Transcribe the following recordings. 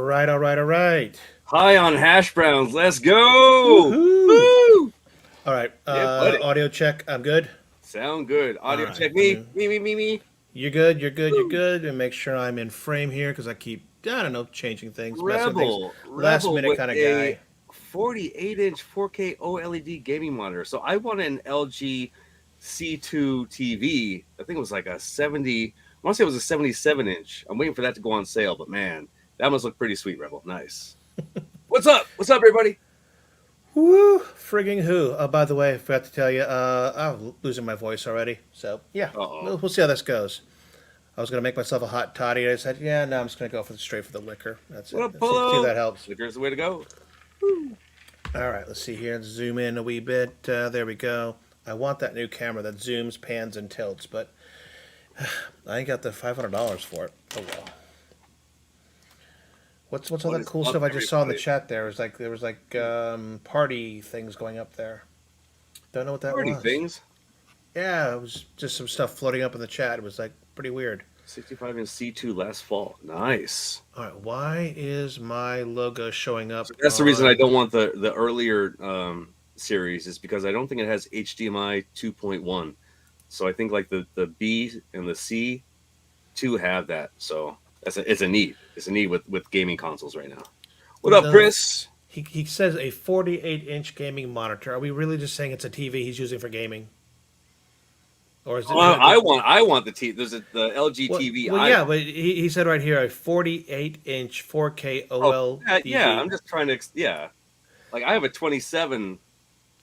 right, all right, all right. High on hash browns. Let's go. Woohoo! Woo! All right, Yeah, buddy. audio check. I'm good. Sound good. All Audio right, check. let Me. me. Me. Me. Me. Me. You're good. You're good. You're Woo! good. And make sure I'm in frame here because I keep, I don't know, changing things, messing with things. Last Rebel minute with kind of a guy. 48-inch 4K OLED gaming monitor. So I wanted an LG C2 TV. I think it was like a 70. I want to say it was a 77-inch. I'm waiting for that to go on sale, but man, that must look pretty sweet, Rebel. Nice. What's up? What's up, everybody? Woo! Frigging who? Oh, by the way, I forgot to tell you. I'm losing my voice already. So yeah, Uh-oh. we'll see how this goes. I was gonna make myself a hot toddy. I said, yeah, no, I'm just gonna go straight for the liquor. That's What it. up, See if Polo? that helps. Liquor's the way to go. All right, let's see here. Zoom in a wee bit. There we go. I want that new camera that zooms, pans, and tilts, but I ain't got the $500 for it. Oh well. What's all What that is cool up, stuff I just saw in the everybody? chat? There was like party things going up there. Don't know what that Party was. things. Yeah, it was just some stuff floating up in the chat. It was like pretty weird. 65 inch C2 last fall. Nice. All right, why is my logo showing So up that's the reason I on? don't want the earlier series is because I don't think it has HDMI 2.1. So I think like the B and the C two have that. So it's a need. It's a need with gaming consoles right now. What up, The Chris? he says a 48-inch gaming monitor. Are we really just saying it's a TV he's using for gaming, or is it? Well, I want the T. There's the LG Well, TV. well, I yeah, want. but he said right here a 48-inch 4K Oh yeah. OLED. I'm just trying to yeah. Like I have a 27.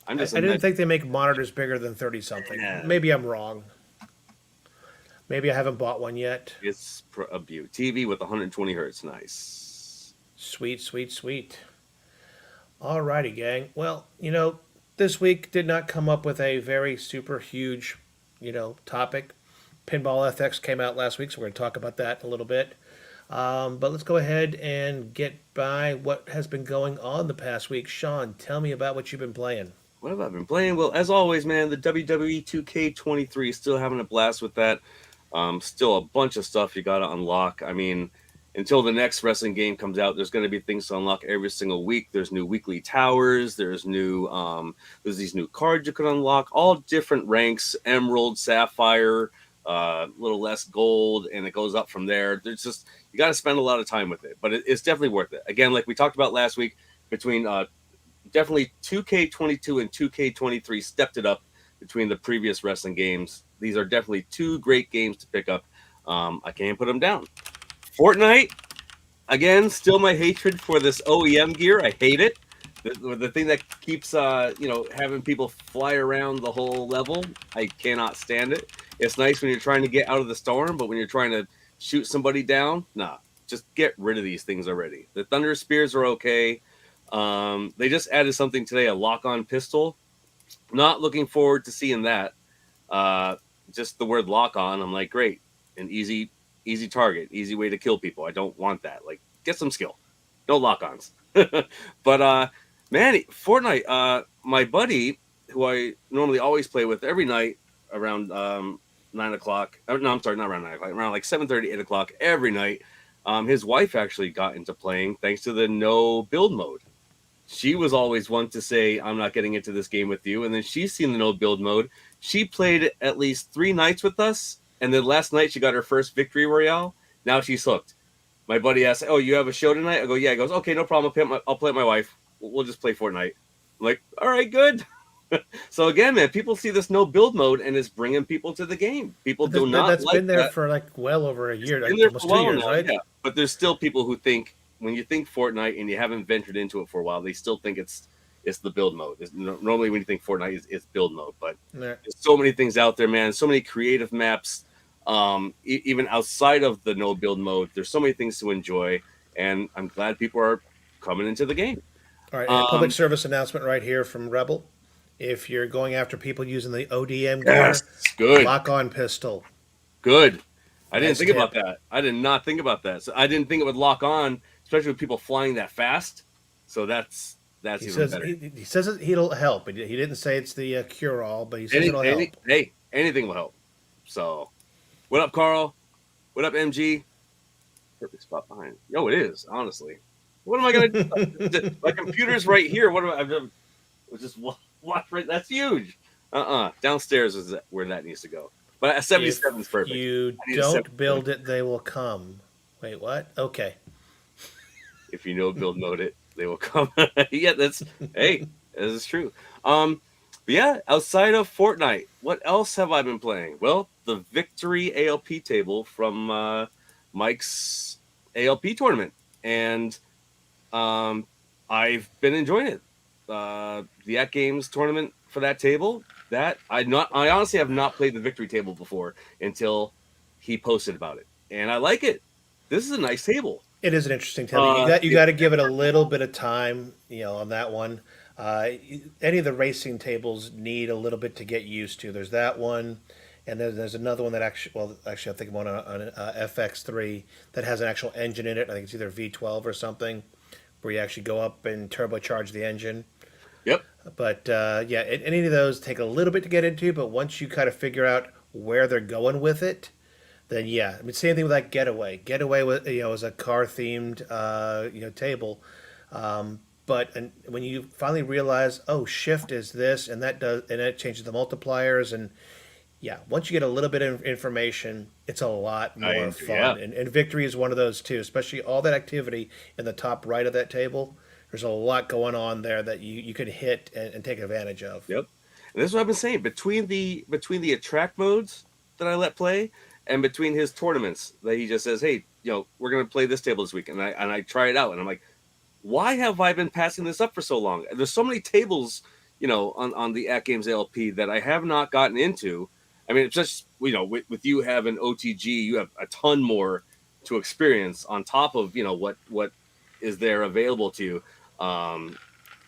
I'm I just didn't imagining. think they make monitors bigger than 30 something. Yeah, Maybe I'm wrong. Maybe I haven't bought one yet. it's a beaut. TV with 120 hertz. Nice. Sweet, sweet, sweet. Alrighty, gang. Well, this week did not come up with a very super huge, topic. Pinball FX came out last week, so we're going to talk about that a little bit. But let's go ahead and get by what has been going on the past week. Sean, tell me about what you've been playing. What have I been playing? Well, as always, man, the WWE 2K23 is still having a blast with that. Still a bunch of stuff you got to unlock. I mean, until the next wrestling game comes out, there's going to be things to unlock every single week. There's new weekly towers. There's these new cards you can unlock, all different ranks: emerald, sapphire, a little less gold, and it goes up from there. There's just you got to spend a lot of time with it, but it's definitely worth it. Again, like we talked about last week, between definitely 2K22 and 2K23 stepped it up between the previous wrestling games. These are definitely two great games to pick up. I can't put them down. Fortnite, again, still my hatred for this OEM gear. I hate it. The thing that keeps having people fly around the whole level, I cannot stand it. It's nice when you're trying to get out of the storm, but when you're trying to shoot somebody down, nah, just get rid of these things already. The Thunder Spears are okay. They just added something today, a lock-on pistol. Not looking forward to seeing that. Just the word lock-on, I'm like, great, an easy target, easy way to kill people. I don't want that. Like, get some skill. No lock-ons. But man, Fortnite. My buddy, who I normally always play with every night around 9 o'clock. No, I'm sorry, not around 9 o'clock. Around like 7:30, 8 o'clock every night. His wife actually got into playing thanks to the no build mode. She was always one to say, I'm not getting into this game with you. And then she's seen the no build mode. She played at least 3 nights with us. And then last night she got her first victory royale. Now she's hooked. My buddy asked, oh, you have a show tonight? I go, yeah. He goes, okay, no problem. I'll play with my wife. We'll just play Fortnite. I'm like, all right, good. So again, man, people see this no build mode and it's bringing people to the game. People do not That's like been there that. for like well over a It's year, been like there for almost a two while years, now, right? yeah. But there's still people who think when you think Fortnite and you haven't ventured into it for a while, they still think it's the build mode. Normally, when you think Fortnite, it's build mode. But Yeah. there's so many things out there, man. So many creative maps. Even outside of the no build mode, there's so many things to enjoy, and I'm glad people are coming into the game. All right, and public Um, service announcement right here from Rebel. If you're going after people using the ODM yes, gear, good, lock on pistol. good. I didn't Nice think about tip. that. I did not think about that. So I didn't think it would lock on, especially with people flying that fast. So that's He even says better. he says it'll help. He didn't say it's the cure all, but he says it'll help. Hey, anything will help. So, what up, Carl? What up, MG? Perfect spot behind. Yo, it is honestly. What am I gonna do? My computer's right here. What am I? Just watch right. That's huge. Downstairs is where that needs to go. But a 77 is If perfect. you I need a don't 77. build it, they will come. Wait, what? Okay. If you know build mode it, they will come. Yeah, that's hey, this is true. Um, but yeah, outside of Fortnite, what else have I been playing? Well, the Victory ALP table from Mike's ALP tournament, and um, I've been enjoying it. The At Games tournament for that table, I honestly have not played the Victory table before until he posted about it, and I like it. This is a nice table. It is an interesting table. You The got to give it a little bit of time, on that one. Any of the racing tables need a little bit to get used to. There's that one, and then there's another one that actually I think one on FX3 that has an actual engine in it. I think it's either V12 or something, where you actually go up and turbocharge the engine. Yep. But yeah, any of those take a little bit to get into, but once you kind of figure out where they're going with it, then yeah, I mean, same thing with that getaway. Getaway was is a car themed table, but when you finally realize, oh, shift is this, and it changes the multipliers, and yeah, once you get a little bit of information, it's a lot more Yeah. fun. And victory is one of those too, especially all that activity in the top right of that table. There's a lot going on there that you could hit and take advantage of. Yep. And this is what I've been saying between the attract modes that I let play and between his tournaments that he just says, hey, we're gonna play this table this week, and I try it out, and I'm like, why have I been passing this up for so long? There's so many tables, on the At Games LP that I have not gotten into. I mean, it's just with you having OTG, you have a ton more to experience on top of what is there available to you.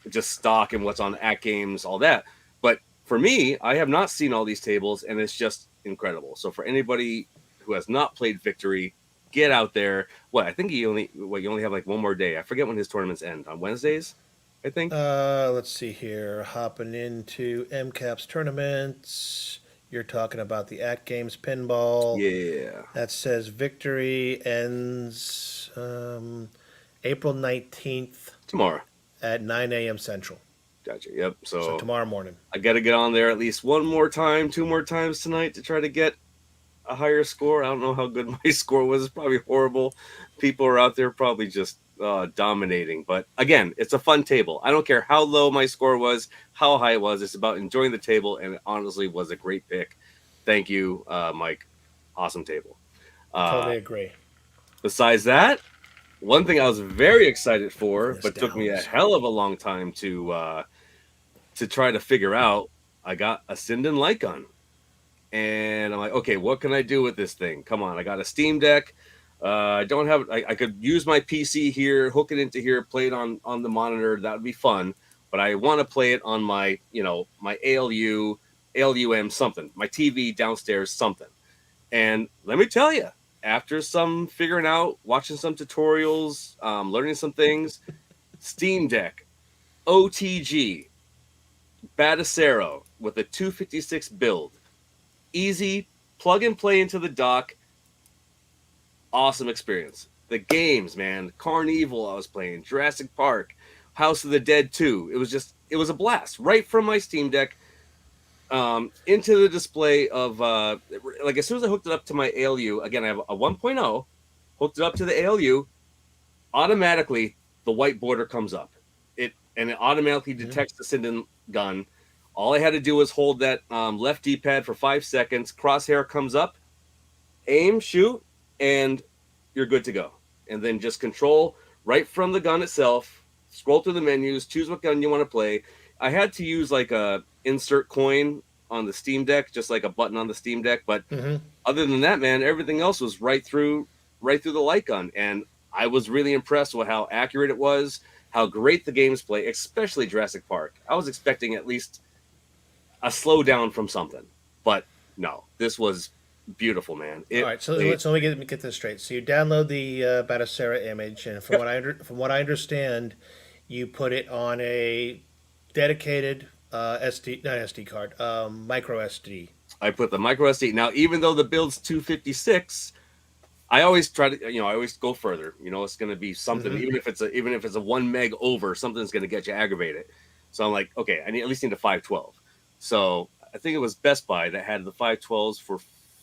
Just stock and what's on At Games, all that. But for me, I have not seen all these tables, and it's just incredible. So for anybody who has not played Victory, get out there. What I think you only have like one more day. I forget when his tournaments end on Wednesdays. I think. Let's see here. Hopping into MCAP's tournaments. You're talking about the At Games pinball. Yeah. That says victory ends April 19th Tomorrow. at 9 a.m. Central. Gotcha. Yep. So So tomorrow morning. I got to get on there at least one more time, two more times tonight to try to get a higher score. I don't know how good my score was. It's probably horrible. People are out there probably just dominating. But again, it's a fun table. I don't care how low my score was, how high it was. It's about enjoying the table, and it honestly was a great pick. Thank you, Mike. Awesome table. Uh, Totally agree. besides that, one thing I was very excited for, This but took me a downs. hell of a long time to try to figure out. I got a Sinden light gun. And I'm like, okay, what can I do with this thing? Come on, I got a Steam Deck. I don't have. I could use my PC here, hook it into here, play it on the monitor. That would be fun. But I want to play it on my my ALUM something, my TV downstairs something. And let me tell you, after some figuring out, watching some tutorials, learning some things, Steam Deck, OTG, Batacero with a 256 build, easy plug and play into the dock. Awesome experience. The games, man. Carnival I was playing, Jurassic Park, House of the Dead 2. It was a blast. Right from my Steam Deck into the display of like as soon as I hooked it up to my ALU, again I have a 1.0, hooked it up to the ALU, automatically the white border comes up. It automatically detects the Sinden gun. All I had to do was hold that left D-pad for 5 seconds. Crosshair comes up, aim, shoot, and you're good to go. And then just control right from the gun itself. Scroll through the menus, choose what gun you want to play. I had to use like a insert coin on the Steam Deck, just like a button on the Steam Deck. But Mm-hmm. other than that, man, everything else was right through the light gun. And I was really impressed with how accurate it was, how great the games play, especially Jurassic Park. I was expecting at least a slowdown from something, but no, this was beautiful, man. All It right, so played, let me get this straight. So you download the Batacera image, and yep. from what I understand, you put it on a dedicated SD not SD card, micro SD. I put the micro SD. Now, even though the build's 256, I always try to, I always go further. It's going to be something, Mm-hmm. even if it's a 1 meg over, something's going to get you aggravated. So I'm like, okay, I at least need a 512. So I think it was Best Buy that had the 512s for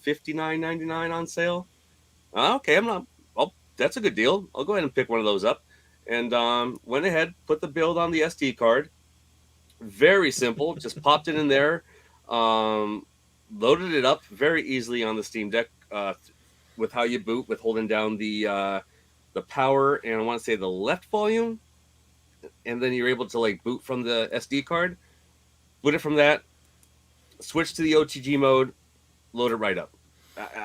$59.99 on sale. Okay, I'm not. Oh, that's a good deal. I'll go ahead and pick one of those up, and went ahead, put the build on the SD card. Very simple. Just popped it in there, um, loaded it up very easily on the Steam Deck with how you boot, with holding down the power and I want to say the left volume, and then you're able to like boot from the SD card. Boot it from that. Switch to the OTG mode. Load it right up.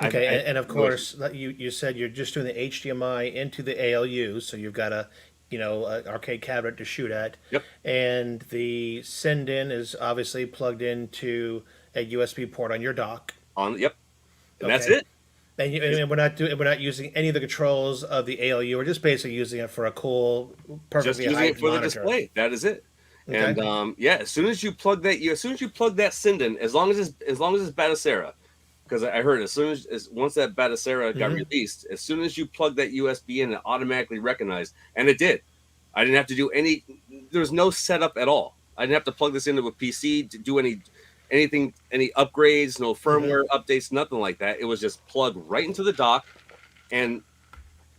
Okay, I and of no issue. course, you said you're just doing the HDMI into the ALU, so you've got a arcade cabinet to shoot at, Yep. and the send in is obviously plugged into a USB port on your dock. On. Yep. And that's Okay, it. and we're not using any of the controls of the ALU. We're just basically using it for a cool, Just perfectly using it heightened for the monitor. display. That is it. Okay. And yeah, as soon as you plug that SIND in, as long as it's Batacera, because I heard as once that Batacera got Mm-hmm. released, as soon as you plug that USB in, it automatically recognized, and it did. I didn't have to do any. There was no setup at all. I didn't have to plug this into a PC to do anything, any upgrades, no Mm-hmm. firmware updates, nothing like that. It was just plugged right into the dock, and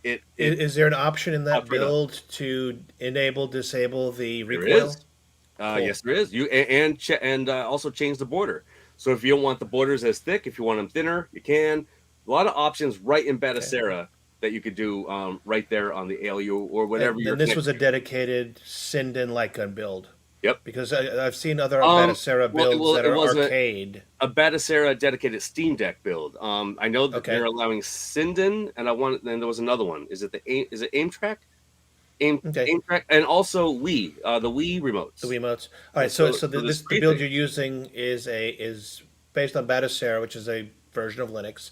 it Is there an option in that popped right up. build to enable, disable the There recoil? is. Cool. Yes, there is. Also change the border. So if you don't want the borders as thick, if you want them thinner, you can. A lot of options right in Okay. Batacera that you could do right there on the ALU or whatever And you're then this connected was a to. dedicated Sinden light gun build Yep. because I've seen other Batacera builds that It are was arcade. a Batacera dedicated Steam Deck build. I know that they're Okay. allowing Sinden, and there was another one. Is it Aim Track? Okay. Aim Track, and also Wii, the Wii The remotes. Wiimotes. All right. So There's the three build you're things. using is based on Batacera, which is a version of Linux,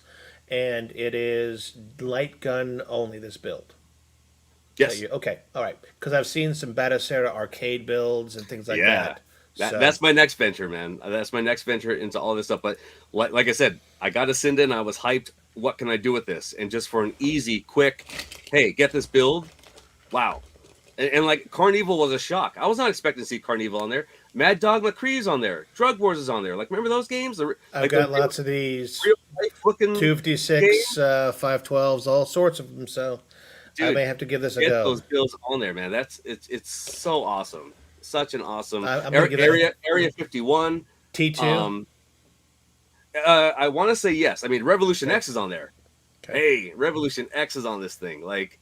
and it is light gun only. This build. That Yes. you okay? All right. Because I've seen some Batacera arcade builds and things like Yeah. that. So That's my next venture, man. That's my next venture into all this stuff. But like I said, I got to send in. I was hyped. What can I do with this? And just for an easy, quick, hey, get this build. Wow. And like Carnival was a shock. I was not expecting to see Carnival on there. Mad Dog McCree's on there. Drug Wars is on there. Like, remember those games? I've Like the got lots of these real life looking 256, games. 512s, all sorts of them. So I Dude, may have to give this a get go. those builds on there, man. It's so awesome. Such an awesome I'm going to give it area 51. T2. Um, I want to say yes. I mean, Revolution Okay. X is on there. Okay. Hey, Revolution X is on this thing. Like,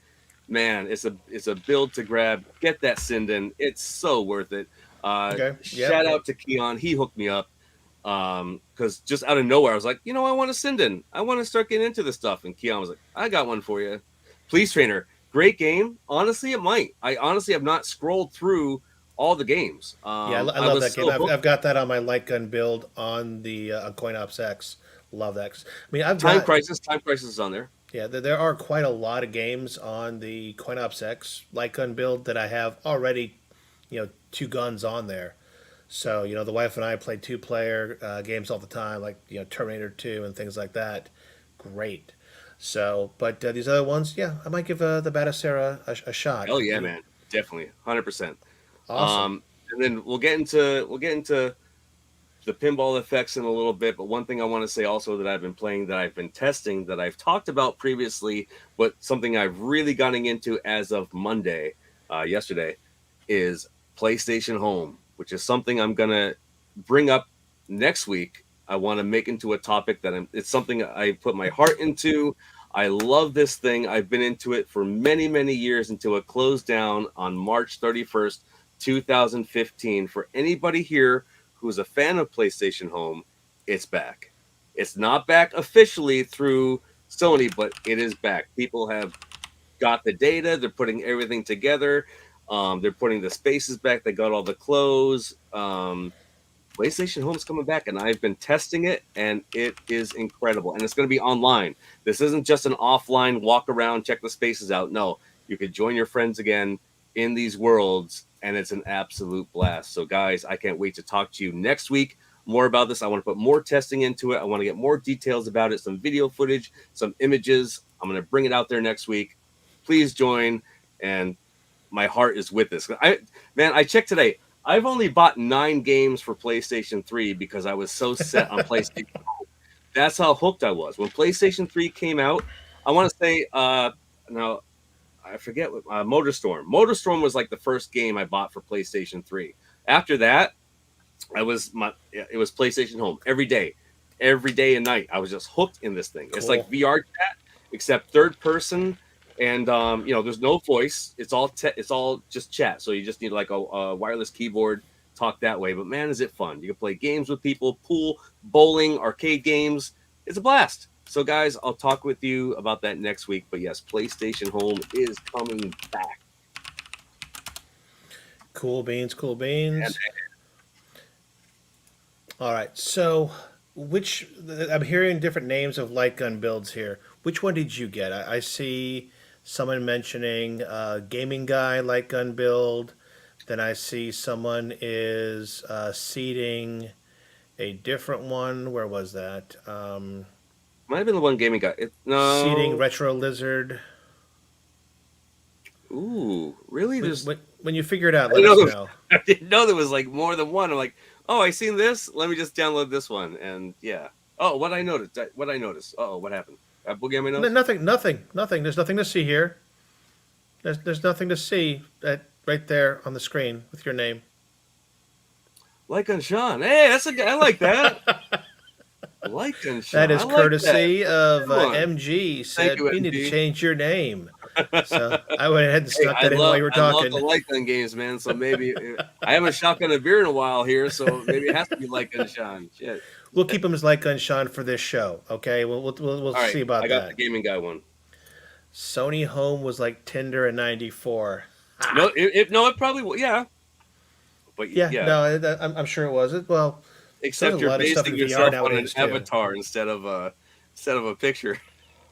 man, it's a build to grab. Get that Sinden. It's so worth it. Okay. Yep. Shout out to Keon. He hooked me up. Because just out of nowhere, I was like, I want a Sinden. I want to start getting into this stuff. And Keon was like, I got one for you. Police Trainer, great game. Honestly, it might. I honestly have not scrolled through all the games. Yeah, I I love was that game. so hooked. I've got that on my light gun build on the CoinOps X. Love that. I mean, I've Time got Crisis. Time Crisis is on there. yeah. There are quite a lot of games on the CoinOps X light gun build that I have already, two guns on there. So the wife and I play two-player games all the time, like Terminator 2 and things like that. Great. So, but these other ones, yeah, I might give the Batacera a shot. Hell yeah, man. Definitely. 100%. Awesome. And then we'll get into the pinball effects in a little bit. But one thing I want to say also that I've been playing, that I've been testing, that I've talked about previously, but something I've really gotten into as of Monday, yesterday, is PlayStation Home, which is something I'm gonna bring up next week. I want to make into a topic it's something I put my heart into. I love this thing. I've been into it for many, many years until it closed down on March 31st, 2015. For anybody here who's a fan of PlayStation Home, it's back. It's not back officially through Sony, but it is back. People have got the data. They're putting everything together. They're putting the spaces back. They got all the clothes. PlayStation Home's coming back, and I've been testing it, and it is incredible. And it's going to be online. This isn't just an offline walk around, check the spaces out. No, you could join your friends again in these worlds, and it's an absolute blast. So, guys, I can't wait to talk to you next week more about this. I want to put more testing into it. I want to get more details about it, some video footage, some images. I'm going to bring it out there next week. Please join. And my heart is with this. I checked today. I've only bought 9 games for PlayStation 3 because I was so set on PlayStation. That's how hooked I was. When PlayStation 3 came out, I want to say, now I forget what MotorStorm. MotorStorm was like the first game I bought for PlayStation 3. After that, it was PlayStation Home every day and night. I was just hooked in this thing. Cool. It's like VR chat, except third person, and there's no voice. It's all just chat. So you just need like a wireless keyboard, talk that way. But man, is it fun! You can play games with people, pool, bowling, arcade games. It's a blast. So guys, I'll talk with you about that next week. But yes, PlayStation Home is coming back. Cool beans, cool beans. All right, so I'm hearing different names of light gun builds here. Which one did you get? I see someone mentioning gaming guy light gun build. Then I see someone is seeding a different one. Where was that? Might have been the one gaming guy. No. Seeding Retro Lizard. Ooh, really? When you figure it out, let us know. I didn't know there was like more than one. I'm like, oh, I seen this. Let me just download this one. And yeah. Oh, what I noticed. Oh, what happened? Boogie on my nose? Nothing. There's nothing to see here. There's nothing to see right there on the screen with your name. Like on Sean. Hey, I like that. Like on Sean. That is courtesy of MG. Said you need to change your name. So I went ahead and stuck that in while you were talking. I love the light gun games, man. So maybe I haven't shotgun a beer in a while here, so maybe it has to be Light Gun Sean. Shit. We'll keep him as Light Gun Sean for this show. Okay, we'll right, see about that. I got the gaming guy one. Sony Home was like Tinder in '94. No, it probably will. Yeah, but yeah. No, I'm sure it was. Well, except you're basing yourself on an avatar instead of a picture.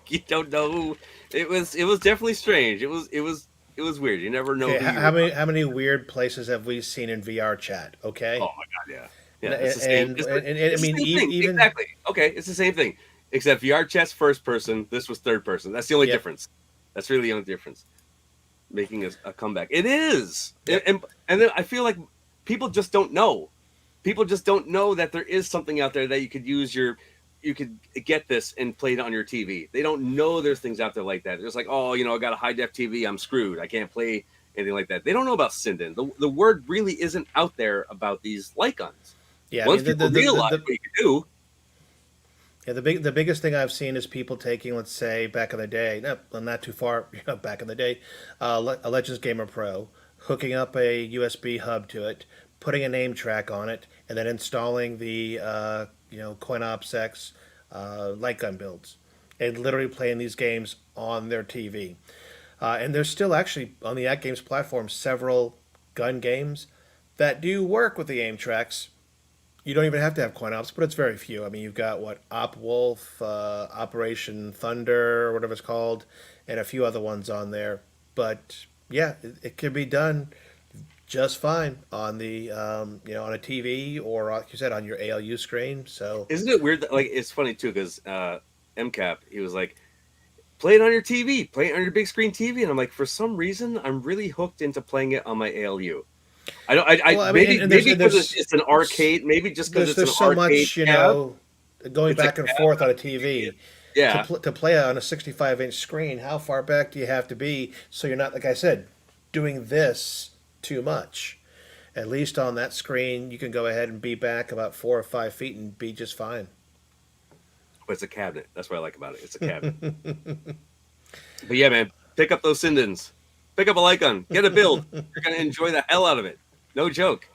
You don't know who. It was definitely strange. It was weird. You never know. Okay, how many weird places have we seen in VR chat? Okay. Oh my god, yeah. It's the same. I mean, even exactly. Okay, it's the same thing, except VR chat's first person. This was third person. That's the only difference. That's really the only difference. Making a comeback. It is, and then I feel like people just don't know. People just don't know that there is something out there that you could use you could get this and play it on your TV. They don't know there's things out there like that. It's like, oh, I got a high def TV. I'm screwed. I can't play anything like that. They don't know about Sinden. The word really isn't out there about these light guns. Yeah, once people realize what you can do. Yeah, the biggest thing I've seen is people taking, let's say, back in the day, not too far back in the day, a Legends Gamer Pro, hooking up a USB hub to it, putting a name track on it, and then installing the CoinOps X light gun builds, and literally playing these games on their TV. And there's still actually on the atgames platform several gun games that do work with the aim tracks. You don't even have to have CoinOps, but it's very few. I mean, you've got Op Wolf, Operation Thunder, or whatever it's called, and a few other ones on there. But yeah, it can be done just fine on the on a TV or, like you said, on your ALU screen. So isn't it weird that, like, it's funny too, because MCAP, he was like, play it on your TV, play it on your big screen TV, and I'm like, for some reason I'm really hooked into playing it on my ALU. Maybe because it's an arcade, maybe just because it's an so arcade much going back and forth on a TV. Yeah, to play it on a 65-inch screen, how far back do you have to be so you're not, like I said, doing this too much? At least on that screen, you can go ahead and be back about 4 or 5 feet and be just fine. But it's a cabinet. That's what I like about it. It's a cabinet. But yeah, man, pick up those Sindens. Pick up a light gun. Get a build. You're going to enjoy the hell out of it. No joke.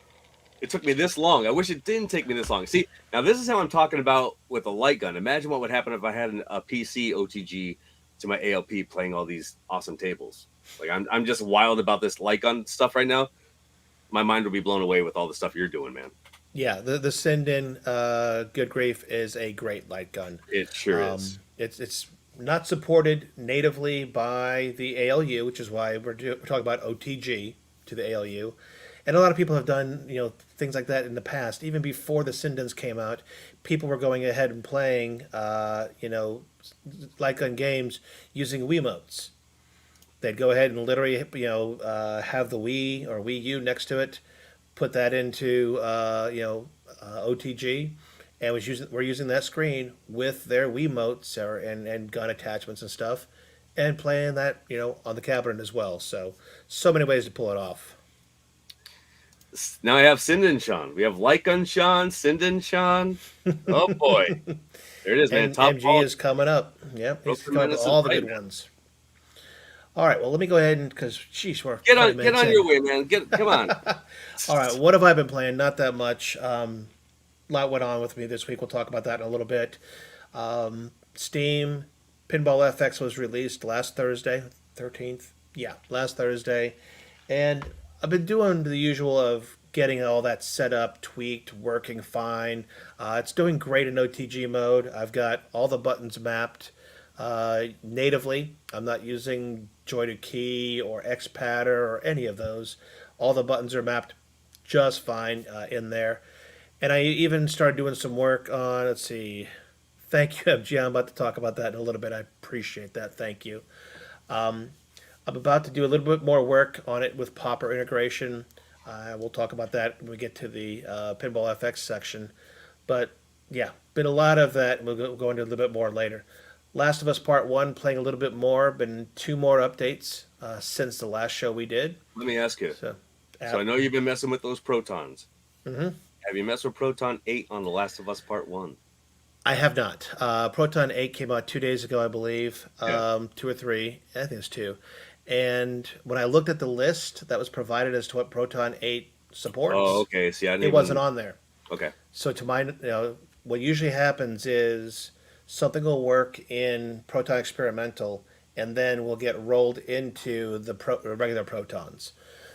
It took me this long. I wish it didn't take me this long. See, now this is how I'm talking about with a light gun. Imagine what would happen if I had a PC OTG to my ALP playing all these awesome tables. Like, I'm just wild about this light gun stuff right now. My mind will be blown away with all the stuff you're doing, man. Yeah, the Sinden Good Grief is a great light gun. It sure is. It's not supported natively by the ALU, which is why we're talking about OTG to the ALU. And a lot of people have done, things like that in the past. Even before the Sindens came out, people were going ahead and playing, like on games using Wiimotes. They'd go ahead and literally, have the Wii or Wii U next to it, put that into, OTG, and we're using that screen with their Wiimotes and gun attachments and stuff, and playing that, on the cabinet as well. So many ways to pull it off. Now I have Sinden Sean. We have Lycon Sean, Sinden Sean. Oh boy, there it is, man. And Top MG quality. is coming up. Yep, he's Broken coming up with Menace is all the right, good man. ones. All right, well, let me go ahead and because sheesh, we're Get 20 on, get minutes on in. your way, man. Come on. All right, what have I been playing? Not that much. Lot went on with me this week. We'll talk about that in a little bit. Steam Pinball FX was released last Thursday, 13th. Yeah, last Thursday. And I've been doing the usual of getting all that set up, tweaked, working fine. It's doing great in OTG mode. I've got all the buttons mapped natively. I'm not using Joy to Key or XPatter or any of those. All the buttons are mapped just fine in there. And I even started doing some work on, let's see, thank you, MG. I'm about to talk about that in a little bit. I appreciate that. Thank you. I'm about to do a little bit more work on it with Popper integration. We'll talk about that when we get to the Pinball FX section. But yeah, been a lot of that. We'll go into a little bit more later. Last of Us Part 1, playing a little bit more. Been two more updates since the last show we did. Let me ask you. So, So I know you've been messing with those protons. mm-hmm. Have you messed with Proton 8 on The Last of Us Part 1? I have not. Proton 8 came out 2 days ago, I believe. Yeah. 2 or 3. I think it's 2. And when I looked at the list that was provided as to what Proton 8 supports, Oh, okay. See, I didn't it even... wasn't on there. Okay. So to my, what usually happens is something will work in Proton Experimental, and then will get rolled into the regular Protons.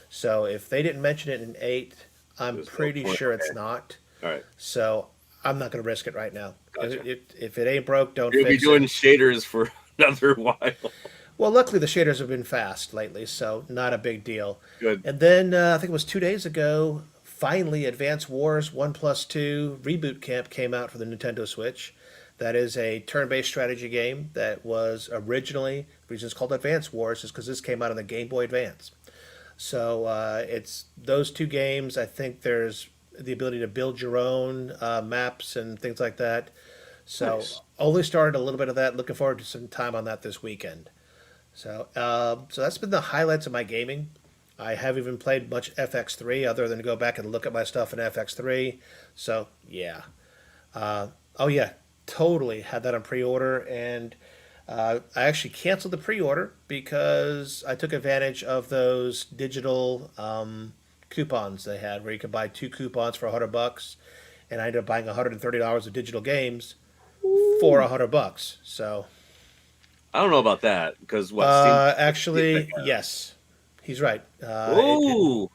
So if they didn't mention it in 8, I'm There's no pretty point. sure Okay. it's not. All right. So I'm not going to risk it right now. Gotcha. If it ain't broke, don't You'll be fix doing it. shaders for another while. Well, luckily the shaders have been fast lately, so not a big deal. Good. And then I think it was 2 days ago, finally Advance Wars 1+2 Reboot Camp came out for the Nintendo Switch. That is a turn-based strategy game that was originally, the reason it's called Advance Wars is because this came out on the Game Boy Advance. So it's those two games. I think there's the ability to build your own maps and things like that. So Nice. only started a little bit of that. Looking forward to some time on that this weekend. So that's been the highlights of my gaming. I haven't even played much FX3 other than to go back and look at my stuff in FX3. So yeah. Oh yeah, totally had that on pre-order, and I actually canceled the pre-order because I took advantage of those digital coupons they had, where you could buy 2 coupons for $100, and I ended up buying $130 of digital games for $100. So I don't know about that because what? Steam... actually, yes, he's right. Ooh.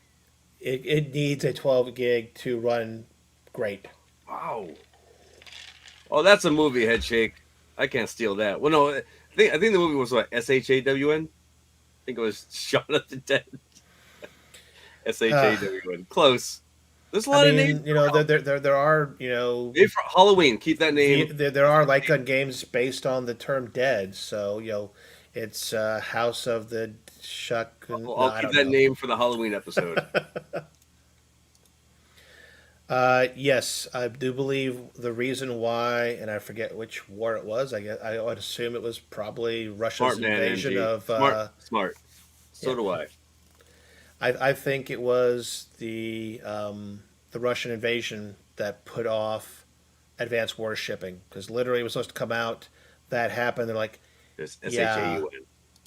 It needs a 12 gig to run great. Wow. Oh, that's a movie, head shake. I can't steal that. Well, no, I think the movie was what, SHAWN? I think it was Shaun of the Dead. SHAWN. Close. There's a lot of names. There are, Maybe for Halloween, keep that name. there are like gun games based on the term dead. So, it's House of the Shuck. I'll keep that name for the Halloween episode. Yes, I do believe the reason why, and I forget which war it was. I would assume it was probably Russia's invasion of. Smart. So yeah. do I. I think it was the Russian invasion that put off Advanced Wars shipping, because literally it was supposed to come out. That happened. They're like, It's yeah,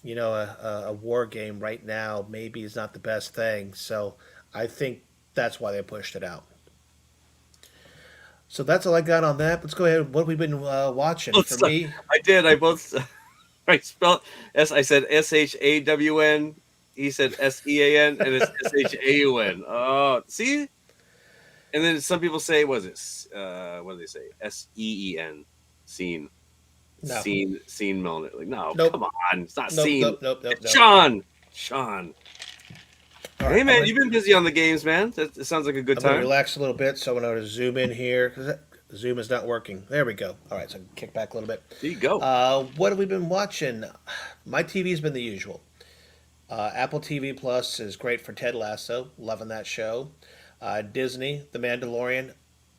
SHAUN. a war game right now maybe is not the best thing. So I think that's why they pushed it out. So that's all I got on that. Let's go ahead. What have we been watching? For me, I did. I spelled S. I said SHAWN. He said SEAN, and it's SHAUN. Oh, see. And then some people say, what do they say? SEEN. Scene. No. Scene Melnick. Like, no, Nope. come on. It's not Nope, scene. nope. It's Sean. All All right, Hey I'm man, gonna you've been busy on the games, man. That sounds like a good I'm gonna time. relax a little bit, so I'm gonna zoom in here because Zoom is not working. There we go. All right, so I can kick back a little bit. There you go. What have we been watching? My TV's been the usual. Apple TV Plus is great for Ted Lasso. Loving that show. Disney, The Mandalorian.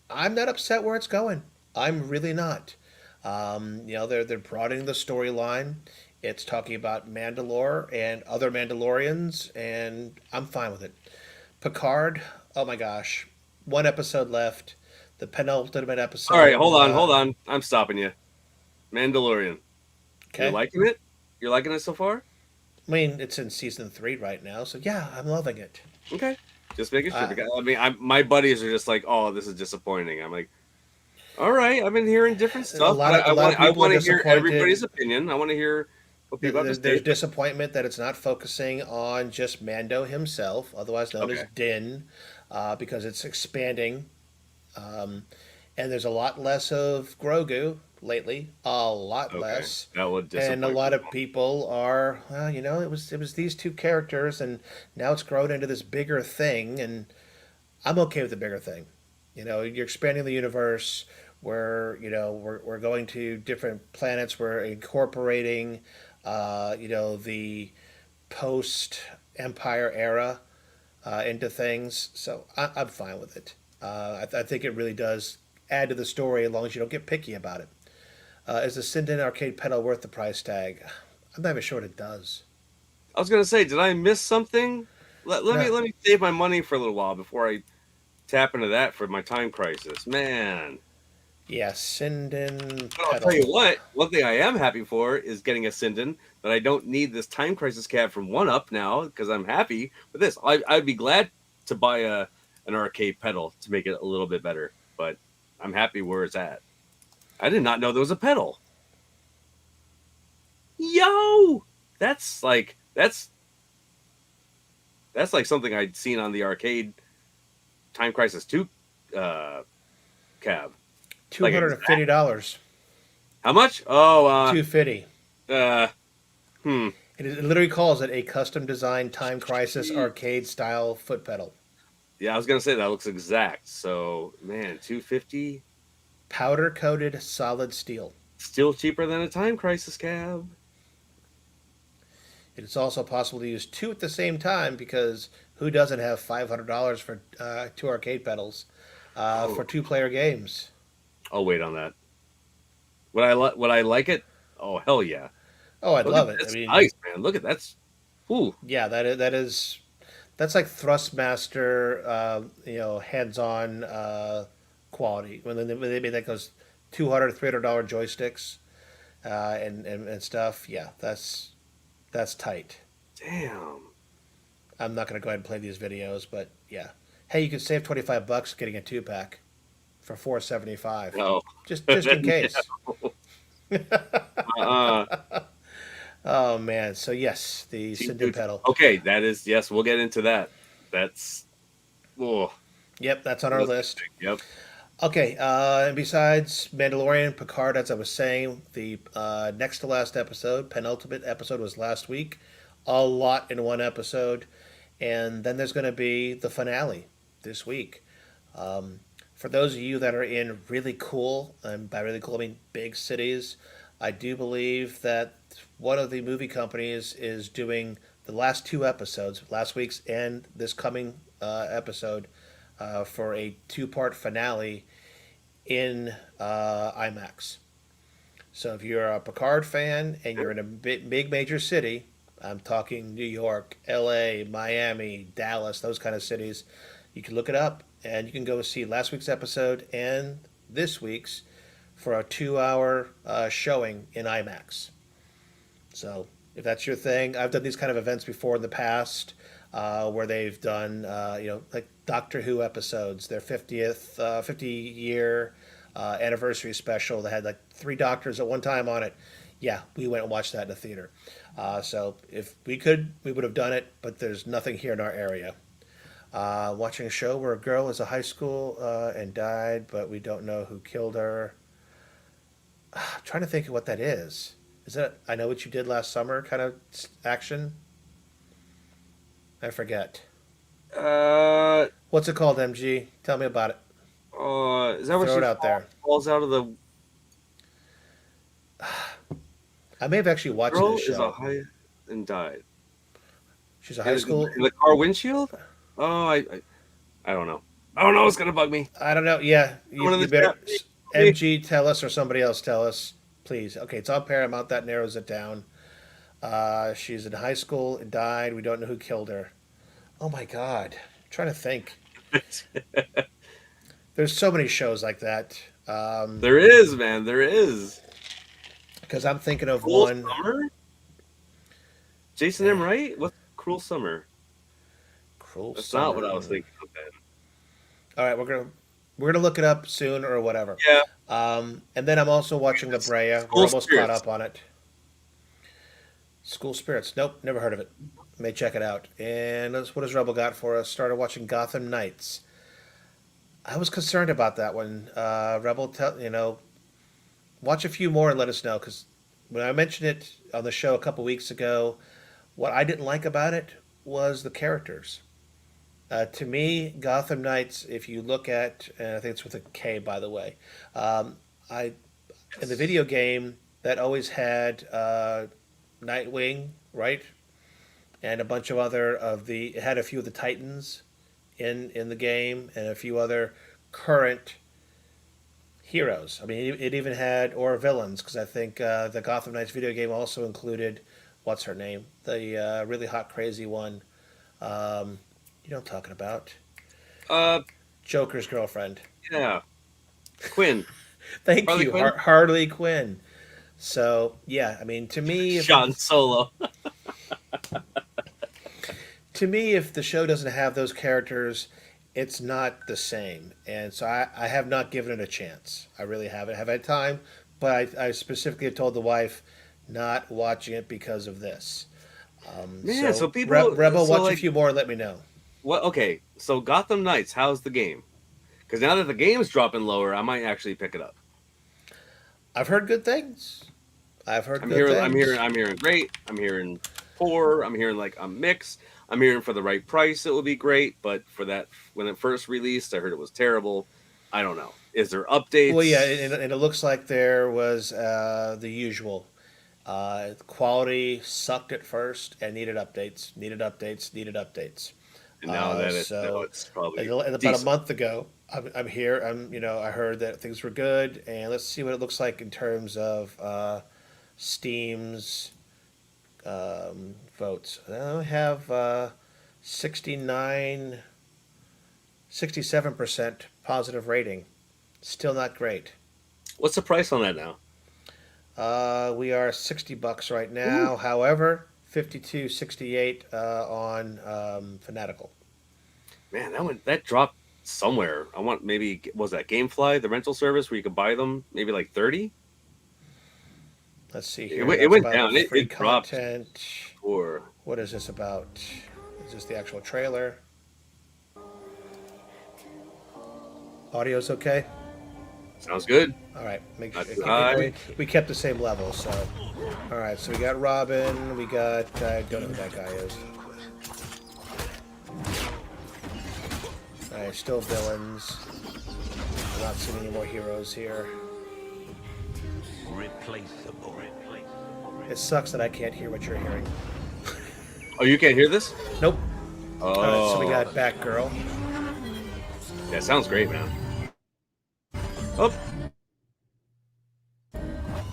I'm not upset where it's going. I'm really not. They're broadening the storyline. It's talking about Mandalore and other Mandalorians, and I'm fine with it. Picard, oh my gosh, one episode left. The penultimate All right, episode. hold on. I'm stopping you. Mandalorian. You're Okay, liking it? You're liking it so far? I mean it's in season 3 right now, so yeah, I'm loving it. Okay. Just making sure Uh, because I mean, my buddies are just like, "Oh, this is disappointing." I'm like, "All right, I've been hearing different a stuff, but lot of a lot of I people are want to hear everybody's disappointed. opinion. I want to hear what people have to There's say." But disappointment that it's not focusing on just Mando himself, otherwise known as okay, Din, because it's expanding. Um, and there's a lot less of Grogu lately, a lot okay, less. that would And a disappoint lot of people. people are, well, it was these two characters, and now it's grown into this bigger thing, and I'm okay with the bigger thing. You're expanding the universe. We're going to different planets. We're incorporating, the post Empire era into things. So I'm fine with it. I think it really does add to the story as long as you don't get picky about it. Is the Sinden arcade pedal worth the price tag? I'm not even sure what it does. I was gonna say, did I miss something? No, Let me save my money for a little while before I tap into that for my time crisis. Man. yeah, Sinden But I'll tell you pedal. what, one thing I am happy for is getting a Sinden that I don't need this time crisis cab from One Up now because I'm happy with this. I'd be glad to buy an arcade pedal to make it a little bit better, but I'm happy where it's at. I did not know there was a pedal. Yo, that's like that's like something I'd seen on the arcade Time Crisis 2 uh, cab. Two Like hundred and exact. fifty dollars. How much? Oh, 250. uh, hmm. It literally calls it a custom designed Time Crisis arcade style foot pedal. Yeah, I was gonna say that looks exact. So man, 250, Powder coated solid steel. still cheaper than a Time Crisis cab. It is also possible to use two at the same time because who doesn't have $500 for two arcade pedals Oh, for two-player games? I'll wait on that. Would I like it? Oh hell yeah! Oh, I'd Look at love it. I that's mean, nice, man. Look at that's. Ooh, yeah, that's like Thrustmaster, hands-on quality. When they made like those $200, $300 joysticks and stuff, yeah, that's tight. damn. I'm not going to go ahead and play these videos, but yeah. Hey, you could save $25 getting a two pack for 475, No, just in case. no. Uh, Oh man, so yes, the Team Sinden Dudes. pedal. Okay, that is yes. We'll get into that. That's oh, Yep, that's on our that's list. yep. Okay, and besides Mandalorian, Picard, as I was saying, the next to last episode, penultimate episode was last week. A lot in one episode, and then there's going to be the finale this week. Um, for those of you that are in really cool, and by really cool I mean big cities, I do believe that one of the movie companies is doing the last two episodes, last week's and this coming episode, for a two-part finale in IMAX. So if you're a Picard fan and you're in a big major city, I'm talking New York, LA, Miami, Dallas, those kind of cities, you can look it up and you can go see last week's episode and this week's for a 2 hour showing in IMAX. So if that's your thing, I've done these kind of events before in the past where they've done, like Doctor Who episodes, their 50-year anniversary special. They had like three doctors at one time on it. Yeah, we went and watched that in the theater. So if we could, we would have done it, but there's nothing here in our area. Watching a show where a girl is a high school and died, but we don't know who killed her. I'm trying to think of what that is. Is that I Know What You Did Last Summer kind of action? I forget. Uh, What's it called, MG? Tell me about it. is that what Throw she it out there. falls out of the I may have actually watched this girl is a show. high and died She's a high school. in the car windshield? Oh, I don't know. I don't know. It's gonna bug me. I don't know. Yeah, Someone in you the better chat, maybe. MG tell us or somebody else tell us, please. Okay, it's on Paramount. That narrows it down. She's in high school and died. We don't know who killed her. Oh my God. I'm trying to think. There's so many shows like that. There is, man. There is. Because I'm thinking of Cruel one. Summer. Jason eh, M. Wright. What's Cruel Summer? Cruel That's not Summer. what I was thinking of. Then. All right, we're gonna look it up soon or whatever. Yeah. And then I'm also watching La Brea. We're School almost caught Spirits. up on it. School Spirits. Nope, never heard of it. May check it out. And what has Rebel got for us? Started watching Gotham Knights. I was concerned about that one. Rebel, watch a few more and let us know because when I mentioned it on the show a couple weeks ago, what I didn't like about it was the characters. To me, Gotham Knights, if you look at, and I think it's with a K, by the way, I in the video game that always had Nightwing, right, and a bunch of other of the. It had a few of the Titans in the game and a few other current heroes. I mean, it even had or villains because I think the Gotham Knights video game also included what's her name, the really hot, crazy one. You know what I'm talking about? Uh, Joker's girlfriend. yeah. Quinn. Thank Harley you, Quinn. Harley Quinn. So yeah, I mean, Sean Solo. if the show doesn't have those characters, it's not the same. And so I have not given it a chance. I really haven't. Have had time, but I specifically told the wife not watching it because of this. Man, so So people, Rebel, so watch a like, few more and let me know. what? Okay, so Gotham Knights. How's the game? Because now that the game's dropping lower, I might actually pick it up. I've heard good things. I've heard I'm good hearing, I'm hearing, things. I'm hearing great. I'm hearing poor. I'm hearing like a mix. I'm hearing for the right price it will be great, but for that when it first released, I heard it was terrible. I don't know. Is there Well, yeah, updates? and it looks like there was the usual. Quality sucked at first and needed updates, needed updates, needed updates. And now So it's probably about a decent. month ago, I'm here. I heard that things were good, and let's see what it looks like in terms of Steam's votes. I have 69, 67% positive rating. Still not great. What's the price on that now? We are $60 right Ooh, now. However, 52.68 on Fanatical. man, that dropped somewhere. I want maybe was that GameFly, the rental service where you could buy them maybe like 30? Let's see It, here. it That's went about down. free It dropped content. for What is this about? Is this the actual trailer? Audio's okay. sounds good. All right. Make Not sure too high. we kept the same level. So, all right. So we got Robin. We got I don't know who that guy is. All right. Still villains. I'm not seeing any more heroes here. Replaceable. It sucks that I can't hear what you're hearing. Oh, you can't hear this? Nope. All right. So we Oh, got Batgirl. that sounds great, man. Oh,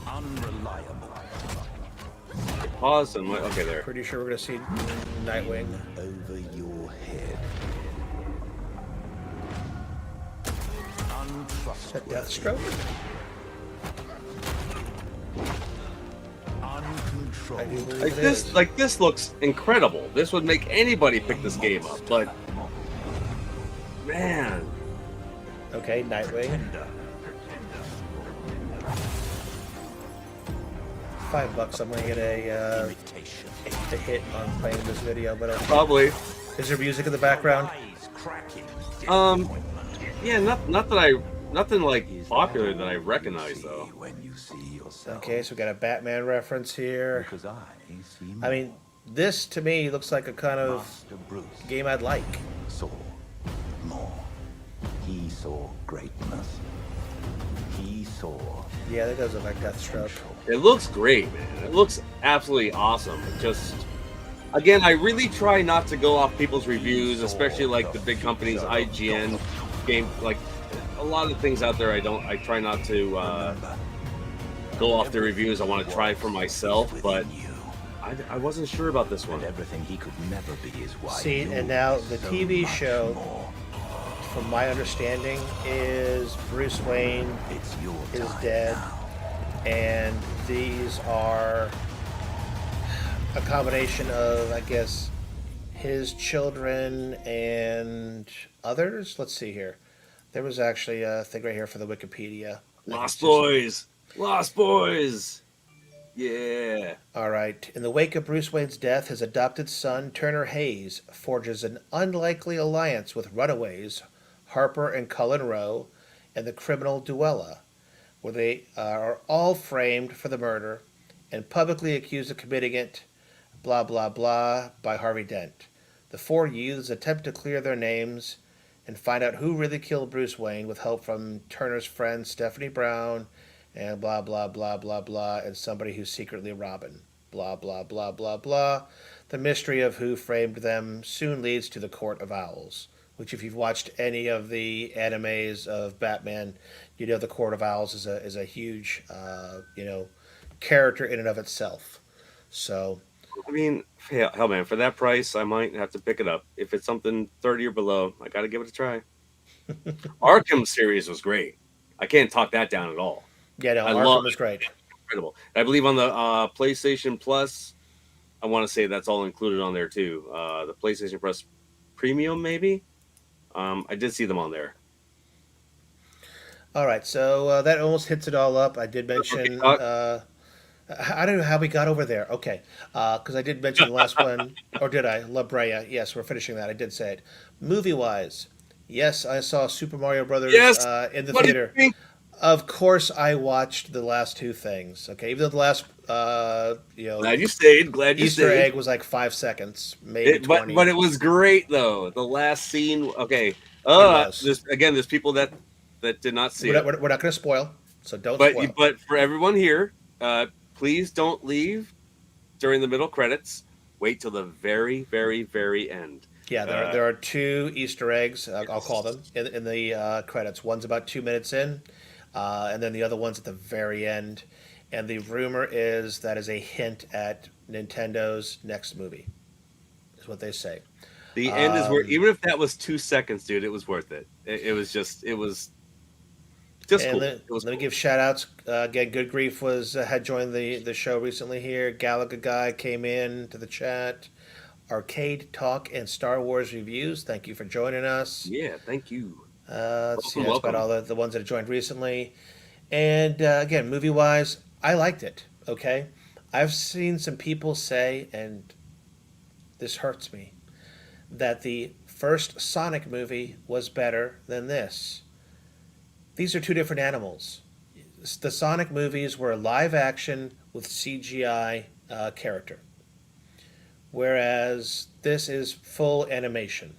Unreliable. pause and okay there. Pretty sure we're gonna see Nightwing. Over your head. Is that Untrustworthy. Deathstroke? I do Uncontrolled. believe Like it this, is. like this looks incredible. This would make anybody pick this game up. But man, Okay, Nightwing. Tender. $5. I'm gonna get Irritation. a hit on playing this video, but probably. is there music in the background? Eyes cracking. Um, yeah, nothing like popular that I recognize though. When you see yourself. Okay, so we got a Batman reference here. Because I see I mean, This to me looks like a kind of Master Bruce game I'd like. saw more. He saw greatness. He saw Yeah, that does look like Deathstroke. potential. It looks great, man. It looks absolutely awesome. Just again, I really try not to go off people's reviews, especially like the big companies, IGN, game, like a lot of things out there. I try not to Remember, go off the reviews. I want to try for myself, but within you, I wasn't sure about this one. and everything he could never be is why See, you and now the so TV much show, more. from my understanding, is Bruce Wayne It's your is time dead, now. and these are a combination of, I guess, his children and others. Let's see here. There was actually a thing right here for the Wikipedia. Lost Boys, Lost Boys. Yeah. All right. In the wake of Bruce Wayne's death, his adopted son, Turner Hayes, forges an unlikely alliance with runaways Harper and Cullen Rowe and the criminal Duella, where they are all framed for the murder and publicly accused of committing it, blah, blah, blah, by Harvey Dent. The four youths attempt to clear their names and find out who really killed Bruce Wayne with help from Turner's friend Stephanie Brown and blah, blah, blah, blah, blah, and somebody who's secretly Robin. Blah, blah, blah, blah, blah. The mystery of who framed them soon leads to the Court of Owls, which, if you've watched any of the animes of Batman, you know the Court of Owls is a huge, character in and of itself. So, I mean, hell, man, for that price, I might have to pick it up. If it's something 30 or below, I got to give it a try. Arkham series was great. I can't talk that down at all. yeah, no, I Arkham love is great. Incredible. I believe on the PlayStation Plus, I want to say that's all included on there too. The PlayStation Plus Premium, maybe. I did see them on there. All right, so that almost hits it all up. I did mention. Doc? I don't know how we got over there. Okay, because I did mention the last one, or did I? La Brea. Yes, we're finishing that. I did say it. Movie wise, yes, I saw Super Mario Brothers Yes. in the What did you theater. think? Of course, I watched the last two things. Okay, even though the last, Glad you stayed. Glad you Easter stayed. egg was like 5 seconds, maybe But 20. it was great though. The last scene. Okay. was. There's people that did not see it. We're not going to spoil, so don't spoil. But for everyone here, please don't leave during the middle credits. Wait till the very, very, very end. Yeah, there are two Easter eggs, I'll call them, in the credits. One's about 2 minutes in, and then the other one's at the very end. And the rumor is that is a hint at Nintendo's next movie, is what they say. The end is where, even if that was 2 seconds, dude, it was worth it. It was just And cool. let me give shout outs. Again, Good Grief had joined the show recently here. Galaga Guy came in to the chat. Arcade Talk and Star Wars Reviews, thank you for joining us. Yeah, thank you. Let's see, Welcome, that's about all the ones that have joined recently. And again, movie wise, I liked it. Okay, I've seen some people say, and this hurts me, that the first Sonic movie was better than this. These are two different animals. The Sonic movies were live action with CGI character, whereas this is full animation.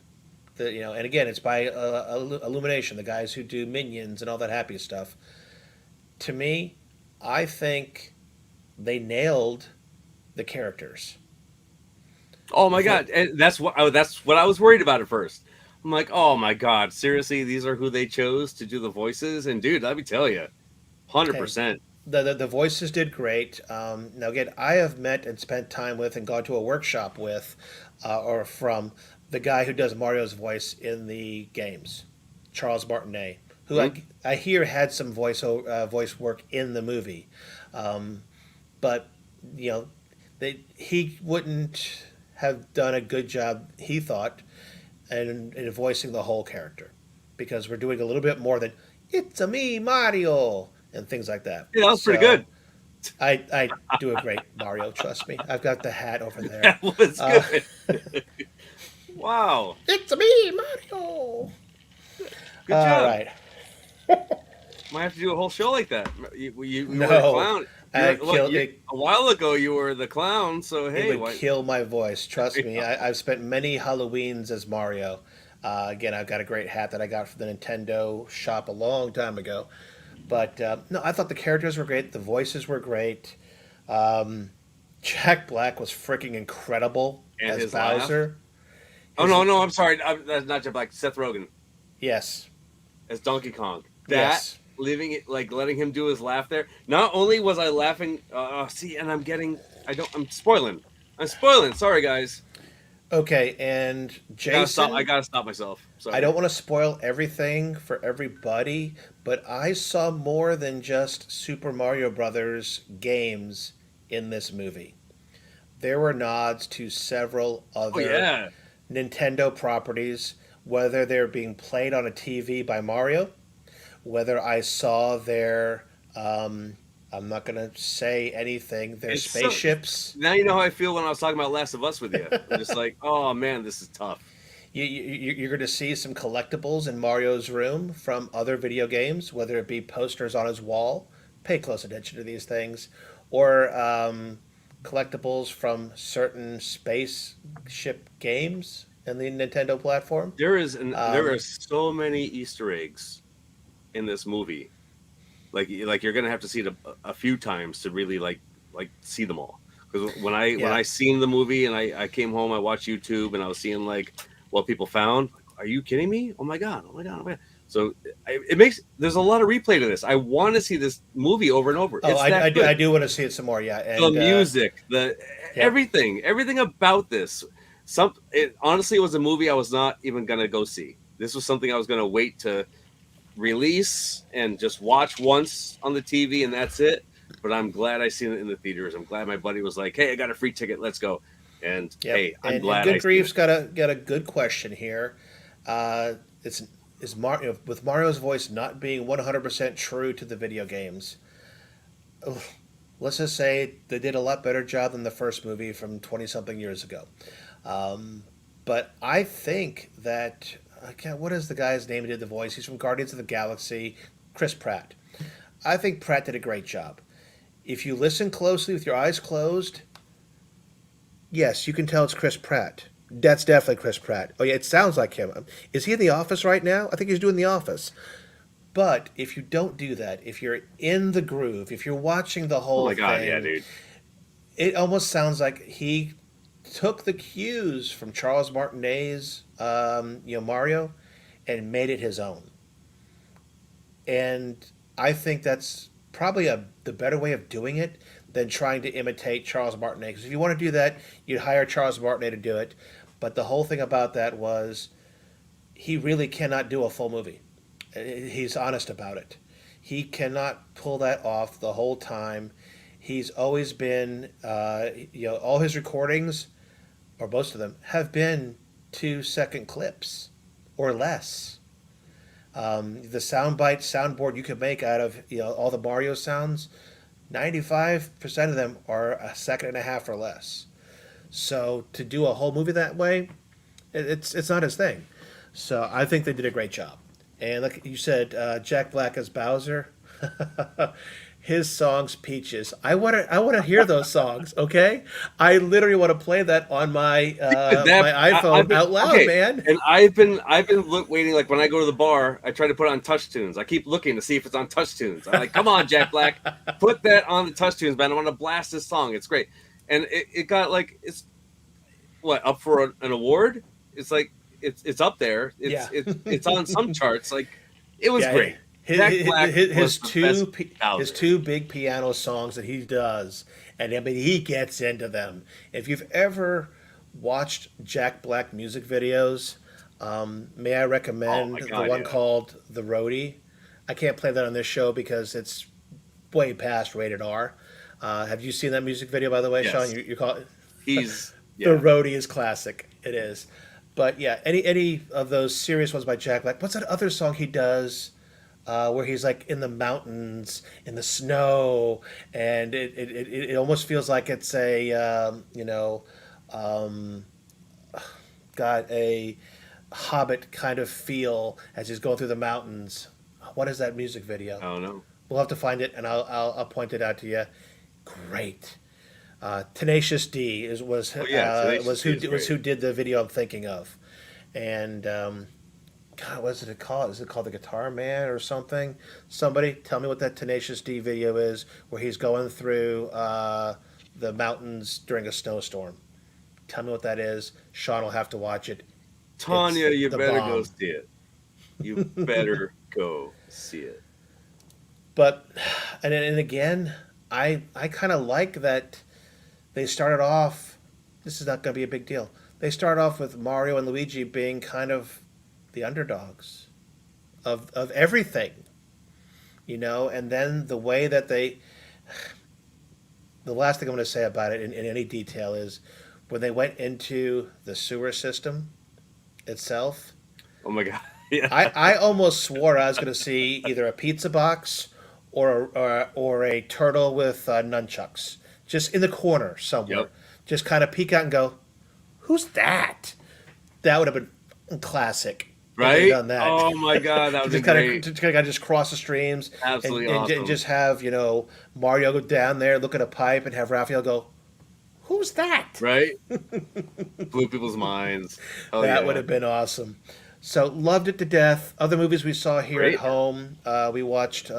And again, it's by Illumination, the guys who do Minions and all that happy stuff. To me, I think they nailed the characters. Oh my god, and that's what I was worried about at first. I'm like, oh my god, seriously, these are who they chose to do the voices, and dude, let me tell you, 100%. The voices did great. Now again, I have met and spent time with and gone to a workshop with, or from the guy who does Mario's voice in the games, Charles Martinet, who I hear had some voice work in the movie, but he wouldn't have done a good job, he thought, in voicing the whole character, because we're doing a little bit more than "It's a me, Mario" and things like that. Yeah, that was pretty good. I do a great Mario, trust me. I've got the hat over there. That was good. Wow. It's a me, Mario. Good job. All right. Might have to do a whole show like that. You No. were a clown. A while ago you were the clown, so It hey, would kill my voice. Trust me. I've spent many Halloweens as Mario. Again, I've got a great hat that I got from the Nintendo shop a long time ago. But no, I thought the characters were great. The voices were great. Um, Jack Black was freaking incredible and as his laugh. Bowser. Oh no, I'm sorry, that's not Jeff Black. Seth Rogen Yes. as Donkey Kong. Yes. Leaving it, like letting him do his laugh there. Not only was I laughing, see, and I'm spoiling. I'm spoiling. Sorry, guys. Okay, and Jason. I gotta stop myself. Sorry. I don't want to spoil everything for everybody, but I saw more than just Super Mario Brothers games in this movie. There were nods to several Oh other yeah. Nintendo properties, whether they're being played on a TV by Mario, whether I saw their, I'm not going to say anything, their It's so- spaceships. Now you know how I feel when I was talking about Last of Us with you. I'm just like, oh man, this is tough. You're going to see some collectibles in Mario's room from other video games, whether it be posters on his wall. Pay close attention to these things, or collectibles from certain spaceship games in the Nintendo platform. There are so many Easter eggs in this movie. Like you're gonna have to see it a few times to really like see them all. Because when I seen the movie and I came home, I watched YouTube and I was seeing like what people found. Are you kidding me? Oh my god! Oh my god! Oh my god! So there's a lot of replay to this. I want to see this movie over and over. Oh, I do want to see it some more. Yeah, and, the music, everything about this. Honestly, it was a movie I was not even gonna go see. This was something I was gonna wait to release and just watch once on the TV, and that's it. But I'm glad I seen it in the theaters. I'm glad my buddy was like, "Hey, I got a free ticket. Let's go." And hey, I'm glad. And Good Grief's got a good question here. Is Mario, with Mario's voice not being 100% true to the video games? Let's just say they did a lot better job than the first movie from 20 something years ago. But I think that what is the guy's name who did the voice? He's from Guardians of the Galaxy, Chris Pratt. I think Pratt did a great job. If you listen closely with your eyes closed, yes, you can tell it's Chris Pratt. That's definitely Chris Pratt. Oh yeah, it sounds like him. Is he in The Office right now? I think he's doing The Office. But if you don't do that, if you're in the groove, if you're watching the whole thing, yeah, dude, it almost sounds like he took the cues from Charles Martinet's, Mario, and made it his own. And I think that's probably the better way of doing it than trying to imitate Charles Martinet. Because if you want to do that, you'd hire Charles Martinet to do it. But the whole thing about that was he really cannot do a full movie. He's honest about it. He cannot pull that off the whole time. He's always been, all his recordings, or most of them, have been 2-second clips or less. The soundboard you could make out of all the Mario sounds, 95% of them are a second and a half or less. So to do a whole movie that way, it's not his thing. So I think they did a great job. And like you said, Jack Black as Bowser, his songs Peaches. I want to hear those songs. Okay, I literally want to play that on my my iPhone out loud, man. And I've been waiting. Like when I go to the bar, I try to put it on Touch Tunes. I keep looking to see if it's on Touch Tunes. I'm like, come on, Jack Black, put that on the Touch Tunes, man. I want to blast this song. It's great, and it got like it's up for an award. It's like it's up there. It's on some charts. Like it was great. His two big piano songs that he does, and I mean he gets into them. If you've ever watched Jack Black music videos, may I recommend the one called "The Roadie"? I can't play that on this show because it's way past rated R. Have you seen that music video, by the way, yes. Sean? You call it? The Roadie is classic. It is, but yeah, any of those serious ones by Jack Black. What's that other song he does? Where he's like in the mountains, in the snow, and it almost feels like it's a a Hobbit kind of feel as he's going through the mountains. What is that music video? I don't know. We'll have to find it, and I'll point it out to you. great. Tenacious D Oh yeah, Tenacious D is was great. who did the video I'm thinking of, and God, what is it called? Is it called the Guitar Man or something? Somebody tell me what that Tenacious D video is, where he's going through the mountains during a snowstorm. Tell me what that is. Sean will have to watch it. It's Tanya, you the better go bomb. see it. You better go see it. But and again, I kind of like that they started off. This is not going to be a big deal. They start off with Mario and Luigi being kind of the underdogs of everything, and then the way that the last thing I'm going to say about it in any detail is when they went into the sewer system itself. Oh my god. Yeah. I almost swore I was going to see either a pizza box or a turtle with nunchucks just in the corner somewhere. Yep. Just kind of peek out and go, "Who's that?" That would have been classic. If they'd Right? done that. Oh my god, that would be just kind great. of just cross the streams Absolutely and awesome. just have Mario go down there, look at a pipe, and have Raphael go, "Who's that?" Right? Blew people's minds. Oh That yeah. would have been awesome. So loved it to death. Other movies we saw here Great. at home, we watched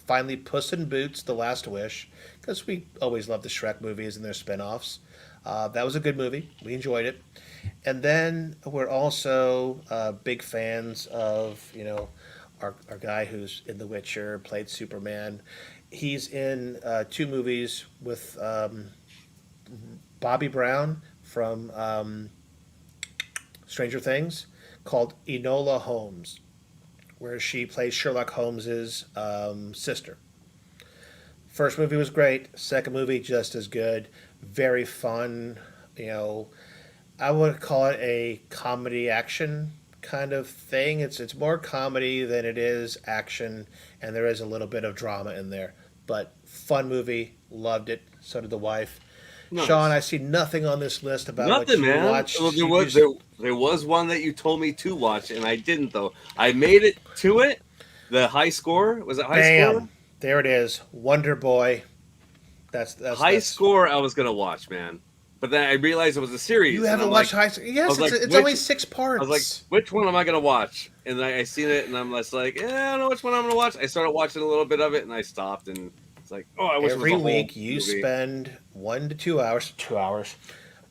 finally Puss in Boots: The Last Wish, because we always love the Shrek movies and their spin-offs. That was a good movie. We enjoyed it. And then we're also big fans of our guy who's in The Witcher, played Superman. He's in two movies with Bobby Brown from Stranger Things, called Enola Holmes, where she plays Sherlock Holmes's sister. First movie was great. Second movie just as good. Very fun. I would call it a comedy action kind of thing. It's more comedy than it is action, and there is a little bit of drama in there. But fun movie. Loved it. So did the wife. Nice. Sean, I see nothing on this list about what Nothing, you man. watched. Well, You there was one that you told me to watch, and I didn't though. I made it to it. The high score was it high Bam! score? There it is. Wonder Boy. That's High score. I was gonna watch, man, but then I realized it was a series. You and haven't I'm watched like, High Score? Yes, was like, it's which- only 6 parts. I was like, which one am I gonna watch? And I seen it, and I'm just like, I don't know which one I'm gonna watch. I started watching a little bit of it, and I stopped, and it's like, oh, I wish it was every a whole week you movie. spend 1 to 2 hours, 2 hours,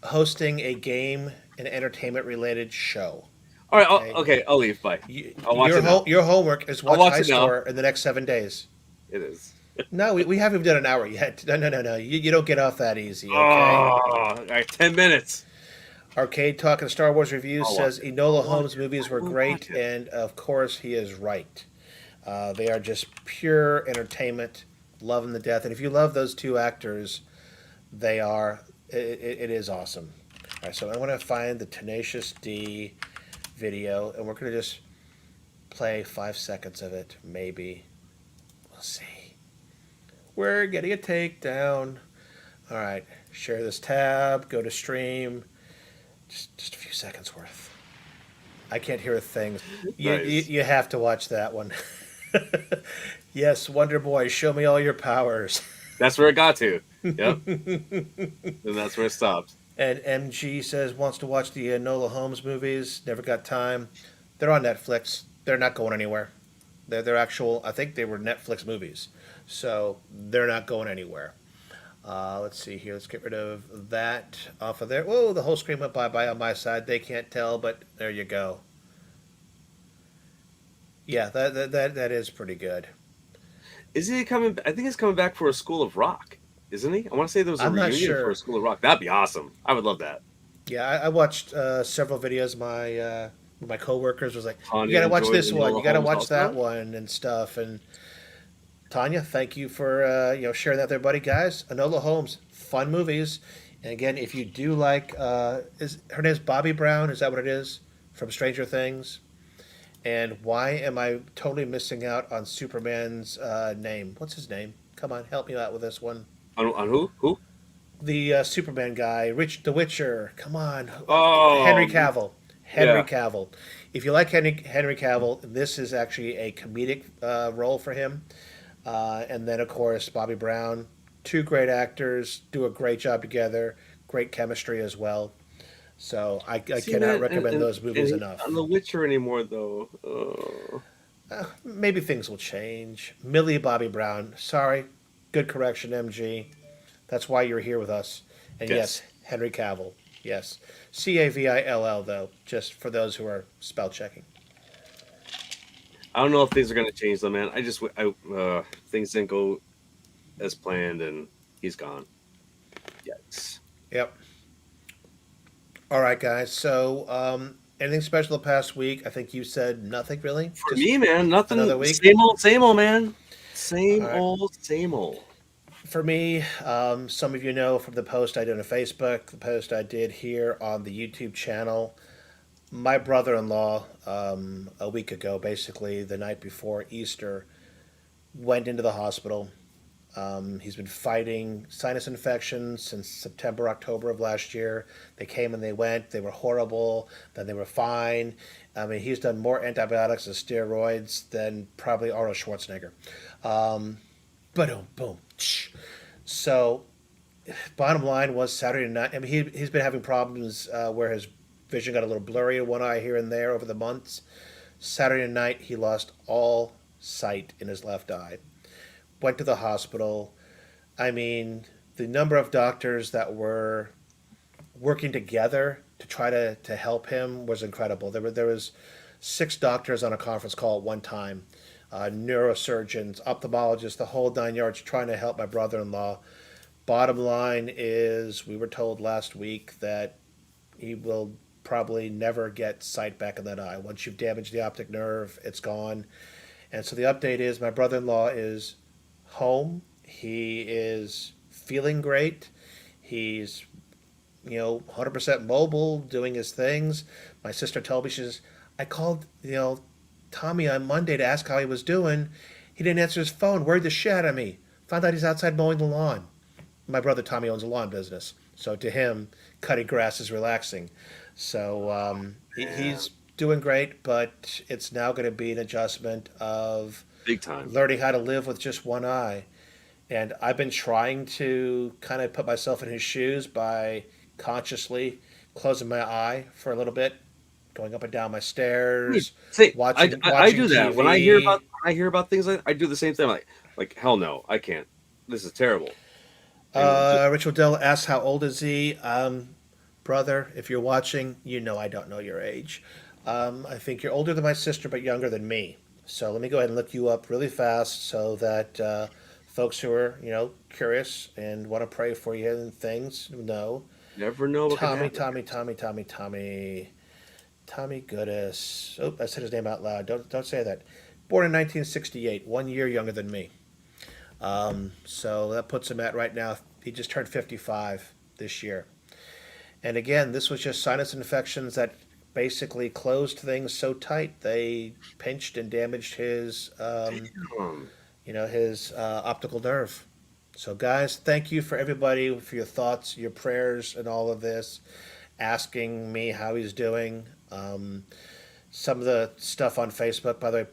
hosting a game and entertainment related show. All right, okay, I'll leave. Bye. I'll watch it now. Your homework is I'll watch watch High it now. Score in the next 7 days. It is. No, we haven't even done an hour yet. No. You don't get off that easy, okay? Oh, all right, 10 minutes. Arcade Talk and Star Wars Reviews I'll says watch it. Enola I'll Holmes watch it. movies I were will great, watch it. and of course he is right. They are just pure entertainment, love them to death. And if you love those two actors, they are. It is awesome. All right, so I want to find the Tenacious D video, and we're going to just play 5 seconds of it, maybe. We'll see. We're getting a takedown. All right, share this tab, go to stream. Just a few seconds worth. I can't hear a thing. Nice. You have to watch that one. Yes, Wonder Boy, show me all your powers. That's where it got to. Yep. And that's where it stopped. And MG says wants to watch the Enola Holmes movies. Never got time. They're on Netflix. They're not going anywhere. They're actual. I think they were Netflix movies, so they're not going anywhere. Let's see here. Let's get rid of that off of there. Whoa, the whole screen went bye-bye on my side. They can't tell, but there you go. Yeah, that is pretty good. Isn't he coming? I think he's coming back for a School of Rock, isn't he? I want to say there was a I'm not reunion sure. for a School of Rock. That'd be awesome. I would love that. Yeah, I watched several videos. My coworkers was like, Tanya "You got to watch enjoyed this one. Enola You got to Holmes watch also? that one and stuff." And Tanya, thank you for sharing that there, buddy. Guys, Enola Holmes, fun movies. And again, if you do like, is her name's Bobby Brown? Is that what it is from Stranger Things? And why am I totally missing out on Superman's name? What's his name? Come on, help me out with this one. On who? Who? The Superman guy, The Witcher. Come on, Oh, Henry Cavill. Henry yeah. Cavill. If you like Henry Cavill, this is actually a comedic role for him. And then, of course, Bobby Brown, two great actors, do a great job together, great chemistry as well. So I See, cannot man, recommend those and movies he's not on enough. The Witcher anymore, though. Oh, Maybe things will change. Millie Bobby Brown. Sorry. Good correction, MG. That's why you're here with us. And yes, yes. Henry Cavill. Yes. Cavill, though, just for those who are spell checking. I don't know if things are going to change, though, man. Things didn't go as planned, and he's gone. Yikes. Yep. All right, guys. So, anything special the past week? I think you said nothing really. For Just me, man, another nothing. week. Same old, man. All Same right. old, same old. For me, some of you know from the post I did on Facebook, the post I did here on the YouTube channel. My brother-in-law, a week ago, basically the night before Easter, went into the hospital. He's been fighting sinus infections since September, October of last year. They came and they went. They were horrible. Then they were fine. I mean, he's done more antibiotics and steroids than probably Arnold Schwarzenegger. Boom, boom. So, bottom line was Saturday night. I mean, he's been having problems where his vision got a little blurry in one eye here and there over the months. Saturday night, he lost all sight in his left eye. Went to the hospital. I mean, the number of doctors that were working together to try to help him was incredible. There was six doctors on a conference call at one time, neurosurgeons, ophthalmologists, the whole 9 yards, trying to help my brother-in-law. Bottom line is, we were told last week that he will probably never get sight back in that eye. Once you've damaged the optic nerve, it's gone. And so the update is my brother in law is home. He is feeling great. He's, 100% mobile, doing his things. My sister told me, she says, I called, Tommy on Monday to ask how he was doing. He didn't answer his phone, worried the shit out of me. Found out he's outside mowing the lawn. My brother Tommy owns a lawn business. So to him, cutting grass is relaxing. So Man, he's doing great, but it's now going to be an adjustment of big time. learning how to live with just one eye. And I've been trying to kind of put myself in his shoes by consciously closing my eye for a little bit, going up and down my Dude, stairs, say, watching I watching do that when I hear TV. about things. I do the same thing. Like hell no, I can't. This is terrible. And just, Ritualdelo asks, how old is he? Brother, if you're watching, you know I don't know your age. I think you're older than my sister, but younger than me. So let me go ahead and look you up really fast so that folks who are, curious and want to pray for you and things know. never know what could Tommy, happen. Tommy, Tommy, Tommy, Tommy, Tommy Goodis. Oh, I said his name out loud. Don't say that. Born in 1968, 1 year younger than me. So that puts him at right now. He just turned 55 this year. And again, this was just sinus infections that basically closed things so tight they pinched and damaged Um, his optical nerve. So, guys, thank you for everybody for your thoughts, your prayers, and all of this. Asking me how he's doing. Some of the stuff on Facebook, by the way,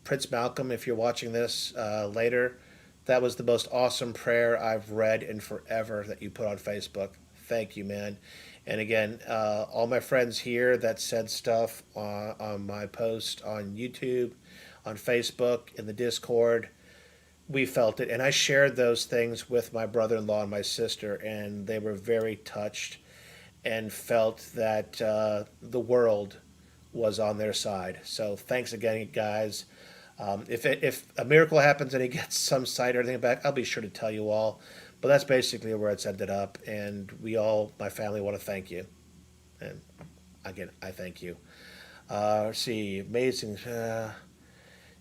Prince Malcolm, if you're watching this later, that was the most awesome prayer I've read in forever that you put on Facebook. Thank you, man. And again, all my friends here that said stuff on my post on YouTube, on Facebook, in the Discord, we felt it. And I shared those things with my brother in law and my sister, and they were very touched and felt that the world was on their side. So thanks again, guys. If a miracle happens and he gets some sight or anything back, I'll be sure to tell you all. But that's basically where it's ended up, and we all, my family, want to thank you. And again, I thank you. Let's see, amazing.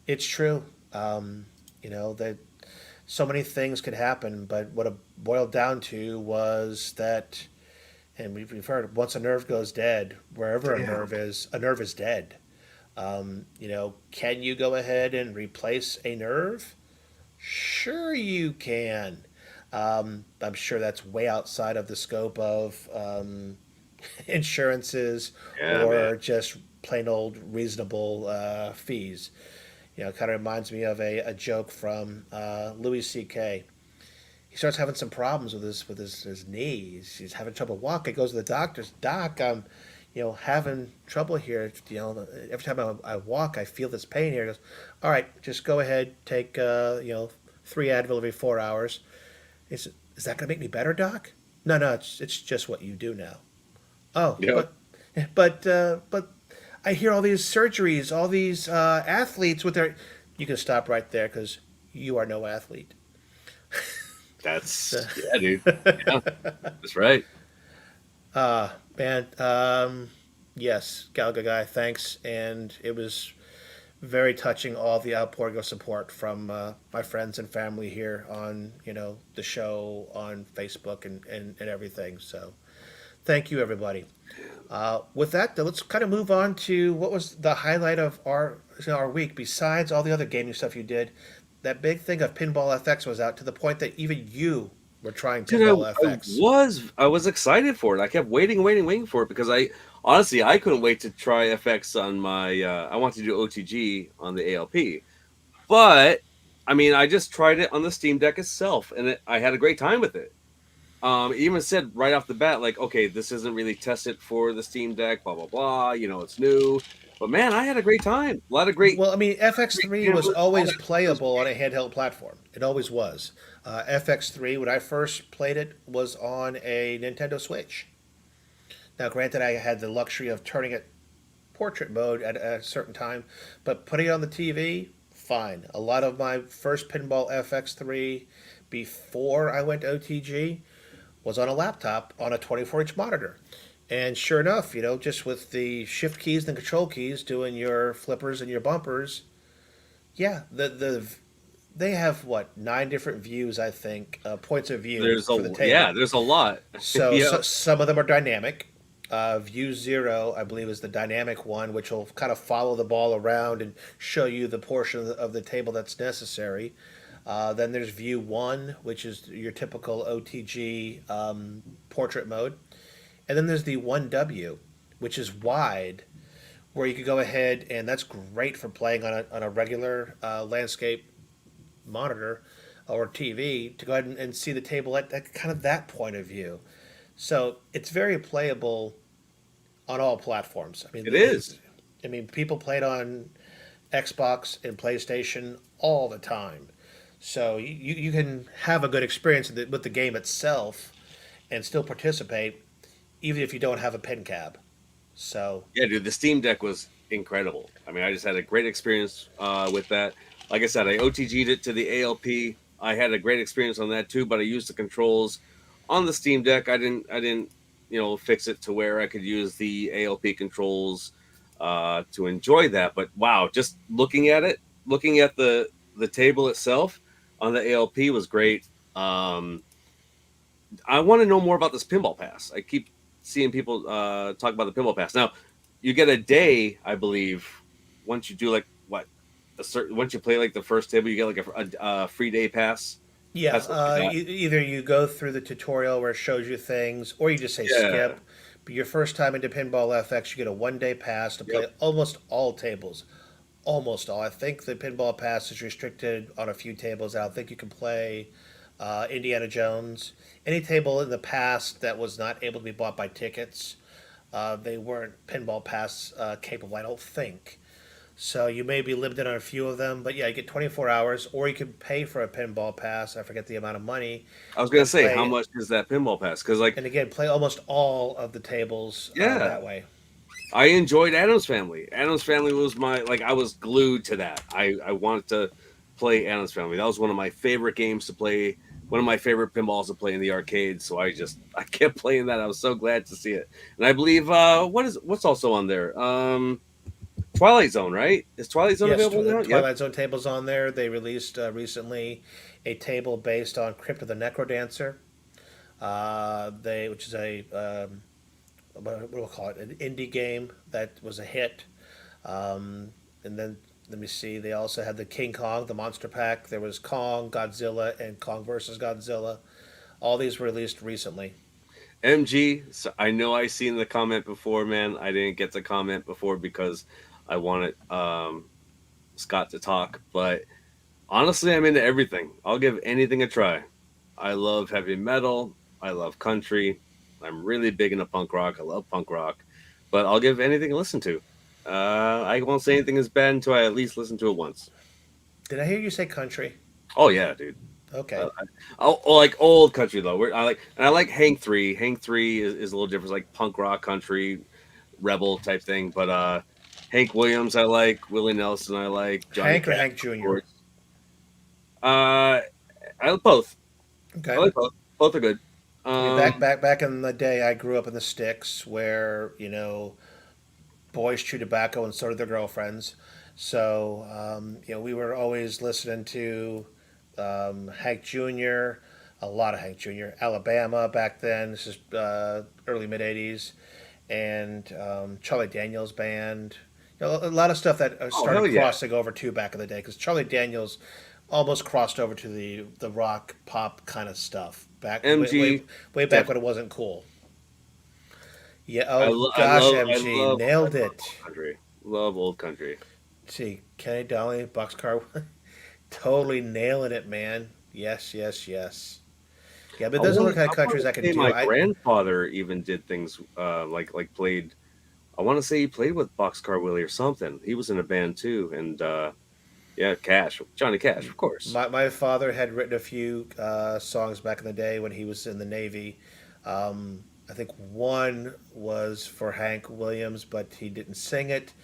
It's true. That so many things could happen, but what it boiled down to was that, and we've heard, once a nerve goes dead, wherever damn. a nerve is dead. Can you go ahead and replace a nerve? Sure, you can. I'm sure that's way outside of the scope of insurances Yeah, man. or just plain old reasonable fees. It kind of reminds me of a joke from Louis C.K. he starts having some problems with his knees. He's having trouble walking. He goes to the doctor's. Doc, I'm, having trouble here. Every time I walk, I feel this pain here. He goes, all right, just go ahead, take 3 Advil every 4 hours. He said, is that going to make me better, Doc? No, no, it's just what you do now. Oh, Yep. but I hear all these surgeries, all these athletes with their. You can stop right there because you are no athlete. So, That's yeah, dude. Yeah, that's right. man, yes, Galaga guy, thanks, and it was very touching. All the outpouring of support from my friends and family here on the show on Facebook and everything. So thank you, everybody. With that, though, let's kind of move on to what was the highlight of our week. Besides all the other gaming stuff you did, that big thing of Pinball FX was out to the point that even you were trying Dude, Pinball I FX. was excited for it. I kept waiting for it because I honestly I couldn't wait to try FX on my. I wanted to do OTG on the ALP, but I mean I just tried it on the Steam Deck itself, and I had a great time with it. It even said right off the bat, like, okay, this isn't really tested for the Steam Deck, blah blah blah. It's new, but man, I had a great time. A lot of Well, I mean, FX3 was cameras, all always that stuff was playable on great. a handheld platform. It always was. FX3, when I first played it, was on a Nintendo Switch. Now, granted, I had the luxury of turning it portrait mode at a certain time, but putting it on the TV, fine. A lot of my first Pinball FX3 before I went OTG was on a laptop on a 24-inch monitor. And sure enough, just with the shift keys and the control keys doing your flippers and your bumpers, yeah, they have what 9 different views, I think, points of view for the table. There's a lot. So, Yeah, some of them are dynamic. View 0, I believe, is the dynamic one, which will kind of follow the ball around and show you the portion of the table that's necessary. Then there's View 1, which is your typical OTG portrait mode. And then there's the 1W, which is wide, where you could go ahead, and that's great for playing on a regular landscape monitor or TV to go ahead and see the table at kind of that point of view. So it's very playable on all platforms. I mean, it is. people play it on Xbox and PlayStation all the time. So you can have a good experience with the game itself and still participate, even if you don't have a pin cab. So Yeah, dude, the Steam Deck was incredible. I mean, I just had a great experience with that. Like I said, I OTG'd it to the ALP. I had a great experience on that too, but I used the controls on the Steam Deck. I didn't, fix it to where I could use the ALP controls to enjoy that. But wow, just looking at it, looking at the table itself on the ALP was great. I want to know more about this Pinball Pass. I keep seeing people talk about the Pinball Pass. Now, you get a day, I believe, once you do like what once you play like the first table, you get like a free day pass. yeah, That's what I got. either you go through the tutorial where it shows you things, or you just say Yeah. skip. But your first time into Pinball FX, you get a 1 day pass to play Yep. almost all tables. Almost all. I think the Pinball Pass is restricted on a few tables. I don't think you can play Indiana Jones. Any table in the past that was not able to be bought by tickets, they weren't Pinball Pass capable, I don't think. So you may be limited on a few of them, but yeah, you get 24 hours, or you can pay for a Pinball Pass. I forget the amount of money, I was gonna and say, how play, much is that Pinball Pass? Because like, and again, play almost all of the tables yeah, that way. I enjoyed Adam's Family. Adam's Family was my like I was glued to that. I wanted to play Adam's Family. That was one of my favorite games to play. One of my favorite pinballs to play in the arcade. So I kept playing that. I was so glad to see it. And I believe what's also on there? Twilight Zone, right? Is Twilight Zone Yes, available now? Yep. Twilight Zone tables on there. They released recently a table based on Crypt of the Necrodancer. Which is a what do we call it? An indie game that was a hit. And then let me see. They also had the King Kong, the Monster Pack. There was Kong, Godzilla, and Kong versus Godzilla. All these were released recently. MG, so I know I seen the comment before, man. I didn't get to comment before because I wanted Scott to talk, but honestly, I'm into everything. I'll give anything a try. I love heavy metal. I love country. I'm really big into punk rock. I love punk rock, but I'll give anything a listen to. I won't say anything is bad until I at least listen to it once. Did I hear you say country? Oh yeah, dude. Okay. Like old country though. I like Hank Three. Hank Three is a little different. It's like punk rock country rebel type thing. But Hank Williams I like. Willie Nelson I like. Johnny Hank or Cash Hank of Jr.? course. Uh, I like both. I Okay. like both. Both are good. I mean, Um, back in the day, I grew up in the sticks where boys chew tobacco and so did their girlfriends. So we were always listening to Hank Jr., a lot of Hank Jr., Alabama back then. This is early mid '80s, and Charlie Daniels band. A lot of stuff that oh hell started yeah. crossing over to back in the day because Charlie Daniels almost crossed over to the rock pop kind of stuff back MG. way back when it wasn't cool. Yeah. Oh gosh, I MG nailed love it. old country. Love old country. See, Kenny Dolly, Boxcar, totally nailing it, man. Yes, yes, yes. Yeah, but those are the kind of I want countries to I can say do. my I grandfather even did things like played. I want to say he played with Boxcar Willie or something. He was in a band too, and yeah, Cash, Johnny Cash, of course. my father had written a few songs back in the day when he was in the Navy. I think one was for Hank Williams, but he didn't sing it,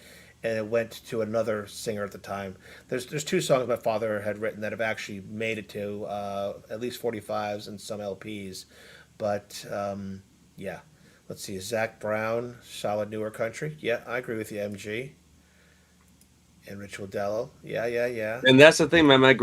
and it went to another singer at the time. There's two songs my father had written that have actually made it to at least 45s and some LPs, but yeah. Let's see, Zach Brown, solid newer country. Yeah, I agree with you, MG. And Ritualdelo. Yeah, yeah, yeah. And that's the thing, man. My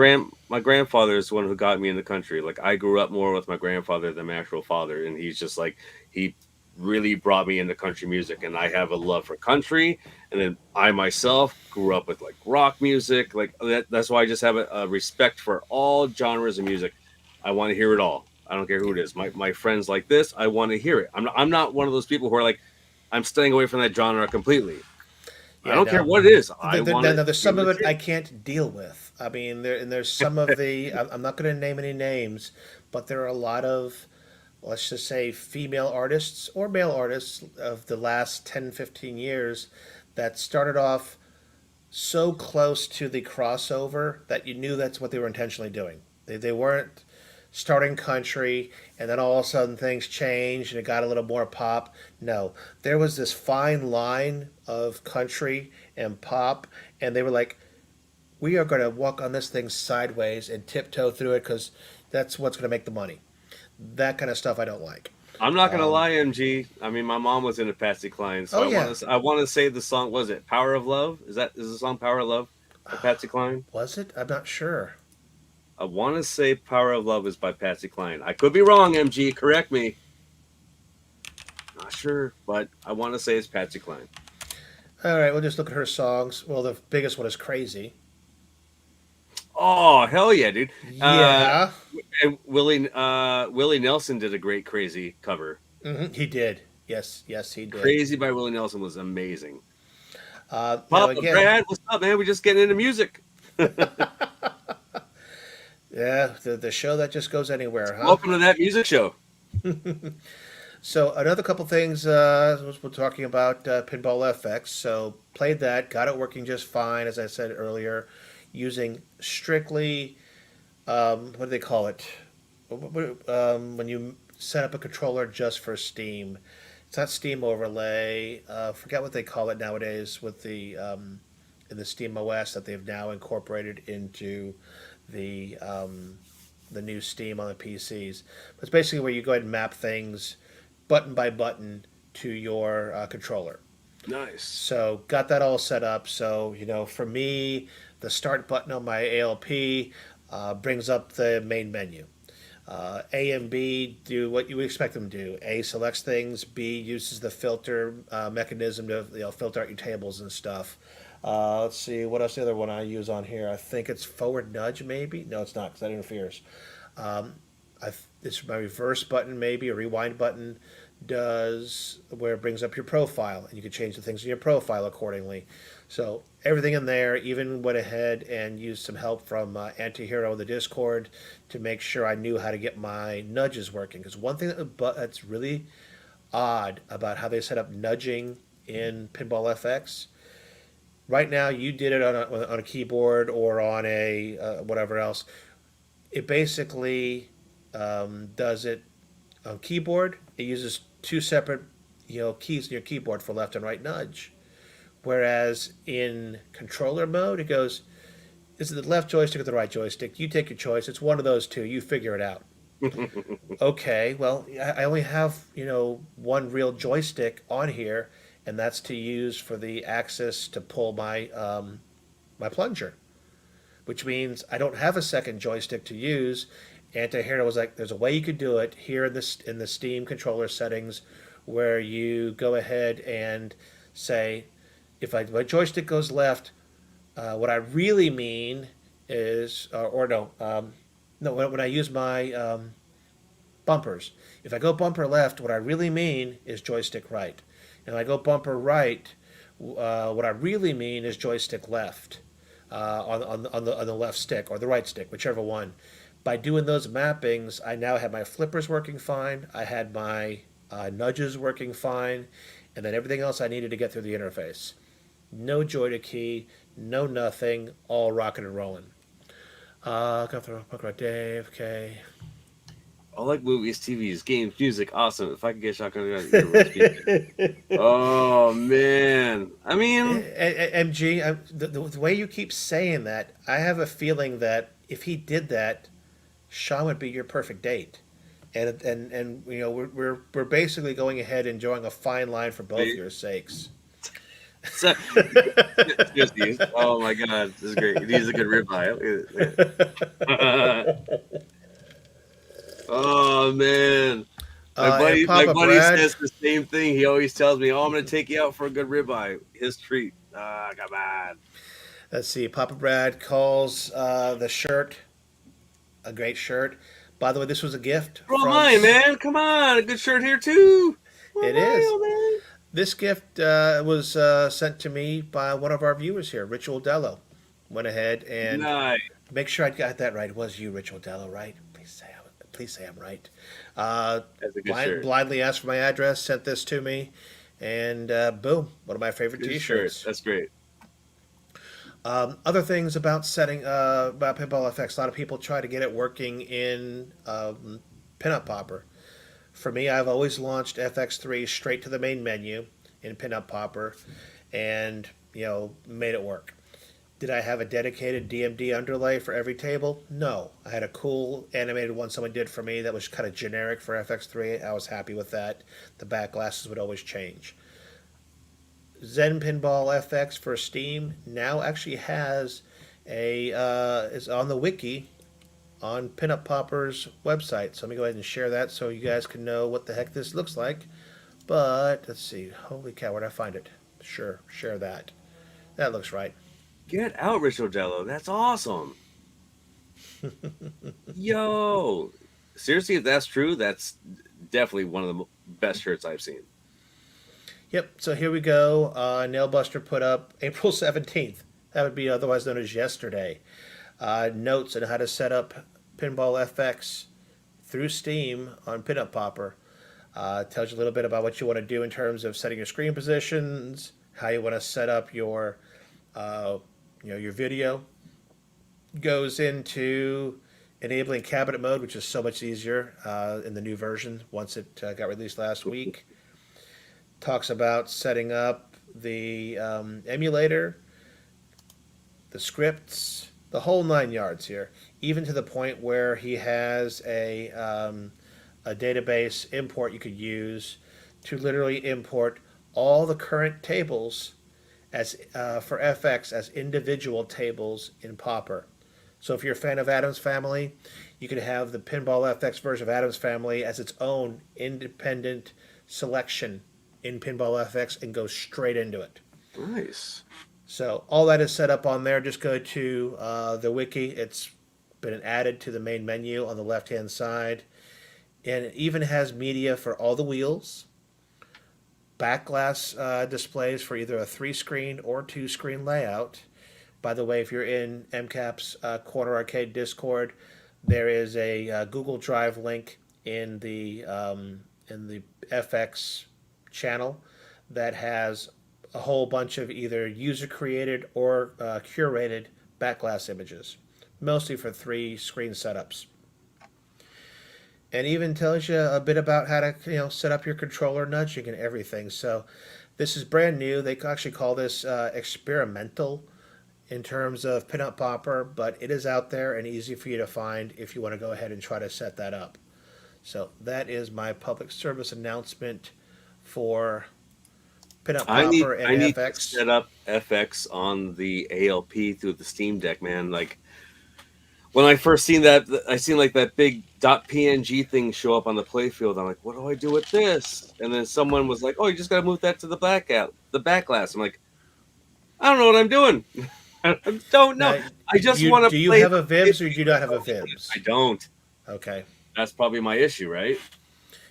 grandfather is the one who got me in the country. Like I grew up more with my grandfather than my actual father, and he's just like he really brought me into country music, and I have a love for country. And then I myself grew up with like rock music, like that's why I just have a respect for all genres of music. I want to hear it all. I don't care who it is. My friends like this, I want to hear it. I'm not one of those people who are like I'm staying away from that genre completely. I Yeah, don't care no. what it is. I want it to There's be some of it I legit. can't deal with. I mean, there's some of the. I'm not going to name any names, but there are a lot of, let's just say, female artists or male artists of the last 10, 15 years that started off so close to the crossover that you knew that's what they were intentionally doing. They weren't starting country and then all of a sudden things changed and it got a little more pop. No, there was this fine line of country and pop, and they were like, we are going to walk on this thing sideways and tiptoe through it because that's what's going to make the money. That kind of stuff I don't like. I'm not gonna lie, MG. I mean, my mom was into Patsy Cline, so Oh, yeah. I want to say the song was it "Power of Love"? Is the song "Power of Love" by Patsy Cline? Was it? I'm not sure. I want to say "Power of Love" is by Patsy Cline. I could be wrong, MG. Correct me. Not sure, but I want to say it's Patsy Cline. All right, we'll just look at her songs. Well, the biggest one is Crazy. Oh hell yeah, dude! Uh, Yeah, and Willie Nelson did a great "Crazy" cover. he did. Yes, yes, he did. "Crazy" by Willie Nelson was amazing. Now, Papa again, Brad, what's up, man? We just getting into music. yeah, the show that just goes anywhere, huh? Welcome to that music show. So another couple things we're talking about Pinball FX. So played that, got it working just fine, as I said earlier, using strictly what do they call it? When you set up a controller just for Steam, it's not Steam Overlay. Forget what they call it nowadays with the in the Steam OS that they've now incorporated into the new Steam on the PCs. But it's basically where you go ahead and map things button by button to your controller. Nice. So got that all set up. So for me, the start button on my ALP brings up the main menu. A and B do what you would expect them to do. A selects things. B uses the filter mechanism to filter out your tables and stuff. Let's see what else. The other one I use on here, I think it's forward nudge. Maybe no, it's not because that interferes. Um, it's my reverse button, maybe a rewind button does where it brings up your profile, and you can change the things in your profile accordingly. So everything in there, even went ahead and used some help from Antihero in the Discord to make sure I knew how to get my nudges working. Because one thing that's really odd about how they set up nudging in Pinball FX. Right now, you did it on a keyboard or on a whatever else. It basically does it on keyboard. It uses two separate keys in your keyboard for left and right nudge. Whereas in controller mode, it goes, is it the left joystick or the right joystick? You take your choice. It's one of those two. You figure it out. Okay, well, I only have, one real joystick on here, and that's to use for the axis to pull my plunger, which means I don't have a second joystick to use. Antihero was like, there's a way you could do it here in the Steam controller settings, where you go ahead and say, if my joystick goes left, what I really mean is, or no, no, when I use my bumpers, if I go bumper left, what I really mean is joystick right. And if I go bumper right, what I really mean is joystick left on the left stick or the right stick, whichever one. By doing those mappings, I now had my flippers working fine. I had my nudges working fine, and then everything else I needed to get through the interface. No joy to key, no nothing, all rocking and rolling. Got the Pokemon Dave, okay. I like movies, TVs, games, music. Awesome. If I could get shotgun, oh man. I mean, MG, the way you keep saying that, I have a feeling that if he did that, Sean would be your perfect date. And we're basically going ahead and drawing a fine line for both your sakes. so, oh my god, this is great. He needs a good ribeye. Oh man, my buddy says the same thing. He always tells me, "Oh, I'm going to take you out for a good ribeye." His treat. Come on. Let's see. Papa Brad calls the shirt a great shirt. By the way, this was a gift. From mine, man. Come on, a good shirt here too. It is. Man. This gift was sent to me by one of our viewers here, Ritualdelo. Went ahead and make sure I got that right. It was you, Ritualdelo, right? Please say I'm right. Blindly asked for my address, sent this to me, and boom, one of my favorite good T-shirts. Shirt. That's great. Other things about setting about Pinball FX. A lot of people try to get it working in Pinup Popper. For me, I've always launched FX3 straight to the main menu in Pinup Popper, and made it work. Did I have a dedicated DMD underlay for every table? No. I had a cool animated one someone did for me that was kind of generic for FX3. I was happy with that. The back glasses would always change. Zen Pinball FX for Steam now actually has is on the wiki on Pinup Popper's website. So let me go ahead and share that so you guys can know what the heck this looks like. But let's see. Holy cow, where'd I find it? Sure, share that. That looks right. Get out, Ritualdelo. That's awesome. Yo. Seriously, if that's true, that's definitely one of the best shirts I've seen. Yep, so here we go. Nailbuster put up April 17th. That would be otherwise known as yesterday. Notes on how to set up Pinball FX through Steam on Pinup Popper. Tells you a little bit about what you want to do in terms of setting your screen positions, how you want to set up your video. Goes into enabling cabinet mode, which is so much easier in the new version once it got released last week. Talks about setting up the emulator, the scripts, the whole 9 yards here, even to the point where he has a database import you could use to literally import all the current tables as for FX as individual tables in Popper. So if you're a fan of Addams Family, you can have the Pinball FX version of Addams Family as its own independent selection in Pinball FX and go straight into it. Nice. So all that is set up on there. Just go to the wiki. It's been added to the main menu on the left-hand side. And it even has media for all the wheels. back glass displays for either a 3-screen or 2-screen layout. By the way, if you're in MCAP's Corner Arcade Discord, there is a Google Drive link in the FX channel that has a whole bunch of either user created or curated backglass images, mostly for 3-screen setups. And even tells you a bit about how to set up your controller nudging and everything. So this is brand new. They actually call this experimental in terms of Pinup Popper, but it is out there and easy for you to find if you want to go ahead and try to set that up. So that is my public service announcement for Pinup Popper and I need FX. to set up FX on the ALP through the Steam Deck, man. Like when I first seen that, I seen like that big .png thing show up on the playfield. I'm like, what do I do with this? And then someone was like, oh, you just got to move that to the backglass. I'm like, I don't know what I'm doing. I don't know. Now, I just want to. Do you have a Vibs or do you not have a Vibs? I don't. Okay. That's probably my issue, right?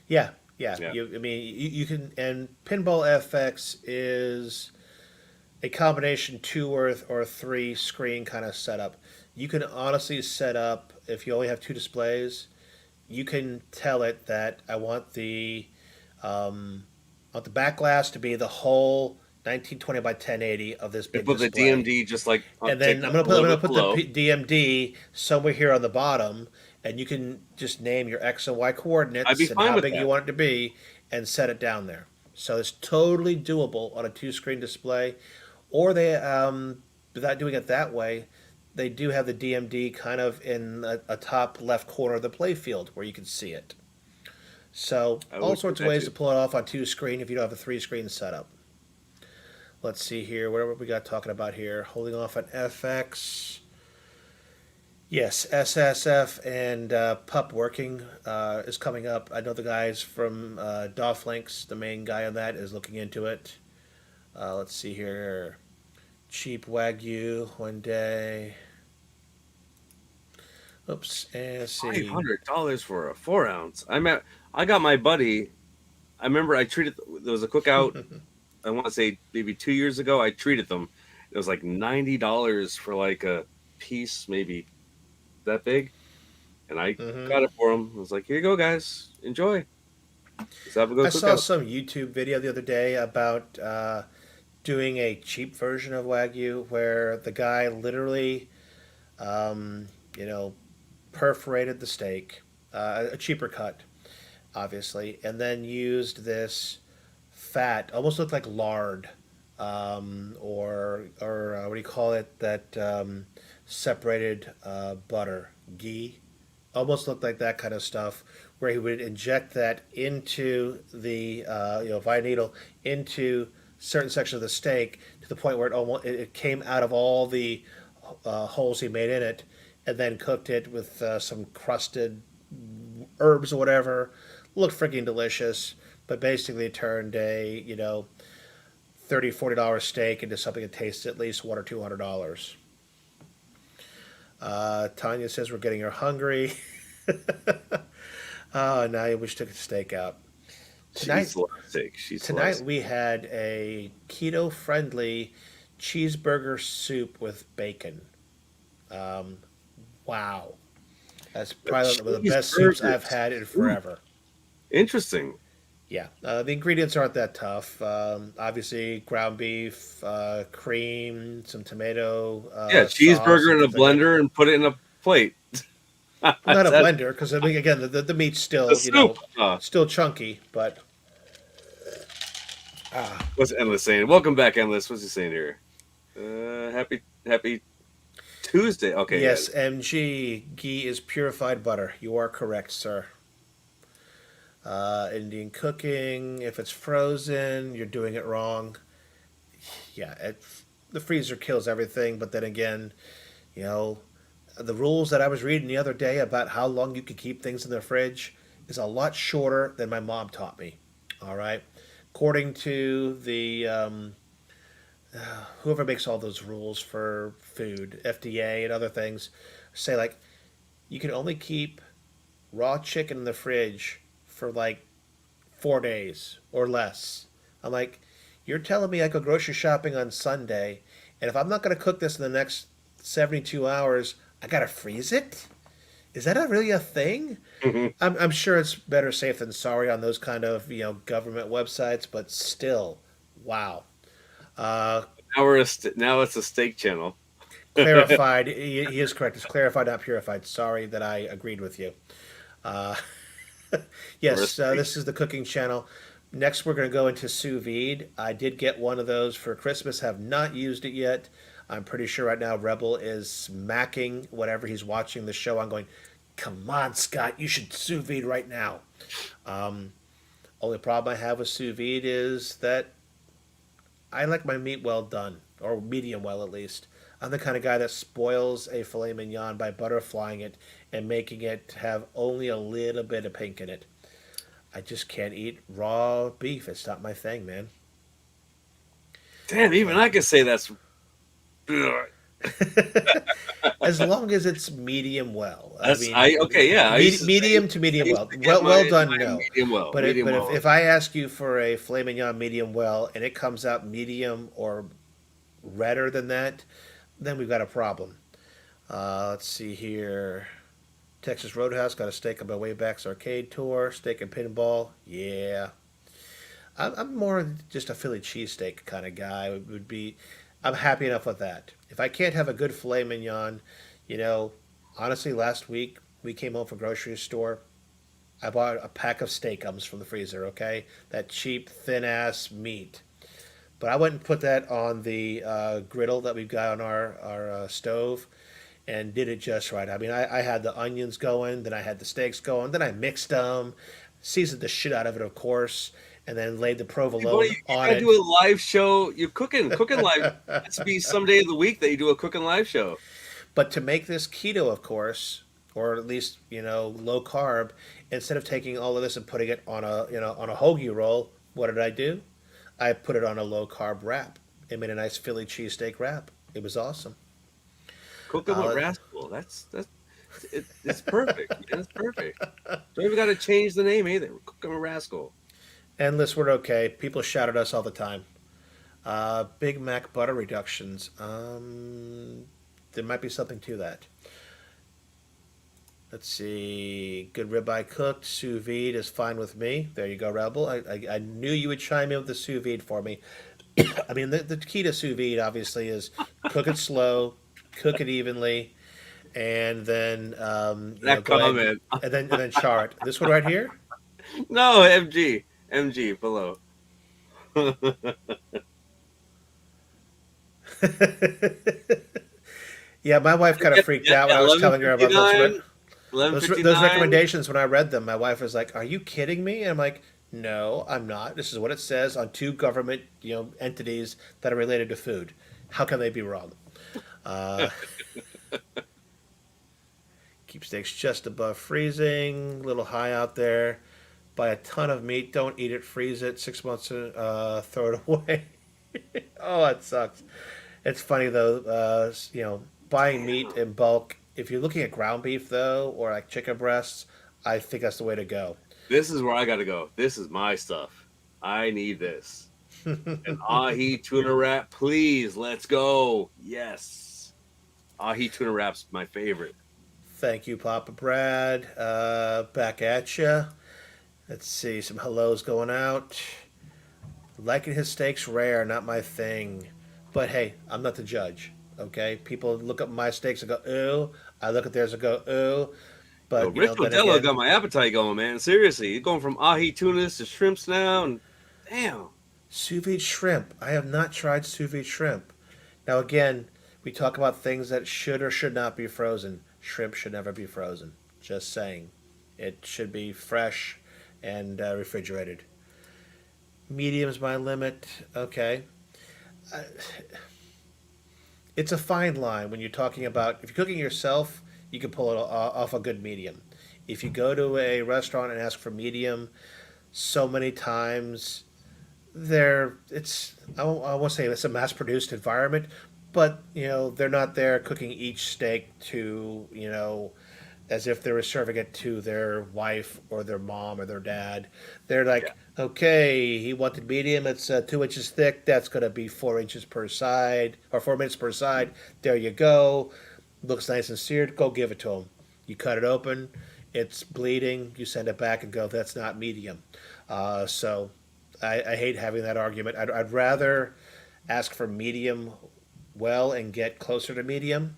Yeah. Yeah. You can, and Pinball FX is a combination 2 or 3-screen kind of setup. You can honestly set up, if you only have 2 displays, you can tell it that I want the back glass to be the whole 1920 by 1080 of this big put display. the DMD just like, and then I'm gonna put the DMD somewhere here on the bottom, and you can just name your X and Y coordinates and how big you want it to be, and set it down there. So it's totally doable on a 2-screen display, or they without doing it that way, they do have the DMD kind of in a top left corner of the playfield where you can see it. So all sorts of ways to pull it off on 2-screen if you don't have a 3-screen setup. Let's see here. What we got talking about here? Holding off on FX. Yes, SSF and PUP working is coming up. I know the guys from Dofflinks, the main guy on that, is looking into it. Let's see here. Cheap Wagyu one day. Oops, and let's see. $500 for a 4-ounce. I got my buddy. I remember there was a cookout. I want to say maybe 2 years ago. I treated them. It was like $90 for like a piece, maybe that big, and I got it for them. I was like, "Here you go, guys. Enjoy." Let's have a go. I saw some YouTube video the other day about doing a cheap version of Wagyu, where the guy literally, perforated the steak, a cheaper cut, obviously, and then used this fat, almost looked like lard, or what do you call it? That separated butter, ghee, almost looked like that kind of stuff, where he would inject that into the vine needle into certain sections of the steak to the point where it came out of all the holes he made in it, and then cooked it with some crusted herbs or whatever. Looked freaking delicious, but basically turned a $30-$40 steak into something that tastes at least $100 or $200. Tanya says we're getting her hungry. Oh, now you wish to take a steak out. Tonight we had a keto-friendly cheeseburger soup with bacon. Wow. That's probably one of the best soups I've had in forever. Interesting. Yeah. The ingredients aren't that tough. Obviously, ground beef, cream, some tomato. Cheeseburger in a blender and put it in a plate. Not a blender, because again, the meat's still still chunky, but. What's Endless saying? Welcome back, Endless. What's he saying here? Happy Tuesday. Okay. Yes, MG. Ghee is purified butter. You are correct, sir. Indian cooking. If it's frozen, you're doing it wrong. Yeah, the freezer kills everything. But then again, the rules that I was reading the other day about how long you can keep things in the fridge is a lot shorter than my mom taught me. All right, according to the whoever makes all those rules for food, FDA and other things, say like you can only keep raw chicken in the fridge for like 4 days or less. I'm like, you're telling me I go grocery shopping on Sunday, and if I'm not going to cook this in the next 72 hours, I got to freeze it? Is that really a thing? I'm sure it's better safe than sorry on those kind of government websites, but still, wow. Uh, Now it's a steak channel. Clarified. He is correct. It's clarified, not purified. Sorry that I agreed with you. Uh, Or a yes, steak. this is the cooking channel. Next, we're going to go into sous vide. I did get one of those for Christmas. Have not used it yet. I'm pretty sure right now Rebel is smacking whatever he's watching the show. I'm going, come on, Scott, you should sous vide right now. Um, Only problem I have with sous vide is that I like my meat well done, or medium well at least. I'm the kind of guy that spoils a filet mignon by butterflying it and making it have only a little bit of pink in it. I just can't eat raw beef. It's not my thing, man. Damn, even But I could say that's. as long as it's medium well, I That's mean, I okay, yeah. medium to I medium used well, to get well my done, no. medium well, But medium but well. if I ask you for a filet mignon medium well and it comes out medium or redder than that, then we've got a problem. Let's see here. Texas Roadhouse got a steak on my way back's arcade tour. Steak and pinball, yeah. I'm more just a Philly cheesesteak kind of guy. It would be, I'm happy enough with that. If I can't have a good filet mignon, you know, honestly, last week we came home from grocery store. I bought a pack of steakums from the freezer. Okay, that cheap thin ass meat. But I wouldn't put that on the griddle that we've got on our stove and did it just right. I mean, I had the onions going, then I had the steaks going, then I mixed them, seasoned the shit out of it, of course, and then laid the Hey, buddy, provolone you on gotta it. do a live show. You're cooking live. Let's be some day of the week that you do a cooking live show. But to make this keto, of course, or at least low carb, instead of taking all of this and putting it on a hoagie roll, what did I do? I put it on a low carb wrap. It made a nice Philly cheesesteak wrap. It was awesome. Cooking with Uh, rascal. It's perfect, man. It's perfect. Don't even got to change the name either. Cooking with rascal. Endless, we're okay. People shout at us all the time. Big Mac butter reductions. There might be something to that. Let's see. Good ribeye cooked. Sous vide is fine with me. There you go, Rebel. I knew you would chime in with the sous vide for me. I mean, the key to sous vide obviously is cook it slow, cook it evenly, and then That go ahead comment. and then char it. This one right here. No, MG below. Yeah, my wife kind of freaked out when I was telling her about Eleven fifty those nine. recommendations. When I read them, my wife was like, "Are you kidding me?" And I'm like, "No, I'm not. This is what it says on two government entities that are related to food. How can they be wrong?" Uh, keep steaks just above freezing. A little high out there. Buy a ton of meat. Don't eat it. Freeze it. 6 months. Throw it away. Oh, it sucks. It's funny though. Buying meat in bulk. If you're looking at ground beef though, or like chicken breasts, I think that's the way to go. This is where I gotta go. This is my stuff. I need this. An ahi tuna wrap, please. Let's go. Yes. Ahi tuna wrap's my favorite. Thank you, Papa Brad. Back at you. Let's see. Some hellos going out. Liking his steaks rare, not my thing. But hey, I'm not the judge. Okay, people look at my steaks and go ooh. I look at theirs and go ooh. Yo, But then Ritualdelo got again, my appetite going, man. Seriously, you're going from ahi tunas to shrimps now, and damn. sous vide shrimp. I have not tried sous vide shrimp. Now again, we talk about things that should or should not be frozen. Shrimp should never be frozen. Just saying, it should be fresh and refrigerated. Medium's my limit. Okay. Uh, it's a fine line when you're talking about if you're cooking yourself, you can pull it off a good medium. If you go to a restaurant and ask for medium, so many times I won't say it's a mass produced environment, but they're not there cooking each steak to as if they were serving it to their wife or their mom or their dad. They're like, Yeah. okay, he wanted medium. It's 2 inches thick. That's going to be 4 inches per side or 4 minutes per side. There you go. Looks nice and seared. Go give it to him. You cut it open. It's bleeding. You send it back and go, that's not medium. So I hate having that argument. I'd rather ask for medium well and get closer to medium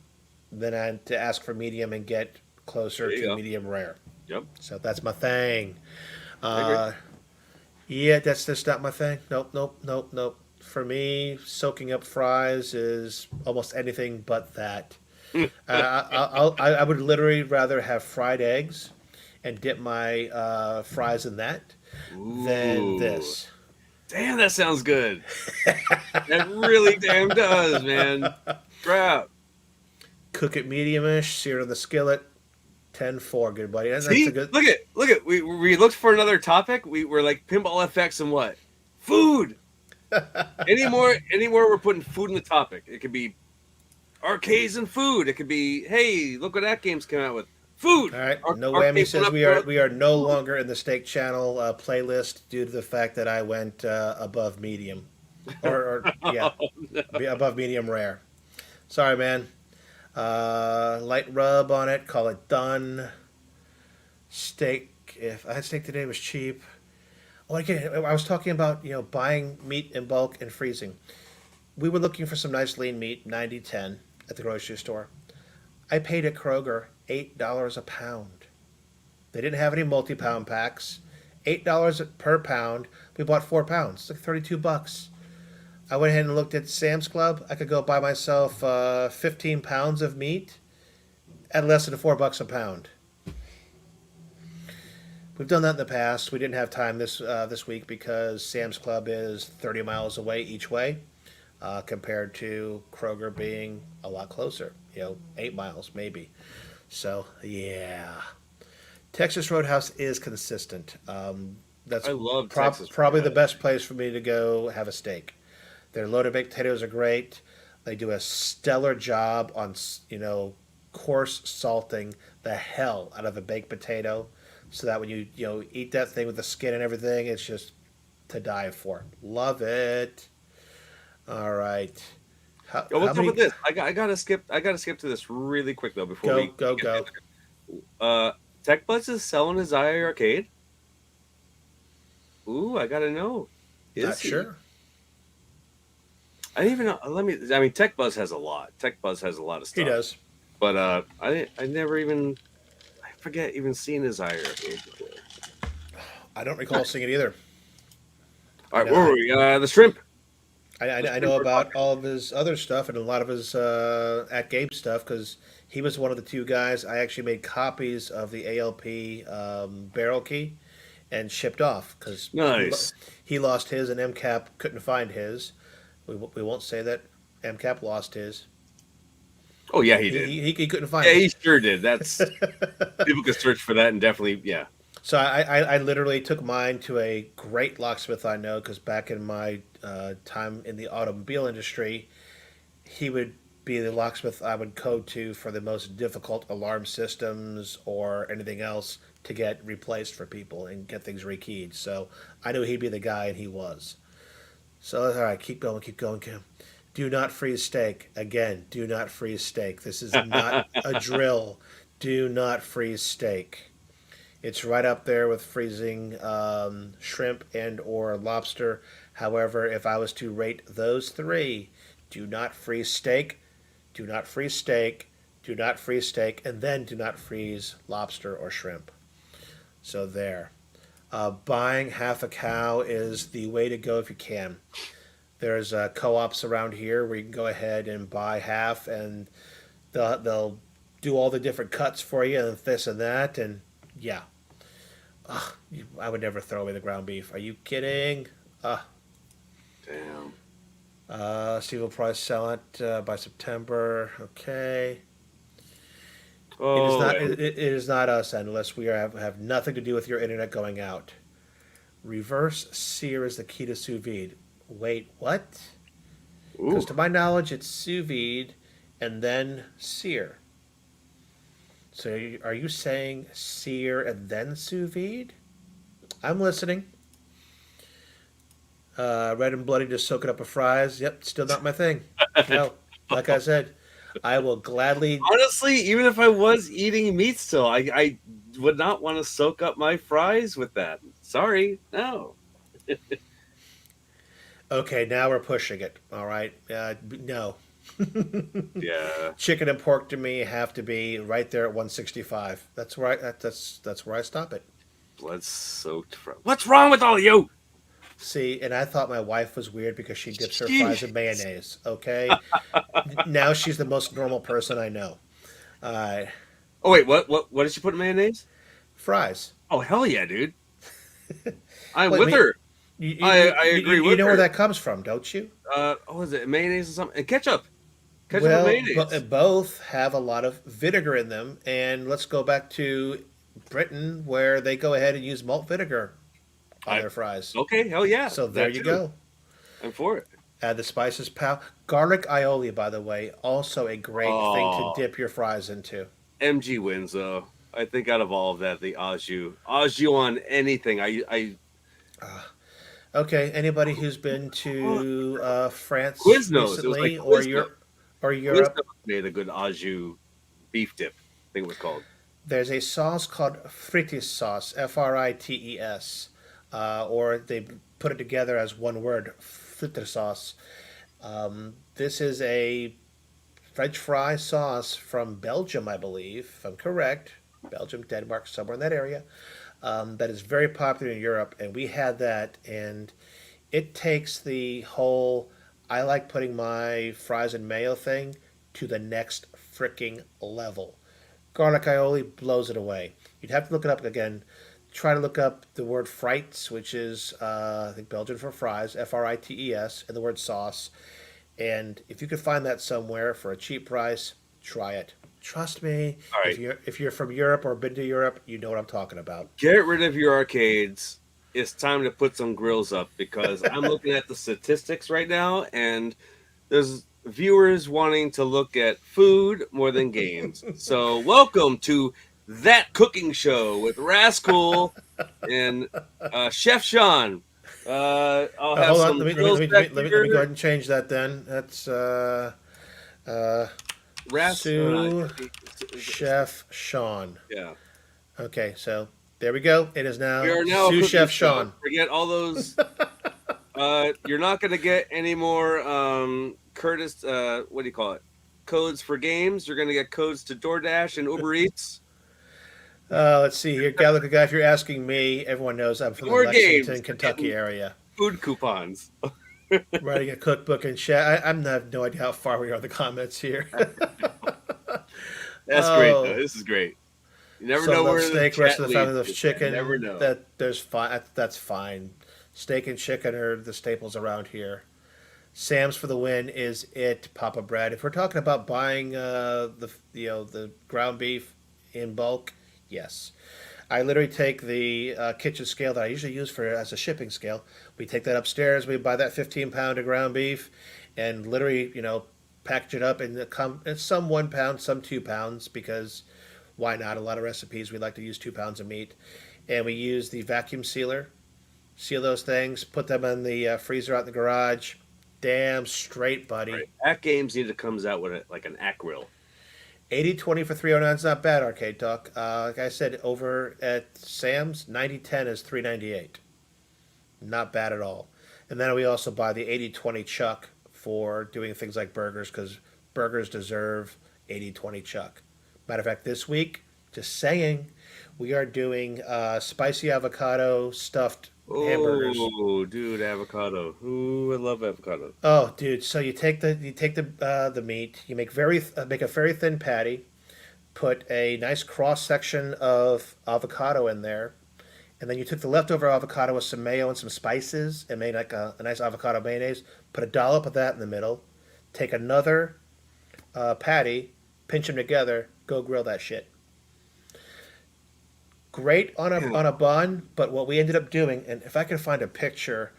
than to ask for medium and get closer There you to go. medium rare. Yep. So that's my thing. I agree. Yeah, that's just not my thing. Nope, nope, nope, nope. For me, soaking up fries is almost anything but that. I would literally rather have fried eggs and dip my fries in that than Ooh. this. Damn, that sounds good. That really damn does, man. Crap. Cook it medium-ish, sear it on the skillet. 10-4, good buddy. That's See, a good. look at. We looked for another topic. We were like Pinball FX and what? Food. Anymore we're putting food in the topic. It could be arcades and food. It could be, hey, look what atgames came out with. Food. All right. No Arcades whammy went says up we are no food. longer in the steak channel playlist due to the fact that I went above medium, or yeah, above medium rare. Sorry, man. Light rub on it. Call it done. Steak. If I had steak today, it was cheap. Oh, again, I was talking about buying meat in bulk and freezing. We were looking for some nice lean meat, 90-10 at the grocery store. I paid at Kroger $8 a pound. They didn't have any multi-pound packs. $8 per pound. We bought 4 pounds. It's like $32. I went ahead and looked at Sam's Club. I could go buy myself 15 pounds of meat at less than $4 a pound. We've done that in the past. We didn't have time this week because Sam's Club is 30 miles away each way, compared to Kroger being a lot closer. 8 miles maybe. So yeah, Texas Roadhouse is consistent. That's I love Texas probably the Roadhouse. best place for me to go have a steak. Their loaded baked potatoes are great. They do a stellar job on coarse salting the hell out of a baked potato, so that when you eat that thing with the skin and everything, it's just to die for. Love it. All right. Yo, what's up with this? I gotta skip to this really quick though before we go. Tech Buzz is selling his arcade. Ooh, I gotta know. Not he? sure. I didn't even know. I mean, Tech Buzz has a lot. Tech Buzz has a lot of stuff. He does. But I never even. I forget even seeing his arcade before. I don't recall seeing it either. All right, No, where were we? The shrimp. I know about all of his other stuff and a lot of his at game stuff because he was one of the 2 guys. I actually made copies of the ALP barrel key and shipped off because Nice. he lost his and MCAP couldn't find his. We won't say that MCAP lost his. Oh yeah, he did. He couldn't find Yeah, it. he sure did. That's people could search for that and definitely yeah. So I literally took mine to a great locksmith I know because back in my time in the automobile industry, he would be the locksmith I would go to for the most difficult alarm systems or anything else to get replaced for people and get things rekeyed. So I knew he'd be the guy, and he was. So all right, keep going, Kim. Do not freeze steak. Again, do not freeze steak. This is not a drill. Do not freeze steak. It's right up there with freezing shrimp and or lobster. However, if I was to rate those 3, do not freeze steak, do not freeze steak, do not freeze steak, and then do not freeze lobster or shrimp. So there. Buying half a cow is the way to go if you can. There's co-ops around here where you can go ahead and buy half, and they'll do all the different cuts for you and this and that, and yeah. Ugh, I would never throw away the ground beef. Are you kidding? Damn. Steve will probably sell it by September. Okay. Oh, It is not us, Endless. We have nothing to do with your internet going out. Reverse sear is the key to sous vide. Wait, what? ooh. Because to my knowledge, it's sous vide and then sear. So are you saying sear and then sous vide? I'm listening. Red and bloody, just soaking up with fries. Yep, still not my thing. No, like I said, I will gladly. Honestly, even if I was eating meat still, I would not want to soak up my fries with that. Sorry, no. Okay, now we're pushing it. All right, no. Yeah, Chicken and pork to me have to be right there at 165. That's where that's where I stop it. blood soaked fries. What's wrong with all of you? See, and I thought my wife was weird because she dips her fries in Jeez. mayonnaise. Okay, now she's the most normal person I know. Uh, Oh wait, what did she put in mayonnaise? Fries. Oh hell yeah, dude! I'm Well, I with mean, her. I agree you with know where her. that comes from, don't you? What is it? Mayonnaise or something? And ketchup. Ketchup and Well, mayonnaise. both have a lot of vinegar in them, and let's go back to Britain where they go ahead and use malt vinegar on I their fries. Okay, hell yeah, So there that you too. go. I'm for it. Add the spices, garlic aioli, by the way, also a great thing to Oh, dip your fries into. MG wins though. I think out of all of that, the au jus on anything. Okay, anybody who's been Oh, to France Quiznos. It was like recently, or Quiznos. Europe, Quiznos made a good au jus beef dip. I think it was called. there's a sauce called frites sauce, Frites, or they put it together as one word, frites sauce. This is a French fry sauce from Belgium, I believe, if I'm correct. Belgium, Denmark, somewhere in that area. That is very popular in Europe, and we had that, and it takes the whole I like putting my fries and mayo thing to the next freaking level. Garlic aioli blows it away. You'd have to look it up again. Try to look up the word frites, which is I think Belgian for fries, Frites, and the word sauce. And if you could find that somewhere for a cheap price, try it. Trust me, All right, if you're from Europe or been to Europe, you know what I'm talking about. get rid of your arcades. It's time to put some grills up because I'm looking at the statistics right now, and there's viewers wanting to look at food more than games. So, welcome to That Cooking Show with Rascal and Chef Sean. I'll have Hold on, some grills back let me go here. ahead and change that then. That's uh, Ras, Sue Chef Sean. yeah. Okay, so there we go. It is We now are now a Sous cooking Chef show. Sean. Forget all those. You're not going to get any more Curtis, what do you call it? Codes for games. You're going to get codes to DoorDash and Uber Eats. Let's see here, Gallagher guy. If you're asking me, everyone knows I'm from the More games. Lexington, You're Kentucky getting area. food coupons. Writing a cookbook and chat. I have no idea how far we are in the comments here. That's great, though. Oh, This is great. You never some know love where the steak, rest chat of the family leads. loves You never chicken. know. There's fine. That's fine. Steak and chicken are the staples around here. Sam's for the win is it, Papa Brad. If we're talking about buying the ground beef in bulk, yes. I literally take the kitchen scale that I usually use for as a shipping scale. We take that upstairs. We buy that 15 pound of ground beef, and literally package it up and it's some 1 pound, some 2 pounds because why not? A lot of recipes we like to use 2 pounds of meat, and we use the vacuum sealer, seal those things, put them in the freezer out in the garage. Damn straight, buddy. Right. Atgames need to comes out with like an Ack grill. 80-20 for 309 is not bad, Arcade Talk. Like I said, over at Sam's, 90-10 is 398. Not bad at all. And then we also buy the 80-20 chuck for doing things like burgers because burgers deserve 80-20 chuck. Matter of fact, this week, just saying, we are doing spicy avocado stuffed hamburgers. Oh, dude, avocado. Ooh, I love avocado. Oh, dude! So you take the meat, you make a very thin patty, put a nice cross section of avocado in there, and then you took the leftover avocado with some mayo and some spices and made like a nice avocado mayonnaise. Put a dollop of that in the middle. Take another patty, pinch them together, go grill that shit. Great on a Yeah. on a bun, but what we ended up doing, and if I can find a picture,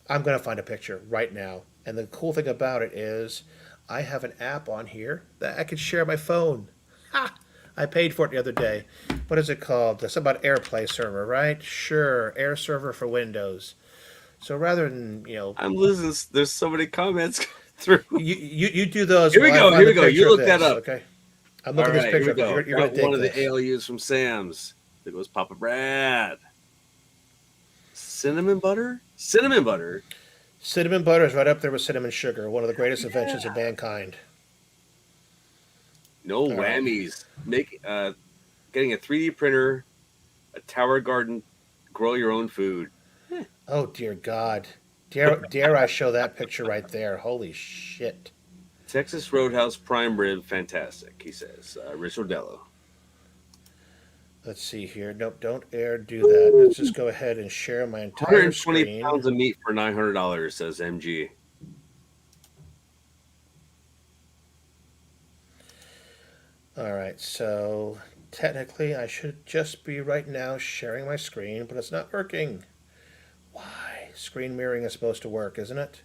I'm gonna find a picture right now. And the cool thing about it is, I have an app on here that I can share my phone. Ha! I paid for it the other day. What is it called? It's about AirPlay server, right? Sure, Air server for Windows. So rather than I'm losing. There's so many comments through. you do those Here we while I go. find Here the we go. picture You of look that this. up. Okay, I'm All looking at this right, here picture we of this. go. You're gonna Got dig one of the this. ALUs from Sam's. There goes Papa Brad. Cinnamon butter? Cinnamon butter? Cinnamon butter is right up there with cinnamon sugar, one of the greatest inventions of mankind. No All right. whammies. Getting a 3D printer, a tower garden, grow your own food. Oh dear God, dare I show that picture right there? Holy shit! Texas Roadhouse prime rib, fantastic, he says. Ritualdelo. Let's see here. Nope, don't do that. Let's just go ahead and share my entire 120 screen. pounds of meat for $900, says MG. All right, so technically I should just be right now sharing my screen, but it's not working. Why? Screen mirroring is supposed to work, isn't it?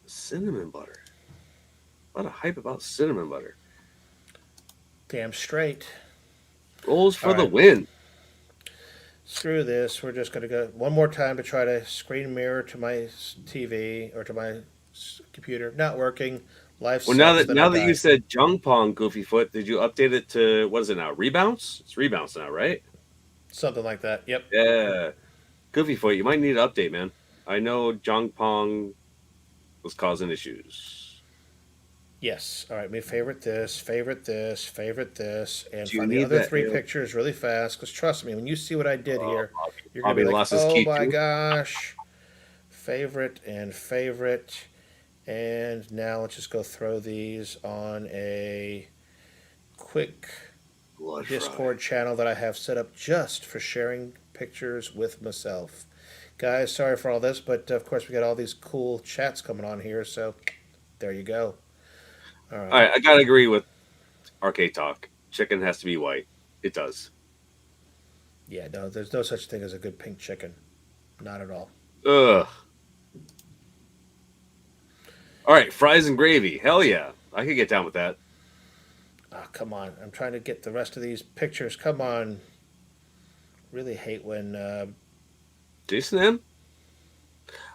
Cinnamon butter. A lot of hype about cinnamon butter. Damn straight. Rolls for All the right. win. Screw this. We're just going to go one more time to try to screen mirror to my TV or to my computer. Not working. Life Well, sucks. Then I now that die. you said Jung Pong Goofy Foot, did you update it to what is it now? Rebounce? It's Rebounce now, right? Something like that. Yep. Yeah. Goofy Foot, you might need an update, man. I know Jung Pong was causing issues. Yes. All right. Me favorite this, favorite this, favorite this, and Do you find the need other that, three you know? pictures really fast. Because trust me, when you see what I did here, you're gonna Bobby be like, lost his "Oh key my too. gosh!" Favorite and favorite, and now let's just go throw these on a quick Blood Discord channel that I have set up just for sharing pictures with myself. Guys, sorry for all this, but of course we got all these cool chats coming on here, so there you go. All All right. right, I gotta agree with Arcade Talk. Chicken has to be white. It does. Yeah, no, there's no such thing as a good pink chicken. Not at all. Ugh. All right, fries and gravy. Hell yeah, I could get down with that. Oh, come on. I'm trying to get the rest of these pictures. Come on. Really hate when Jason M.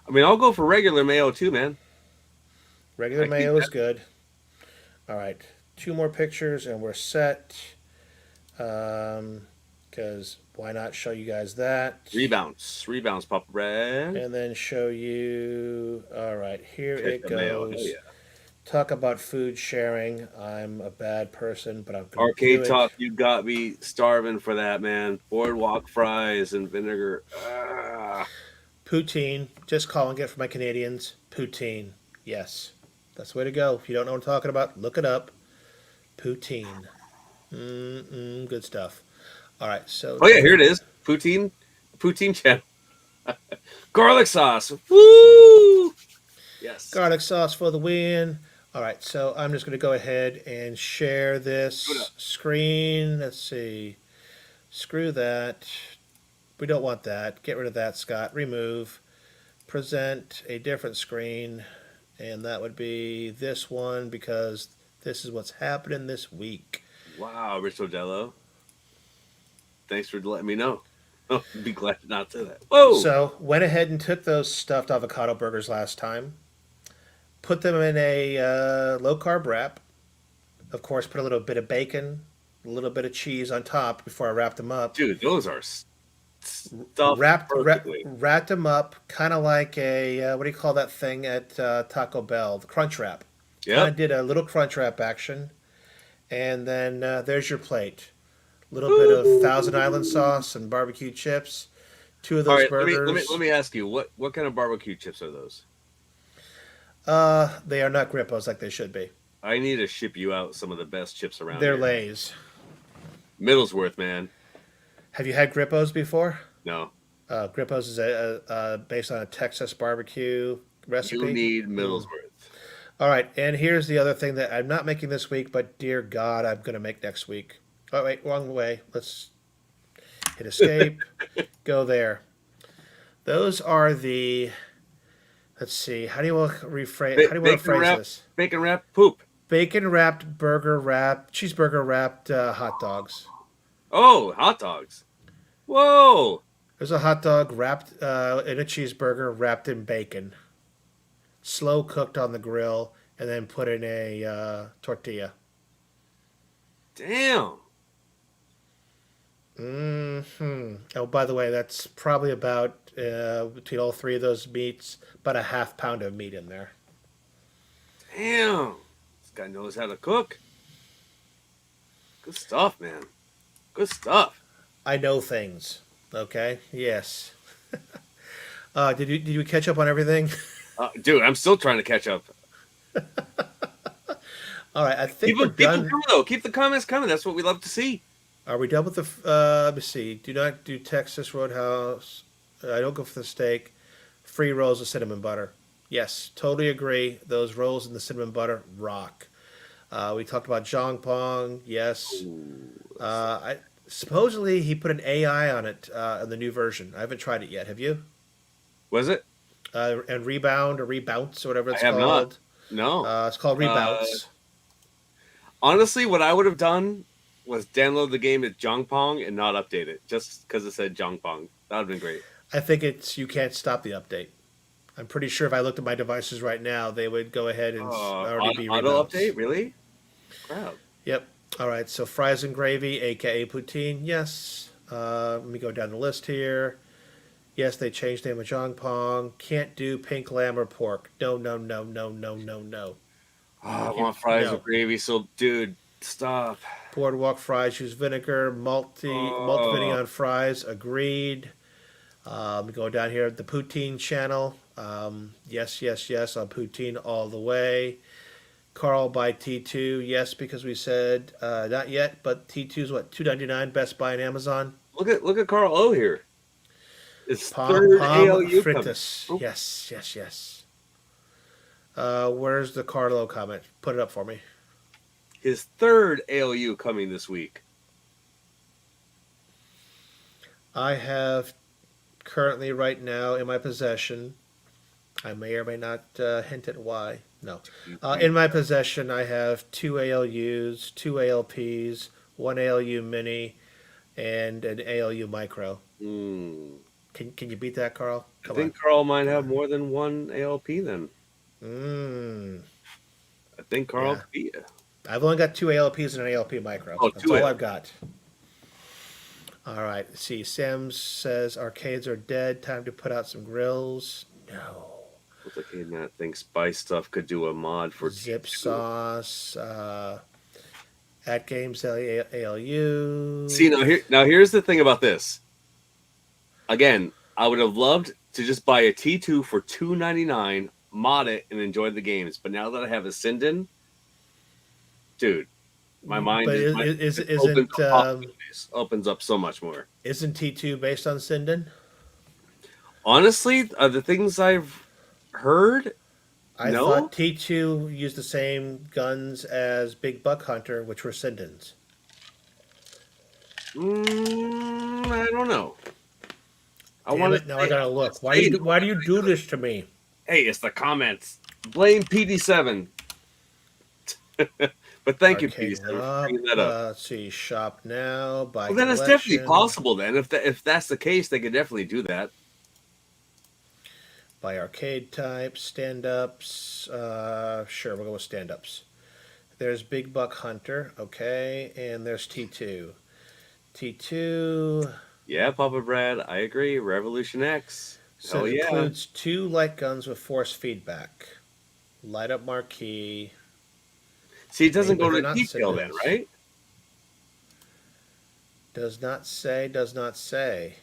I mean, I'll go for regular mayo too, man. regular I keep mayo is that. good. All right. Two more pictures and we're set. Because why not show you guys that? Rebounds, Papa Brad. And then show you. All right, here Check it the mayo. Hell goes. yeah. Talk about food sharing. I'm a bad person, but I'm going to do Arcade it. Talk, you got me starving for that, man. Boardwalk fries and vinegar. Poutine. Just calling it for my Canadians. Poutine. Yes. That's the way to go. If you don't know what I'm talking about, look it up. Poutine. Good stuff. All right, so. Oh yeah, here it is. Poutine channel. Garlic sauce. Woo! Yes. Garlic sauce for the win. All right, so I'm just going to go ahead and share this screen. Let's see. Screw that. We don't want that. Get rid of that, Scott. Remove. Present a different screen. And that would be this one because this is what's happening this week. Wow, Ritualdelo. Thanks for letting me know. I'll be glad to not say that. Whoa! So went ahead and took those stuffed avocado burgers last time. Put them in a low-carb wrap. Of course, put a little bit of bacon, a little bit of cheese on top before I wrapped them up. Dude, those are stuffed perfectly. Wrapped them up, kind of like a what do you call that thing at Taco Bell? The crunch wrap. Kind Yep. of did a little crunch wrap action, and then there's your plate. A little bit of Thousand Island sauce and barbecue chips. Two of All those right, burgers. let me ask you, what kind of barbecue chips are those? They are not Grippos like they should be. I need to ship you out some of the best chips around They're here. Lay's. Middlesworth, man. Have you had Grippos before? No. Grippos is based on a Texas barbecue recipe. You need Middlesworth. All right, and here's the other thing that I'm not making this week, but dear God, I'm going to make next week. Oh, wait, wrong way. Let's hit escape. Go there. Those are the. Let's see. How do you want to rephrase? How do you want to phrase this? Bacon wrap poop. Bacon wrapped burger wrapped, cheeseburger wrapped hot dogs. Oh, hot dogs. Whoa. There's a hot dog wrapped in a cheeseburger wrapped in bacon, slow cooked on the grill, and then put in a tortilla. Damn. Oh, by the way, that's probably about between all three of those meats, about a half pound of meat in there. Damn. This guy knows how to cook. Good stuff, man. Good stuff. I know things. Okay. Yes. Did you catch up on everything? Dude, I'm still trying to catch up. All right. I think Keep we're them, keep them done. coming, though. Keep the comments coming. That's what we love to see. Are we done with the? Let me see. Do not do Texas Roadhouse. I don't go for the steak. Free rolls of cinnamon butter. Yes, totally agree. Those rolls in the cinnamon butter rock. We talked about Zhang Pong. Yes. Supposedly he put an AI on it in the new version. I haven't tried it yet. Have you? Was it? And Rebound or Rebounce or whatever it's I have called. not. No. It's called Rebounce. Honestly, what I would have done was download the game at Jongpong and not update it, just because it said Jongpong. That would have been great. I think you can't stop the update. I'm pretty sure if I looked at my devices right now, they would go ahead and already be auto Rebounce. update? Really? Crap. Yep. All right. So fries and gravy, aka poutine. Yes. Let me go down the list here. Yes, they changed the name of Zhang Pong. Can't do pink lamb or pork. No, no, no, no, no, no, no. I want fries No. with gravy, so dude, stop. Boardwalk fries use vinegar. Multivini on fries. Agreed. We go down here the poutine channel. Yes, yes, yes on poutine all the way. Carl by T2. Yes, because we said not yet, but T2's what, $2.99 Best Buy and Amazon. Look at Carl O here. It's Palm third ALU fritus. coming. Yes, yes, yes. Where's the Carlo comment? Put it up for me. His third ALU coming this week. I have currently right now in my possession, I may or may not hint at why. No. In my possession, I have two ALUs, two ALPs, one ALU mini, and an ALU micro. Can you beat that, Carl? I think Carl might have more than one ALP then. I think Carl could beat you. I've only got two ALPs and an ALP micro. Oh, That's two all ALP. I've got. All right. Let's see. Sam says arcades are dead. Time to put out some grills. No. Looks like he not think Spice Stuff could do a mod for Zip T2. sauce. atgames ALU. See now here's the thing about this. Again, I would have loved to just buy a T2 for $2.99, mod it, and enjoy the games. But now that I have a Sinden, dude, my mind But opens up so much more. Isn't T2 based on Sinden? Honestly, the things I've heard, I no? thought T2 used the same guns as Big Buck Hunter, which were Sindens. I don't know. Damn it, now I gotta look. Why do you do this to me? Hey, it's the comments. Blame PD7. But thank you, Arcade PD7, for up, bringing that up. let's see, shop now. Buy Well, then it's definitely collection, possible. Then, if that's the case, they could definitely do that. Buy arcade type, stand ups. Sure, we'll go with stand ups. There's Big Buck Hunter, okay, and there's T2. T2. Yeah, Papa Brad, I agree. Revolution X. So Hell it yeah. includes two light guns with force feedback. Light up marquee. See, it doesn't go Maybe to they're not detail then, Sindens. right? Does not say.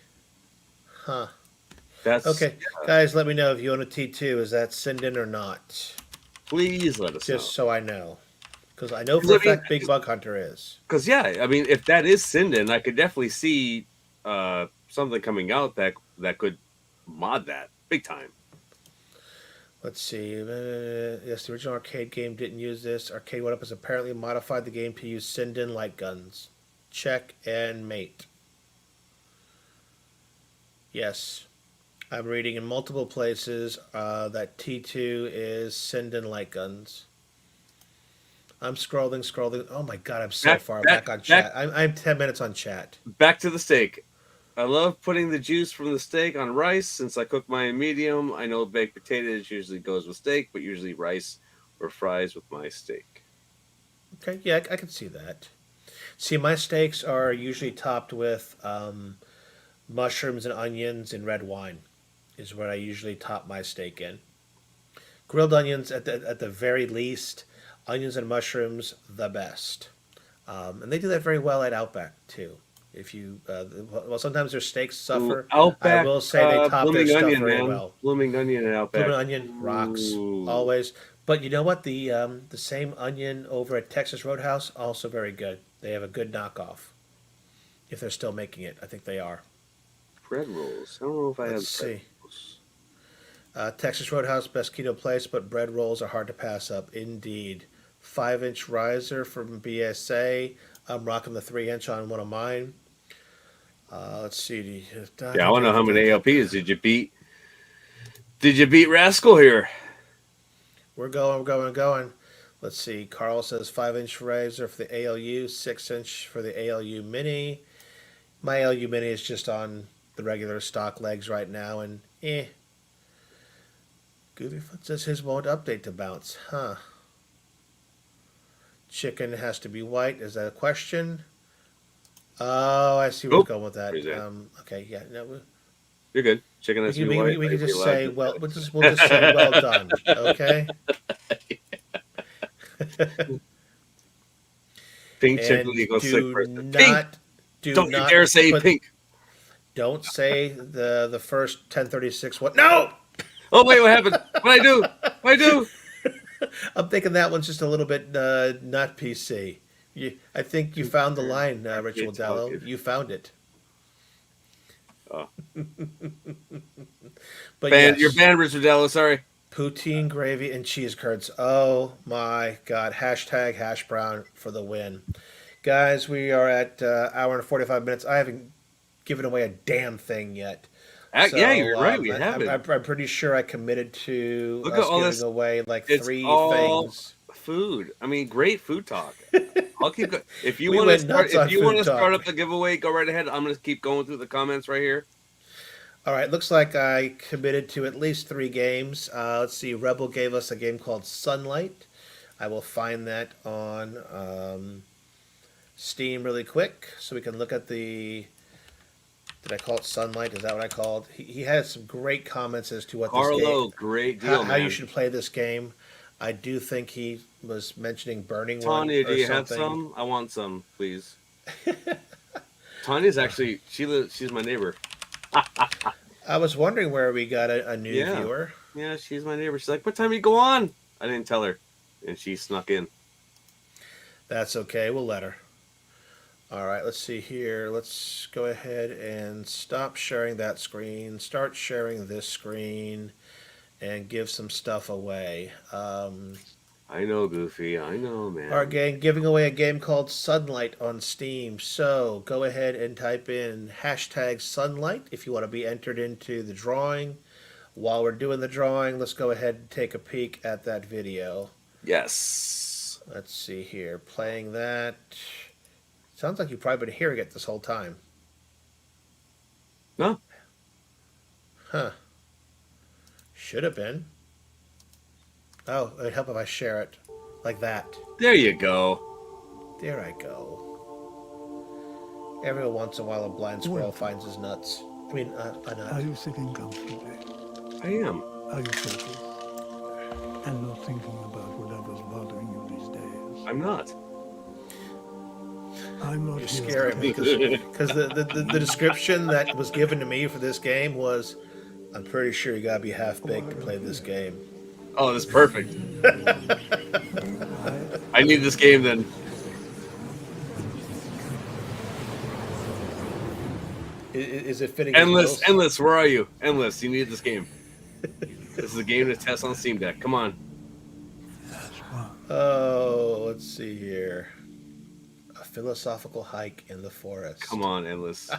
Huh. That's Okay, guys, let me know if you own a T2. Is that Sinden or not? Please let us know. Just so I know. Because I know for a fact Big Buck Hunter is. Because yeah, I mean, if that is Sinden, I could definitely see something coming out that could mod that big time. Let's see. Yes, the original arcade game didn't use this. Arcade 1-Up has apparently modified the game to use Sinden light guns. Check and mate. Yes. I'm reading in multiple places that T2 is Sinden light guns. I'm scrolling. Oh my god, I'm so Back, far back, back on back, chat. I'm 10 minutes on chat. back to the steak. I love putting the juice from the steak on rice since I cook mine medium. I know baked potatoes usually goes with steak, but usually rice or fries with my steak. Okay, yeah, I can see that. See, my steaks are usually topped with mushrooms and onions and red wine. Is what I usually top my steak in. Grilled onions at the very least. Onions and mushrooms, the best. And they do that very well at Outback too. If you well, sometimes their steaks Ooh, suffer. I Outback will say they top their blooming stuff onion, very man. well. Blooming onion at Bloomin' Outback. onion rocks Ooh. always. But you know what? The same onion over at Texas Roadhouse also very good. They have a good knockoff. If they're still making it, I think they are. Bread rolls. I don't know if I have Let's bread see. rolls. Texas Roadhouse, best keto place, but bread rolls are hard to pass up. Indeed. 5-inch riser from BSA. I'm rocking the 3-inch on one of mine. Let's see. Yeah, I want to know how many ALPs did you beat Rascal here? We're going. Let's see. Carl says 5-inch riser for the ALU, 6-inch for the ALU Mini. My ALU Mini is just on the regular stock legs right now, and Goofyfoot says his won't update to bounce. Huh. Chicken has to be white. Is that a question? Oh, I see where it's going with that. Okay, yeah. No, You're good. Chicken has to be white. we can just say, well, we'll just say, well done. Okay? Pink And chicken equals sick do person. not, Pink! Don't you dare say pink. Don't say the first 1036 what? No! Oh, wait, what happened? What'd I do? What'd I do? I'm thinking that one's just a little bit not PC. I think you found the line, Ritualdelo. You found it. Oh. But Banned, yes, you're banned, Ritualdelo. Sorry. poutine, gravy, and cheese curds. Oh my God! Hashtag hash brown for the win, guys. We are at hour and 45 minutes. I haven't given away a damn thing yet. So, Yeah, you're right. We haven't. I'm pretty sure I committed to Look at all giving this. away like It's 3 all things. food. I mean, great food talk. I'll keep going. If you We want to went start, nuts on if you want to food start talk. up the giveaway, go right ahead. I'm going to keep going through the comments right here. All right, looks like I committed to at least 3 games. Let's see. Rebel gave us a game called Sunlight. I will find that on Steam really quick so we can look at the. Did I call it Sunlight? Is that what I called? He had some great comments as to what Carlo, this game, great deal, how man. you should play this game. I do think he was mentioning Burning Tanya, One or do you something. have some? I want some, please. Tanya's actually she's my neighbor. I was wondering where we got a new viewer. Yeah, she's my neighbor. She's like, "What time do you go on?" I didn't tell her, and she snuck in. That's okay. We'll let her. All right, let's see here. Let's go ahead and stop sharing that screen. Start sharing this screen and give some stuff away. I know, Goofy. I know, man. Our gang giving away a game called Sunlight on Steam. So go ahead and type in hashtag Sunlight if you want to be entered into the drawing. While we're doing the drawing, let's go ahead and take a peek at that video. Yes. Let's see here. Playing that. Sounds like you've probably been hearing it this whole time. No. Huh. Should have been. Oh, it would help if I share it. Like that. There you go. There I go. Every once in a while a blind squirrel finds his nuts. I mean, a nut. Are you sitting comfortably? I am. Are you focused? And not thinking about whatever's bothering you these days? I'm not. I'm not You're here scaring me because the description that was given to me for this game was, I'm pretty sure you gotta be half baked to play this game. Oh, that's perfect. I need this game then. Is it fitting? Endless, where are you? Endless, you need this game. This is a game to test on Steam Deck. Come on. Oh, let's see here. A philosophical hike in the forest. Come on, Endless.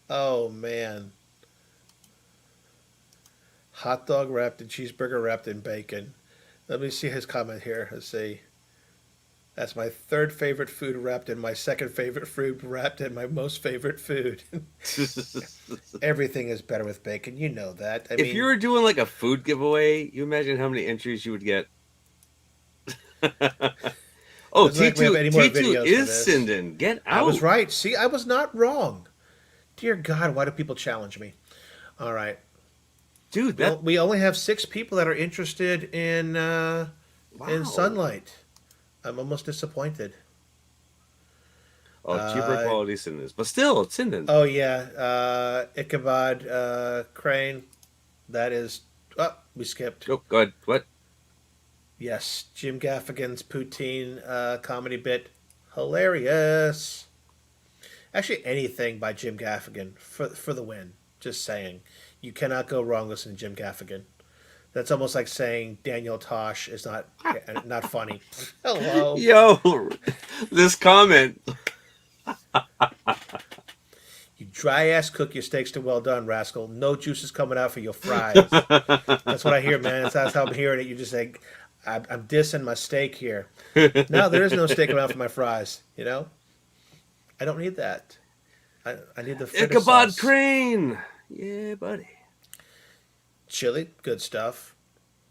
Oh, man. Hot dog wrapped in cheeseburger wrapped in bacon. Let me see his comment here. Let's see. That's my third favorite food wrapped in my second favorite food wrapped in my most favorite food. Everything is better with bacon. You know that. I If mean, you were doing like a food giveaway, you imagine how many entries you would get. Oh, doesn't like we have any more T2 videos for is this. Sinden. Get out. I was right. See, I was not wrong. Dear God, why do people challenge me? All right. Dude, Well, that we only have 6 people that are interested in wow. Sunlight. I'm almost disappointed. Oh, cheaper quality Sindens. But still, it's Sinden. Oh yeah, Ichabod Crane. That is. Oh, we skipped. Oh, go ahead. What? Yes, Jim Gaffigan's poutine comedy bit, hilarious. Actually, anything by Jim Gaffigan for the win. Just saying, you cannot go wrong listening to Jim Gaffigan. That's almost like saying Daniel Tosh is not funny. Hello. Yo, this comment. You dry ass cook your steaks to well done, rascal. No juice is coming out for your fries. That's what I hear, man. That's how I'm hearing it. You just say, I'm dissing my steak here. No, there is no steak coming out for my fries. You know, I don't need that. I need the fritter Ichabod sauce. Crane. Yeah, buddy. Chili, good stuff.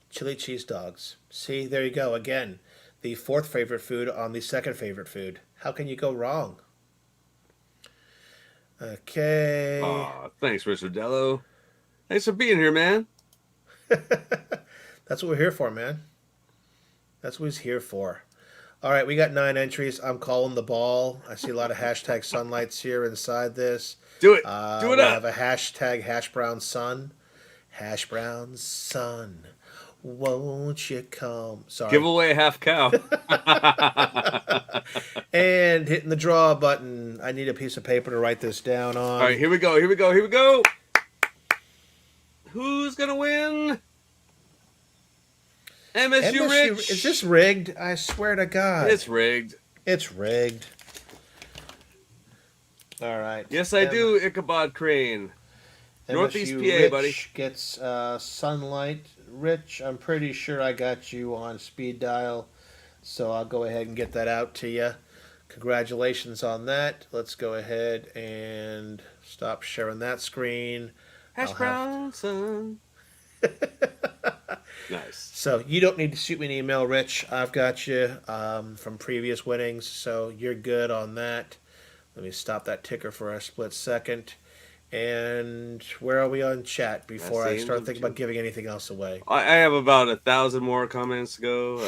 Chili cheese dogs. See, there you go again. The 4th favorite food on the 2nd favorite food. How can you go wrong? Okay. Aw, thanks, Ritualdelo. Thanks for being here, man. That's what we're here for, man. That's what he's here for. All right, we got 9 entries. I'm calling the ball. I see a lot of hashtag sunlights here inside this. Do it. Do it we up. have a hashtag hash brown sun. Hash brown sun. Won't you come? Sorry. Give away a half cow. And hitting the draw button. I need a piece of paper to write this down on. All right, here we go. Here we go. Here we go. Who's gonna win? MSU Rich. Is this rigged? I swear to God. It's rigged. It's rigged. All right. Yes, I do. Ichabod Crane. Northeast MSU PA, Rich buddy. Gets sunlight. Rich, I'm pretty sure I got you on speed dial, so I'll go ahead and get that out to you. Congratulations on that. Let's go ahead and stop sharing that screen. Hash brown son. Nice. So you don't need to shoot me an email, Rich. I've got you from previous winnings, so you're good on that. Let me stop that ticker for a split second. And where are we on chat before I start thinking about giving anything else away? I have about 1,000 more comments to go.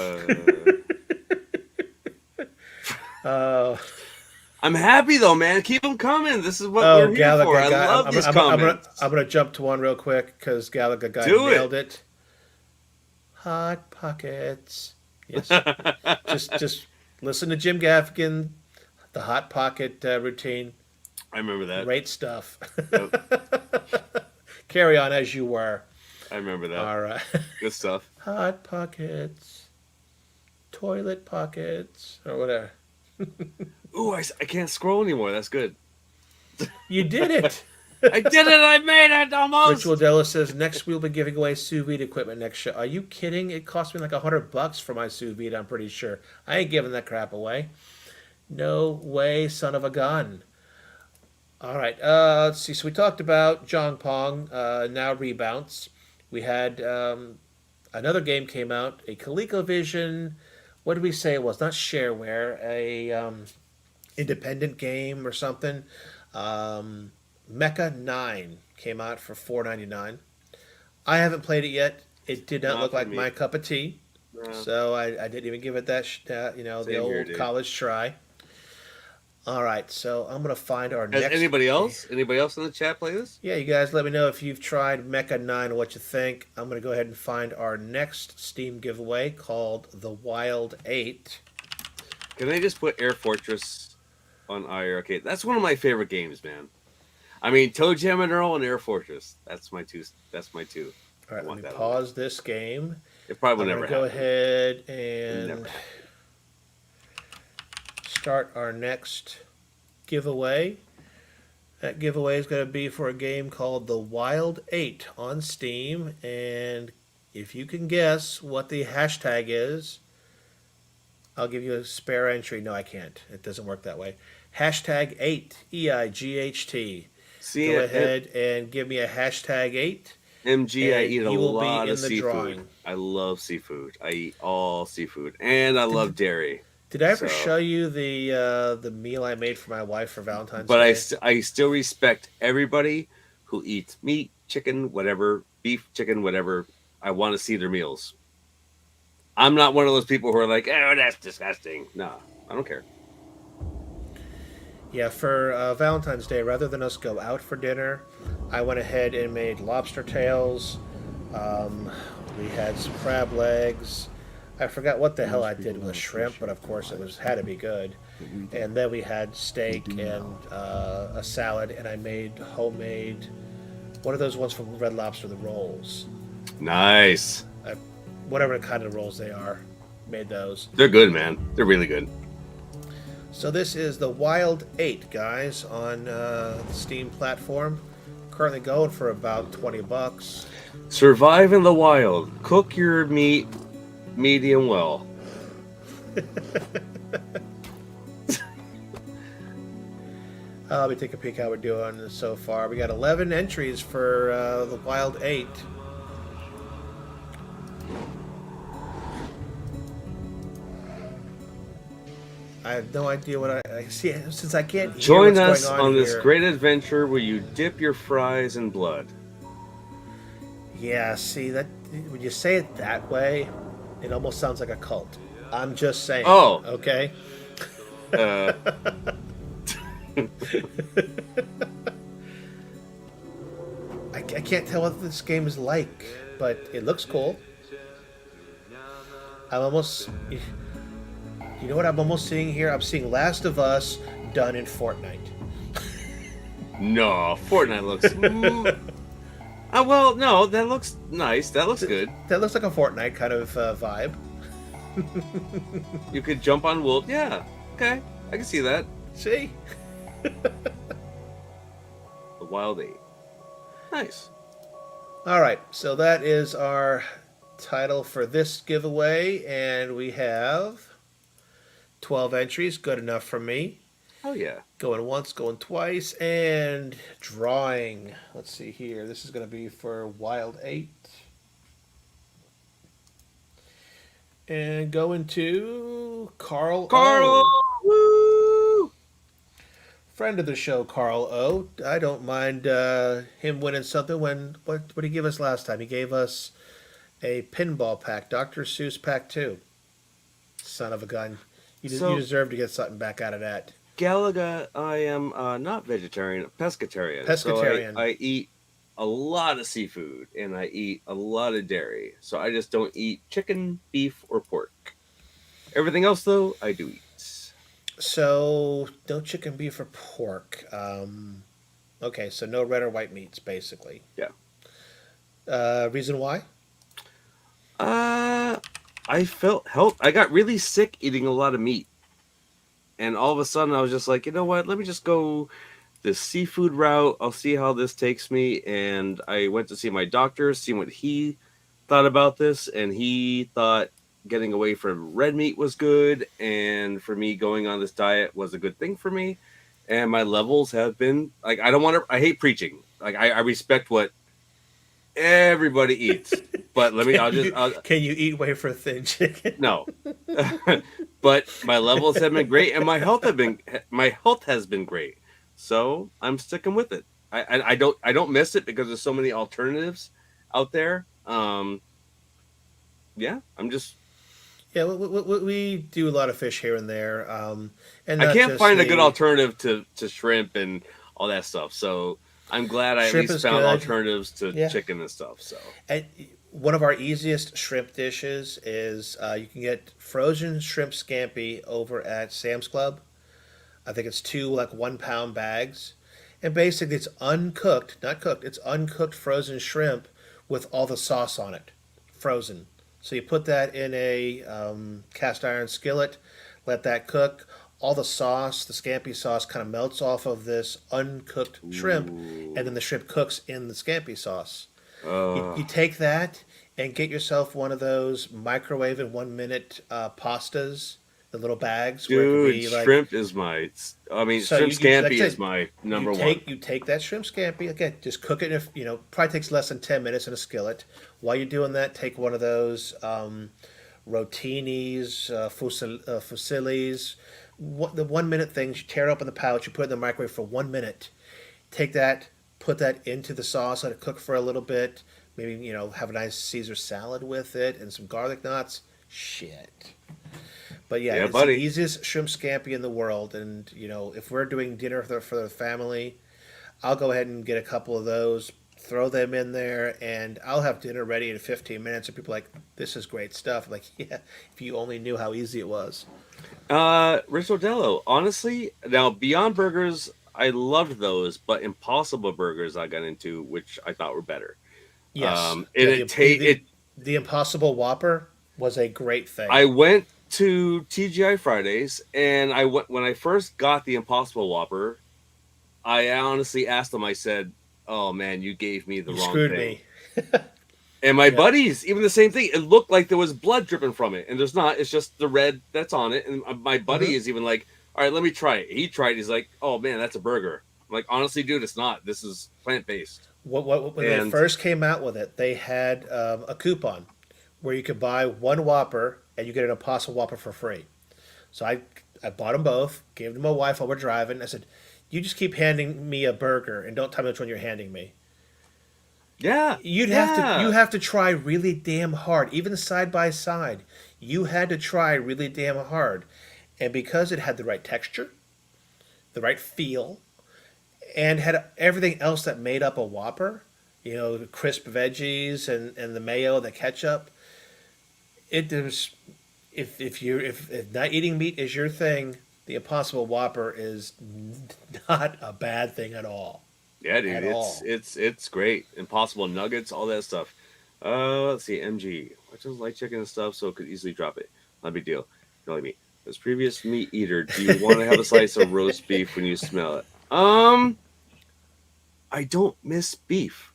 I'm happy though, man. Keep them coming. This is what we're here Gallagher for. I love these comments. I'm gonna jump to one real quick because Gallagher guy nailed it. Hot Pockets. Yes. just listen to Jim Gaffigan, the Hot Pocket routine. I remember that. Great stuff. Yep. Carry on as you were. I remember that. All right. Good stuff. Hot Pockets. Toilet pockets. Or whatever. Ooh, I can't scroll anymore. That's good. You did it. I did it. I made it almost. Ritualdelo says, next we'll be giving away sous vide equipment next show. Are you kidding? It cost me like $100 for my sous vide, I'm pretty sure. I ain't giving that crap away. No way, son of a gun. All right, let's see. So we talked about Jong Pong, now Rebounce. We had another game came out, a ColecoVision, what did we say it was? Not shareware, a independent game or something. Mecha 9 came out for $4.99. I haven't played it yet. It did not look like my cup of tea. No. So I didn't even give it that, the old college try. All right, so I'm going to find our next... Anybody else? Anybody else in the chat play this? Yeah, you guys let me know if you've tried Mecha 9 and what you think. I'm going to go ahead and find our next Steam giveaway called The Wild 8. Can I just put Air Fortress on IR? Okay, that's one of my favorite games, man. I mean, Toe Jam and Earl and Air Fortress. That's my two. All right, let me pause this game. It probably will never happen. Go ahead and start our next giveaway. That giveaway is going to be for a game called The Wild 8 on Steam, and if you can guess what the hashtag is, I'll give you a spare entry. No, I can't. It doesn't work that way. Hashtag 8, EIGHT. See, Go ahead and give me a hashtag 8. MG, I and eat a you will be lot in of the seafood. drawing. I love seafood. I eat all seafood, and I love dairy. Did I ever So- show you the meal I made for my wife for Valentine's But Day? I still respect everybody who eats meat, chicken, whatever, beef, chicken, whatever. I want to see their meals. I'm not one of those people who are like, oh, that's disgusting. No, I don't care. Yeah, for Valentine's Day, rather than us go out for dinner, I went ahead and made lobster tails. We had some crab legs. I forgot what the hell I did with shrimp, but of course it had to be good. And then we had steak and a salad, and I made homemade, one of those ones from Red Lobster, the rolls. Nice. Whatever kind of rolls they are, made those. They're good, man. They're really good. So this is the Wild 8, guys, on the Steam platform. Currently going for about $20. Survive in the wild. Cook your meat medium well. Let me take a peek how we're doing so far. We got 11 entries for the Wild 8. I have no idea what I see. Since I can't hear Join what's us going on this here. great adventure where you dip your fries in blood. Yeah, see that when you say it that way, it almost sounds like a cult. I'm just saying. Oh. Okay. Uh, I can't tell what this game is like, but it looks cool. I'm almost. You know what I'm almost seeing here? I'm seeing Last of Us done in Fortnite. no, Fortnite looks. Well, no, that looks nice. That looks good. That looks like a Fortnite kind of vibe. You could jump on wolf. Yeah, okay, I can see that. See? The Wild 8. Nice. All right, so that is our title for this giveaway, and we have 12 entries. Good enough for me. Oh yeah. Going once, going twice, and drawing. Let's see here. This is going to be for Wild 8. And going to Carl Carl! O. Woo! Friend of the show, Carl O. I don't mind him winning something. What did he give us last time? He gave us a pinball pack, Dr. Seuss Pack 2. Son of a gun. You deserve to get something back out of that. Galaga, I am not vegetarian, pescatarian. Pescatarian. So I eat a lot of seafood and I eat a lot of dairy. So I just don't eat chicken, beef, or pork. Everything else, though, I do eat. So, no chicken, beef, or pork. Okay, so no red or white meats, basically. Yeah. Reason why? I felt health. I got really sick eating a lot of meat. And all of a sudden, I was just like, you know what? Let me just go this seafood route. I'll see how this takes me. And I went to see my doctor, see what he thought about this. And he thought getting away from red meat was good. And for me, going on this diet was a good thing for me. And my levels have been, like, I hate preaching. Like, I respect what everybody eats. But Can you eat wafer thin chicken? no. But my levels have been great, and my health has been great. So I'm sticking with it. I don't miss it because there's so many alternatives out there. Yeah, I'm just. Yeah, we do a lot of fish here and there, and I not can't just find a good alternative to shrimp and all that stuff. So I'm glad I at Shrimp least is found good. alternatives to Yeah. chicken and stuff. So And one of our easiest shrimp dishes is you can get frozen shrimp scampi over at Sam's Club. I think it's 2 like 1 pound bags, and basically it's uncooked, not cooked. It's uncooked frozen shrimp with all the sauce on it, frozen. So you put that in a cast iron skillet, let that cook. All the sauce, the scampi sauce, kind of melts off of this uncooked shrimp, and then the shrimp cooks in the scampi sauce. You take that and get yourself one of those microwave in 1 minute pastas, the little bags where it could Dude, be like. shrimp is my. I mean, So shrimp you like scampi I is said, my you number one. take that shrimp scampi again. Just cook it. If probably takes less than 10 minutes in a skillet. While you're doing that, take one of those rotinis, fusillis, the 1 minute things. You tear it up in the pouch. You put it in the microwave for 1 minute. Take that, put that into the sauce, let it cook for a little bit. Maybe have a nice Caesar salad with it and some garlic knots. Shit. But yeah, Yeah, it's the buddy. easiest shrimp scampi in the world. And if we're doing dinner for the family, I'll go ahead and get a couple of those, throw them in there, and I'll have dinner ready in 15 minutes. And people are like, "This is great stuff." I'm like, yeah, if you only knew how easy it was. Ritualdelo. Honestly, now Beyond Burgers, I loved those, but Impossible Burgers I got into, which I thought were better. Yes, And yeah, it. the Impossible Whopper was a great thing. I went to TGI Fridays, and I went when I first got the Impossible Whopper. I honestly asked them. I said, "Oh man, you gave me the You wrong screwed thing." me. And my Yeah. buddies, even the same thing. It looked like there was blood dripping from it, and there's not. It's just the red that's on it. And my buddy hmm is even like, "All right, let me try it." He tried. He's like, "Oh man, that's a burger." I'm like, honestly, dude, it's not. This is plant based. When they And first came out with it, they had a coupon where you could buy one Whopper and you get an Impossible Whopper for free. So I bought them both, gave them to my wife while we're driving. I said, "You just keep handing me a burger and don't tell me which one you're handing me." yeah, You yeah, have to try really damn hard, even side by side. You had to try really damn hard, and because it had the right texture, the right feel, and had everything else that made up a Whopper, the crisp veggies and the mayo, the ketchup. It was if not eating meat is your thing, the Impossible Whopper is not a bad thing at all. yeah, dude. At all. It's great. Impossible nuggets, all that stuff. Let's see. MG. I just like chicken and stuff, so it could easily drop it. Not a big deal. Telling me, as previous meat eater, do you want to have a slice of roast beef when you smell it? I don't miss beef.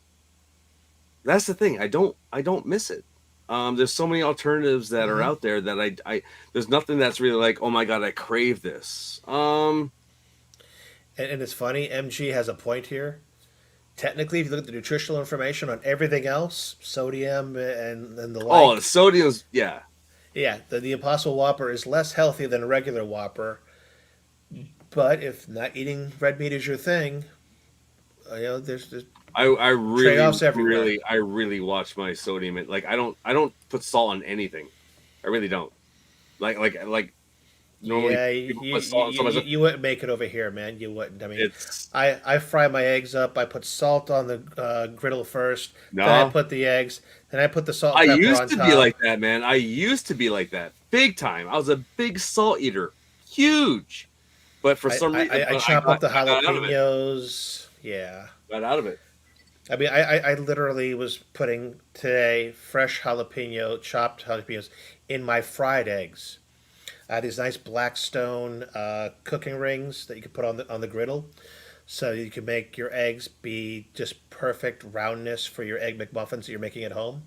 That's the thing. I don't miss it. There's so many alternatives that are hmm out there that I there's nothing that's really like, oh my god, I crave this. And it's funny, MG has a point here. Technically, if you look at the nutritional information on everything else, sodium and the Oh, the like, sodium's yeah. yeah, the Impossible Whopper is less healthy than a regular Whopper. But if not eating red meat is your thing, there's I trade-offs everywhere. I really watch my sodium. Like I don't put salt on anything. I really don't. Like normally Yeah, people put salt on so much. you wouldn't make it over here, man. You wouldn't. I mean, It's I fry my eggs up. I put salt on the griddle first. Then I no. put the eggs. Then I put the salt I and pepper used on to be top. like that, man. I used to be like that, big time. I was a big salt eater, huge. But for some reason, I but chop up the I got out of it. jalapenos. Yeah. Got out of it. I mean, I literally was putting today fresh chopped jalapenos in my fried eggs. I had these nice Blackstone cooking rings that you could put on the griddle, so you can make your eggs be just perfect roundness for your egg McMuffins that you're making at home.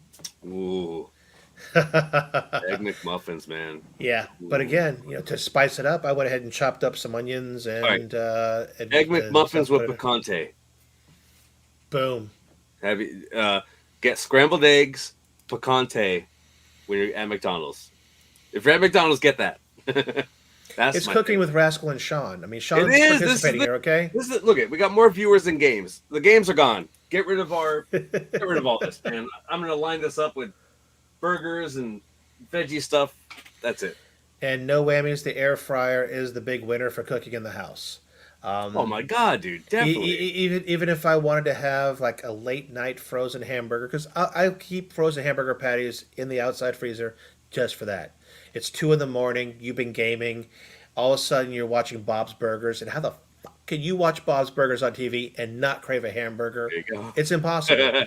Ooh, egg McMuffins, man. Yeah, but Ooh. again, to spice it up, I went ahead and chopped up some onions All right, and egg McMuffins put with it. picante. Boom. Have you get scrambled eggs, picante when you're at McDonald's. If you're at McDonald's, get that. That's It's my cooking thing. with Rascal and Sean. I mean, It Sean's is. This is participating here, okay? look it. We got more viewers than games. The games are gone. Get rid of all this, man. I'm gonna line this up with burgers and veggie stuff. That's it. And no whammies, the air fryer is the big winner for cooking in the house. Oh my god, dude, definitely. Even if I wanted to have like a late night frozen hamburger, because I keep frozen hamburger patties in the outside freezer just for that. It's 2 in the morning. You've been gaming. All of a sudden, you're watching Bob's Burgers, and how the fuck can you watch Bob's Burgers on TV and not crave a hamburger? There you go. It's impossible.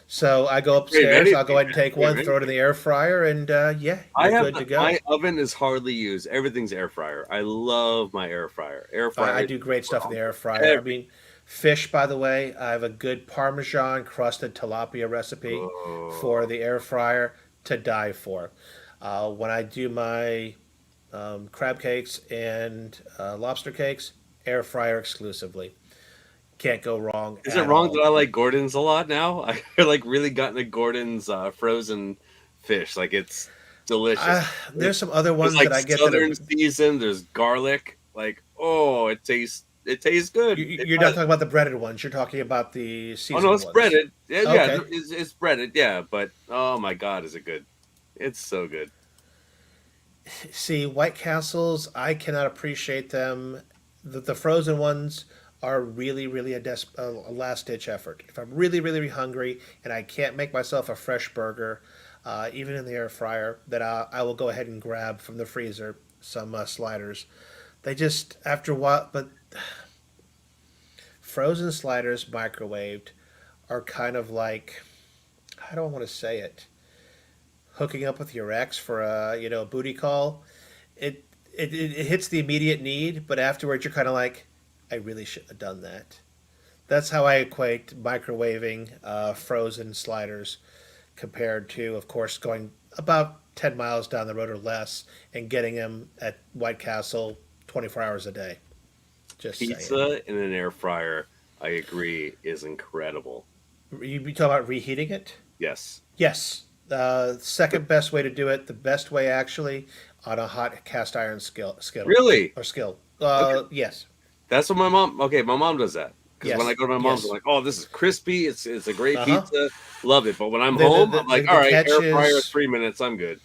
So I go Crave upstairs. I'll go anything, ahead and man. take Crave one, throw it in anything. the air fryer, and yeah, I you're have good to go. my oven is hardly used. Everything's air fryer. I love my air fryer. Air I fryer do great stuff in the air fryer. I every mean, Fish, by the way, I have a good Parmesan crusted tilapia recipe for Oh, the air fryer to die for. When I do my crab cakes and lobster cakes, air fryer exclusively. Can't go wrong is it at wrong all. that I like Gordon's a lot now? I like really gotten a Gordon's frozen fish. Like it's delicious. There's some other There's ones like that I get that are. southern season. There's garlic. Like oh, it tastes good. It You're not does. talking about the breaded ones. You're talking about the Oh no, seasoned it's ones. breaded. Yeah, yeah, Okay. it's breaded. Yeah, but oh my god, is it good? It's so good. See, White Castles, I cannot appreciate them. The frozen ones are really, really a last ditch effort. If I'm really, really hungry and I can't make myself a fresh burger, even in the air fryer, then I will go ahead and grab from the freezer some sliders. They just, after a while, but frozen sliders microwaved are kind of like, I don't want to say it, hooking up with your ex for a booty call. It hits the immediate need, but afterwards you're kind of like, I really shouldn't have done that. That's how I equate microwaving frozen sliders compared to, of course, going about 10 miles down the road or less and getting them at White Castle 24 hours a day. Just saying. Pizza in an air fryer, I agree, is incredible. You talk about reheating it? Yes. Yes. Second best way to do it, the best way actually, on a hot cast iron skittle Really? or skill. Okay. Yes. That's what my mom. Okay, my mom does that because when I Yes. go to my mom's, I'm Yes. like, "Oh, this is crispy. It's a great Uh huh. pizza. Love it." But when I'm The, the, home, the, I'm like, the, "All the right, catch air fryer, is 3 minutes, I'm good."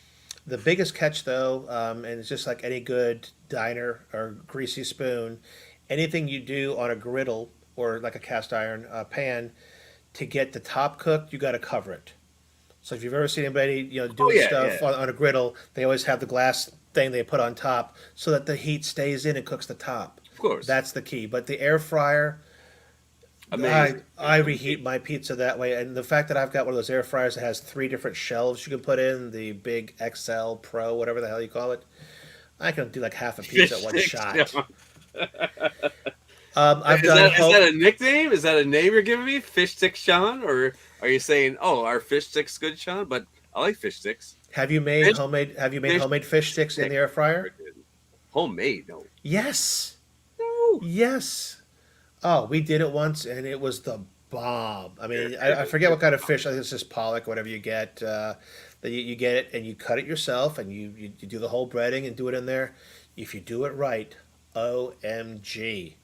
the biggest catch though, and it's just like any good diner or greasy spoon. Anything you do on a griddle or like a cast iron pan to get the top cooked, you got to cover it. So if you've ever seen anybody, Oh doing yeah, yeah. stuff on a griddle, they always have the glass thing they put on top so that the heat stays in and cooks the top. Of course, That's the key. But the air fryer, I amazing, I reheat amazing. my pizza that way, and the fact that I've got one of those air fryers that has three different shelves you can put in, the big XL Pro, whatever the hell you call it, I can do like half a pizza at Fish one sticks. shot. Yeah. I've Is done that is that hope. a nickname? Is that a name you're giving me? Fish stick Sean, or are you saying, "Oh, our fish sticks good, Sean"? But I like fish sticks. Have you made Fish homemade? Have you made fish homemade fish sticks in stick. the air Never fryer? did. Homemade? No, Yes, no. yes. Oh, we did it once, and it was the bomb. I mean, I forget what kind of fish. I think it's just pollock, whatever you get. That you get it, and you cut it yourself, and you do the whole breading and do it in there. If you do it right, OMG,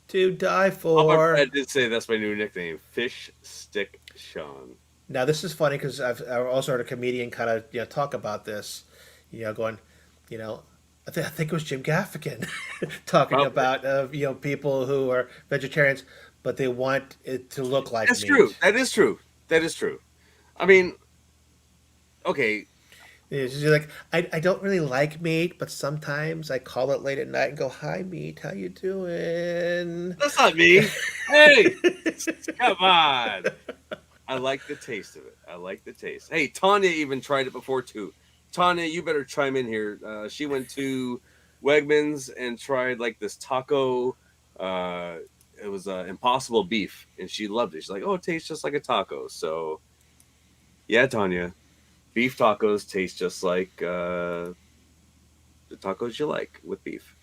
to die Papa for. Brad did say that's my new nickname, Fish Stick Sean. Now this is funny because I've also heard a comedian kind of talk about this, going, you know, I think it was Jim Gaffigan talking Probably. about people who are vegetarians, but they want it to look like That's true. meat. That is true. That is true. I mean, okay, It's just like I don't really like meat, but sometimes I call it late at night and go, "Hi, meat, how you doing?" that's not me. Hey, come on. I like the taste of it. I like the taste. Hey, Tanya even tried it before too. Tanya, you better chime in here. She went to Wegmans and tried like this taco. Uh, it was Impossible Beef, and she loved it. She's like, "Oh, it tastes just like a taco." So, yeah, Tanya, beef tacos taste just like the tacos you like with beef.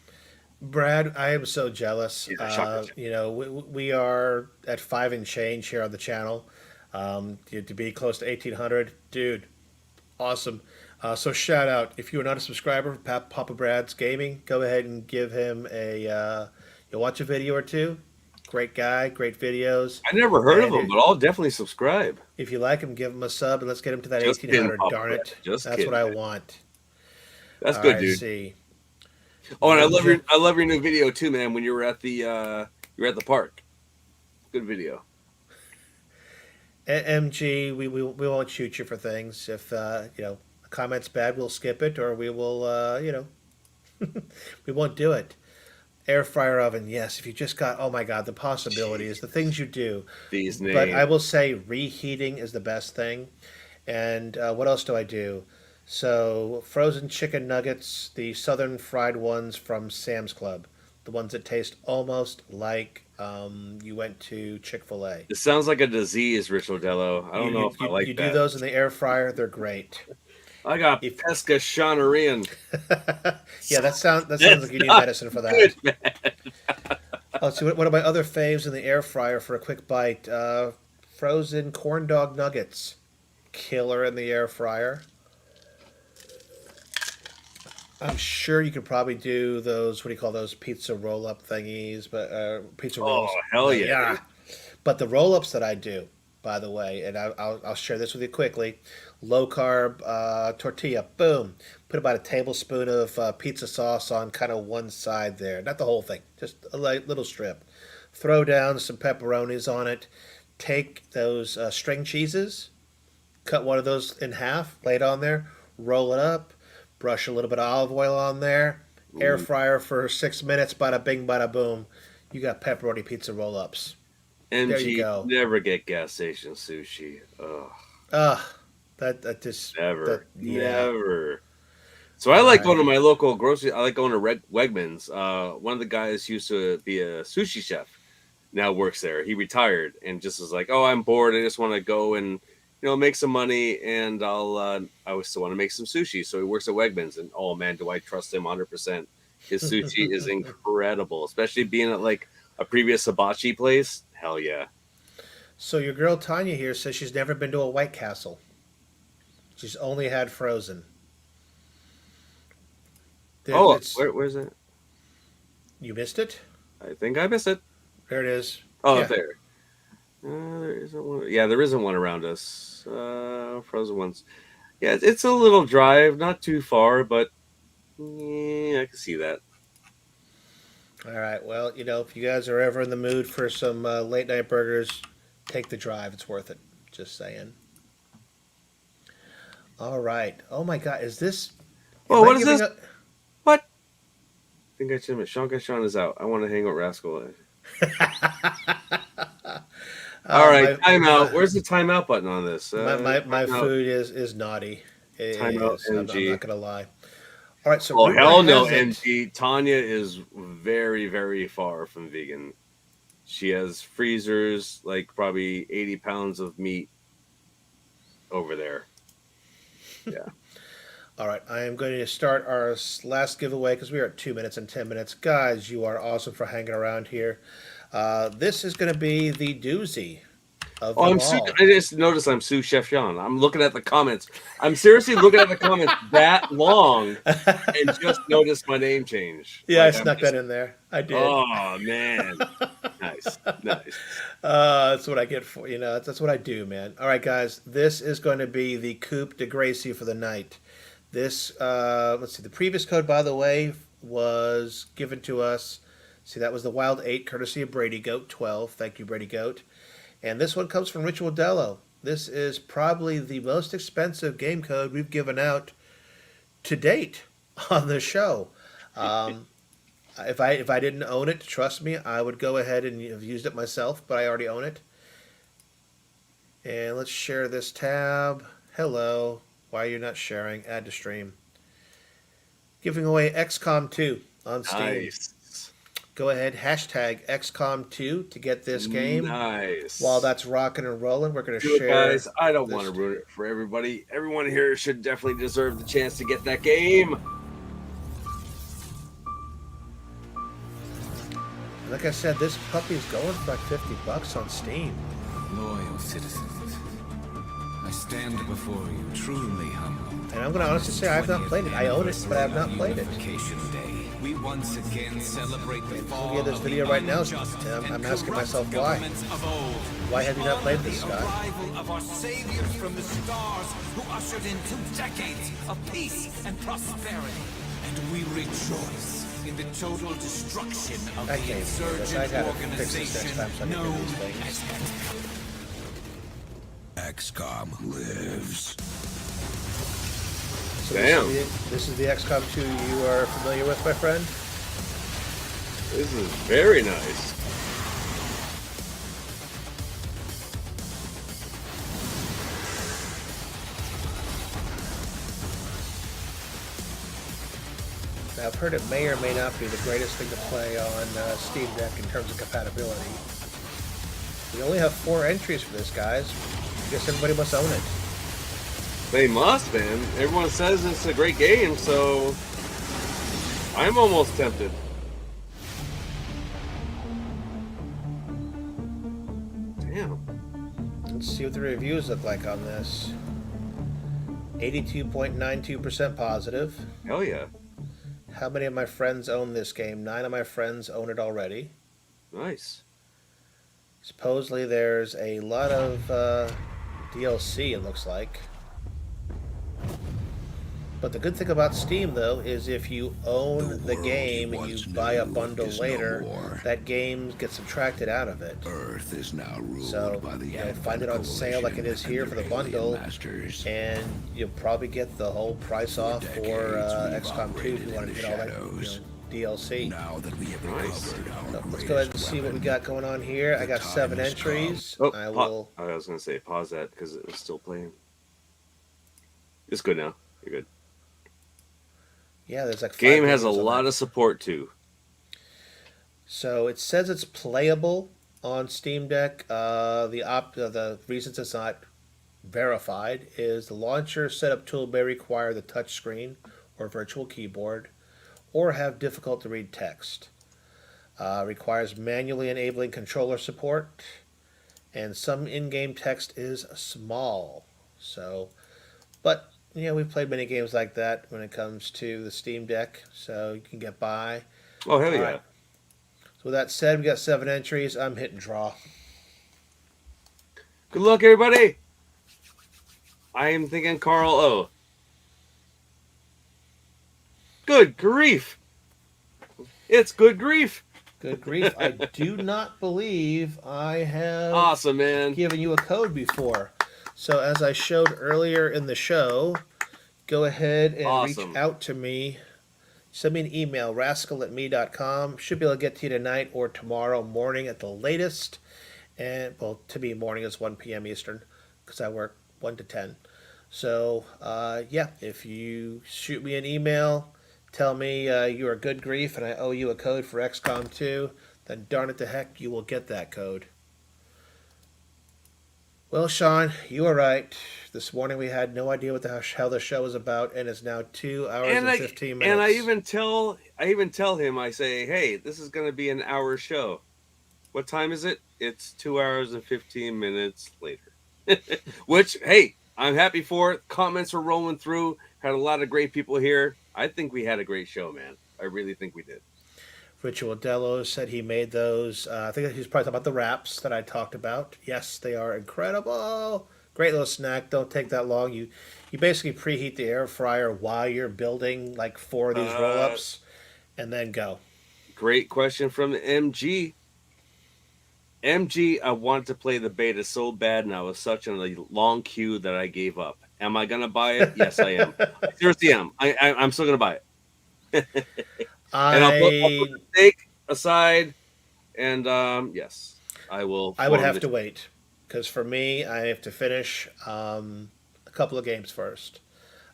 Brad, I am so jealous. Yeah, shocker. We are at five and change here on the channel. To be close to 1,800, dude, awesome. So shout out if you are not a subscriber of Papa Brad's Gaming, go ahead and give him you'll watch a video or two. Great guy, great videos, I never heard of and them, but I'll definitely subscribe. if you like him, give him a sub and let's get him to that Just kidding, 1,800. Papa Darn Brad. it, Just that's what kidding, I man. want. That's All good, right, dude. see. Oh, and Ninja I love your new video too, man. When you were at the park, good video. MG, we won't shoot you for things. If a comment's bad, we'll skip it, or we will we won't do it. Air fryer oven, yes. If you just got, oh my God, the possibilities, the things you do. These But I names. will say reheating is the best thing. And what else do I do? So frozen chicken nuggets, the southern fried ones from Sam's Club. The ones that taste almost like you went to Chick-fil-A. It sounds like a disease, Ritualdelo. I don't know if I like You do that. those in the air fryer, they're great. I got If pescatarian. yeah, that sounds That's like you need not medicine for good, that. man. Oh, see, one of my other faves in the air fryer for a quick bite, frozen corn dog nuggets. Killer in the air fryer. I'm sure you could probably do those. What do you call those pizza roll up thingies? But pizza Oh, rolls. hell yeah, Yeah. dude. But the roll ups that I do, by the way, and I'll share this with you quickly. Low carb tortilla. Boom. Put about a tablespoon of pizza sauce on kind of one side there. Not the whole thing, just a little strip. Throw down some pepperonis on it. Take those string cheeses, cut one of those in half, lay it on there, roll it up, brush a little bit of olive oil on there, air Ooh. fryer for 6 minutes, bada bing, bada boom. You got pepperoni pizza roll ups. There you MG, go. never get gas station sushi. Ugh, Ah, that just never, yeah. never. So I All like right. going to my local grocery. I like going to Wegmans. One of the guys used to be a sushi chef. Now works there. He retired and just was like, "Oh, I'm bored. I just want to go and make some money, and I still want to make some sushi." So he works at Wegmans, and oh man, do I trust him 100%. His sushi is incredible, especially being at like a previous hibachi place. Hell yeah. So your girl Tanya here says she's never been to a White Castle. She's only had frozen. Oh, It's where's that? you missed it. I think I missed it. There it is. Oh, Yeah. there. There isn't one. Yeah, there isn't one around us. Frozen ones. Yeah, it's a little drive, not too far, but yeah, I can see that. All right. Well, if you guys are ever in the mood for some late night burgers, take the drive. It's worth it. Just saying. All right. Oh my God, is this? Oh, Am I what is giving this? up? What? I think I should admit, Sean is out. I want to hang with Rascal. All right, timeout. Where's the timeout button on this? My Timeout. food is naughty. It Timeout, is. I'm MG. not gonna lie. All right. So Oh, rumor hell no, has it. MG. Tanya is very, very far from vegan. She has freezers, like probably 80 pounds of meat over there. Yeah. All right, I am going to start our last giveaway because we are at 2 minutes and 10 minutes. Guys, you are awesome for hanging around here. This is going to be the doozy of Oh, them all. I just noticed I'm Sous Chef Sean. I'm looking at the comments. I'm seriously looking at the comments that long and just noticed my name change. Yeah, Like, I I'm snuck just- that in there. I did. Oh, man. Nice. That's what I get for That's what I do, man. All right, guys, this is going to be the Coupe de Gracie for the night. This, let's see, the previous code, by the way, was given to us. See, that was the Wild 8, courtesy of Brady Goat 12. Thank you, Brady Goat. And this one comes from Ritualdelo. This is probably the most expensive game code we've given out to date on the show. If I didn't own it, trust me, I would go ahead and have used it myself, but I already own it. And let's share this tab. Hello. Why are you not sharing? Add to stream. Giving away XCOM 2 on Steam. Nice. Go ahead, hashtag XCOM 2 to get this game. Nice. While that's rocking and rolling, we're going to Do it, share. guys. I don't this- want to ruin it for everybody. Everyone here should definitely deserve the chance to get that game. Like I said, this puppy is going for about $50 on Steam. Loyal citizens, I stand before you truly humble. And I'm going to honestly say I have not played it. I own it, but I have not played it. Unification Day. We once again celebrate the fall Looking at this of video the right now, unjust I'm and asking corrupt myself why. governments of old. Why have you not played this, The Scott? arrival of our saviors from the stars who ushered in 2 decades of peace and prosperity. And we rejoice in the total destruction of I the can't do this. I insurgent gotta fix this next organization time so I can do known these things. as XCOM lives. So Damn. This is the XCOM 2 you are familiar with, my friend? This is very nice. I've heard it may or may not be the greatest thing to play on Steam Deck in terms of compatibility. We only have 4 entries for this, guys. I guess everybody must own it. They must, man. Everyone says it's a great game, so I'm almost tempted. Damn. Let's see what the reviews look like on this. 82.92% positive. Hell yeah. How many of my friends own this game? 9 of my friends own it already. Nice. Supposedly there's a lot of DLC, it looks like. But the good thing about Steam, though, is if you own the game and you buy a bundle later, that game gets subtracted out of it. Earth is now ruled So, by the find it on sale like it is here for the bundle, masters. and you'll probably get the whole price off for decades, XCOM 2 if you want to we've get all that shadows. DLC. Now that we have Nice. recovered our So let's go ahead and greatest see what we weapon, got going on here. I got The 7 time has entries. Oh, I will. I was going to say pause that because it was still playing. It's good now. You're good. Yeah, there's like 5 Game has a games on lot there. of support too. So it says it's playable on Steam Deck. The reasons it's not verified is the launcher setup tool may require the touch screen or virtual keyboard, or have difficult to read text. Requires manually enabling controller support, and some in-game text is small. So, but we've played many games like that when it comes to the Steam Deck, so you can get by. Oh, hell yeah. All right. So with that said, we got 7 entries. I'm hitting draw. Good luck, everybody. I am thinking Carl O. Good grief. It's good grief. Good grief. I do not believe I have Awesome, man. given you a code before. So as I showed earlier in the show, go ahead and Awesome. reach out to me. Send me an email, rascal@me.com. Should be able to get to you tonight or tomorrow morning at the latest. And, well, to me, morning is 1 p.m. Eastern because I work 1 to 10. So, if you shoot me an email, tell me you are good grief and I owe you a code for XCOM 2, then darn it to heck, you will get that code. Well, Sean, you are right. This morning we had no idea what the hell the show was about, and it's now 2 hours and 15 minutes. And I even tell him, I say, hey, this is going to be an hour show. What time is it? It's 2 hours and 15 minutes later. Which, hey, I'm happy for it. Comments were rolling through. Had a lot of great people here. I think we had a great show, man. I really think we did. Ritualdelo said he made those. I think he's probably talking about the wraps that I talked about. Yes, they are incredible. Great little snack. Don't take that long. You basically preheat the air fryer while you're building like 4 of these roll-ups, and then go. Great question from MG. MG, I wanted to play the beta so bad, and I was such in a long queue that I gave up. Am I gonna buy it? Yes, I am. I seriously am. I'm still gonna buy it. And I'll put the steak aside, and yes, I will. I would have to wait because for me, I have to finish a couple of games first.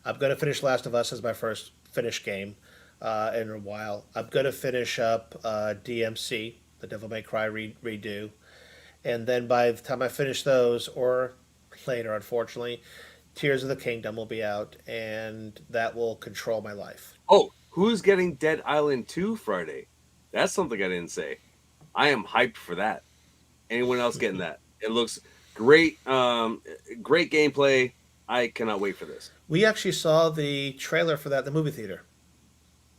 I'm going to finish Last of Us as my first finished game in a while. I'm going to finish up DMC, the Devil May Cry redo, and then by the time I finish those, or later, unfortunately, Tears of the Kingdom will be out, and that will control my life. Oh, who's getting Dead Island 2 Friday? That's something I didn't say. I am hyped for that. Anyone else getting that? It looks great. Great gameplay. I cannot wait for this. We actually saw the trailer for that in the movie theater.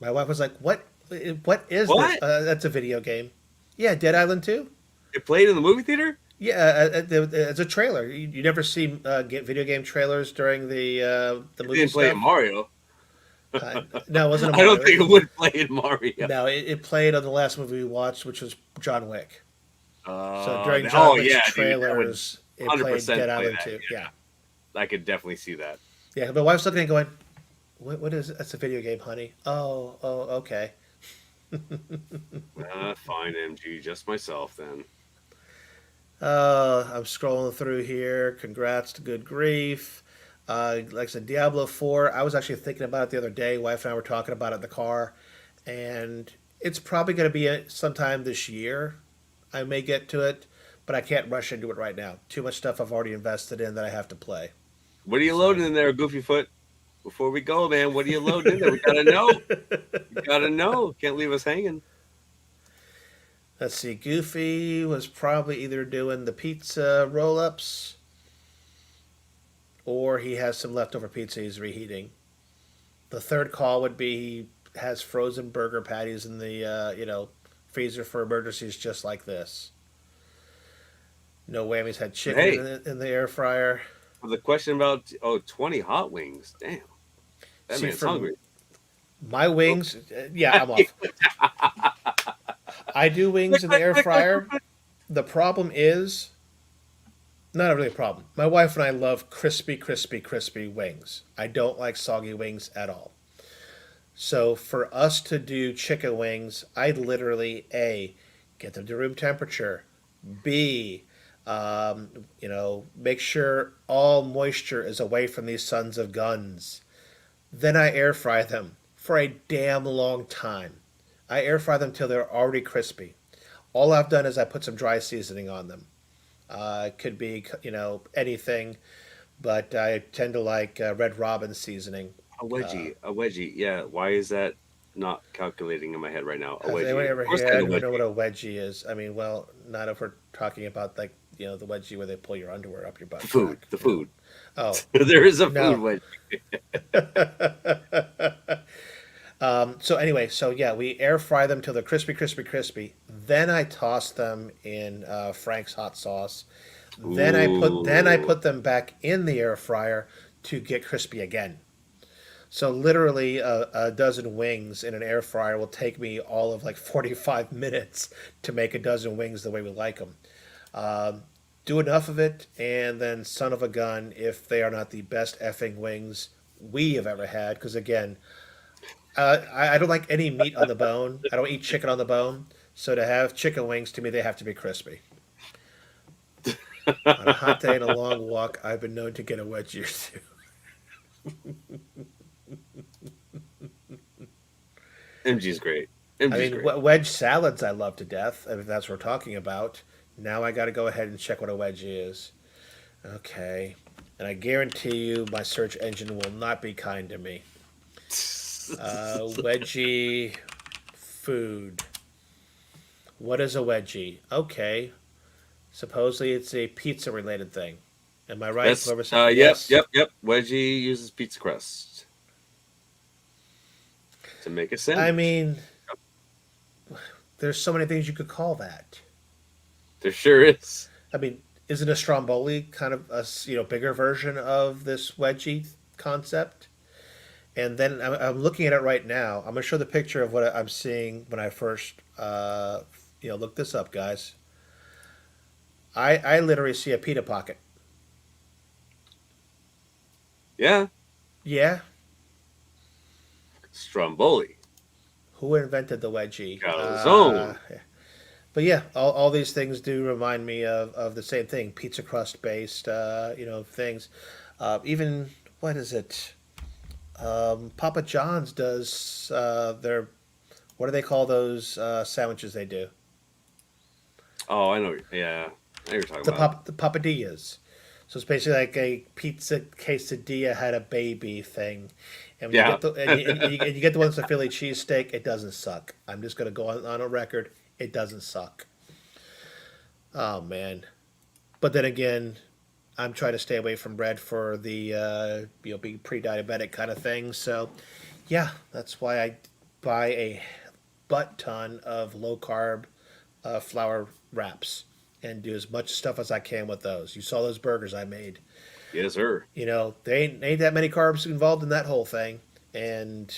My wife was like, "What is this?" That's a video game. Yeah, Dead Island 2. It played in the movie theater? Yeah, it's a trailer. You never see video game trailers during the movie It didn't play stuff? in Mario. No, it wasn't a I Mario. don't think it would play in Mario. No, it played on the last movie we watched, which was John Wick. So during oh, John Wick's yeah, dude, trailers, it played 100% Dead play Island that, 2. Yeah. I could definitely see that. Yeah, my wife's looking at it going, what is it? That's a video game, honey. Oh, okay. Fine, MG, just myself then. I'm scrolling through here. Congrats to Good Grief. Like I said, Diablo 4. I was actually thinking about it the other day. Wife and I were talking about it in the car, and it's probably going to be sometime this year. I may get to it, but I can't rush into it right now. Too much stuff I've already invested in that I have to play. What are you So, loading in there, Goofy Foot? Before we go, man, what are you loading in there? We gotta know. We gotta know. Can't leave us hanging. let's see. Goofy was probably either doing the pizza roll ups or he has some leftover pizza he's reheating. The third call would be he has frozen burger patties in the freezer for emergencies just like this. No whammies had chicken Hey, in the air fryer. the question about 20 hot wings. Damn, that See, man's for hungry. my wings, yeah, I'm off. I do wings in the air fryer. The problem is not really a problem. My wife and I love crispy, crispy, crispy wings. I don't like soggy wings at all. So for us to do chicken wings, I literally A, get them to room temperature. B, make sure all moisture is away from these sons of guns. Then I air fry them for a damn long time. I air fry them till they're already crispy. All I've done is I put some dry seasoning on them. It could be, anything, but I tend to like Red Robin seasoning. A wedgie. Yeah. Why is that not calculating in my head right now? A Has wedgie. anyone ever Of course I had? know We know what wedgie. a wedgie is. I mean, well, not if we're talking about like the wedgie where they pull your underwear up your butt. The food. crack. The food. Oh There is a no. food wedgie. So anyway, so yeah, we air fry them till they're crispy, crispy, crispy. Then I toss them in Frank's hot sauce. Then I put them back in the air fryer to get crispy again. So literally a dozen wings in an air fryer will take me all of like 45 minutes to make a dozen wings the way we like them. Do enough of it, and then son of a gun, if they are not the best effing wings we have ever had, because again, I don't like any meat on the bone. I don't eat chicken on the bone. So to have chicken wings, to me, they have to be crispy. On a hot day and a long walk, I've been known to get a wedgie or two. MG's great. I MG's mean, great. wedge salads I love to death. I mean, that's what we're talking about. Now I got to go ahead and check what a wedgie is. Okay. And I guarantee you my search engine will not be kind to me. Wedgie food. What is a wedgie? Okay. Supposedly it's a pizza related thing. Am I right? Yes. Whoever said Yep. yes? Wedgie uses pizza crust to make a sandwich. I mean, there's so many things you could call that. There sure is. I mean, isn't a stromboli kind of a bigger version of this wedgie concept? And then I'm looking at it right now. I'm gonna show the picture of what I'm seeing when I first look this up, guys. I literally see a pita pocket. Yeah. Yeah, Stromboli. who invented the wedgie? Calzone. But yeah, all these things do remind me of the same thing, pizza crust based, things. Even what is it? Papa John's does their what do they call those sandwiches they do? Oh, I know. Yeah. I know what you're talking about. The papadillas. So it's basically like a pizza quesadilla had a baby thing, and when Yeah. you get and you get the ones with Philly cheesesteak, it doesn't suck. I'm just gonna go on a record. It doesn't suck. Oh man, but then again, I'm trying to stay away from bread for the being pre-diabetic kind of thing. So yeah, that's why I buy a butt ton of low carb flour wraps and do as much stuff as I can with those. You saw those burgers I made. Yes, sir. They ain't that many carbs involved in that whole thing, and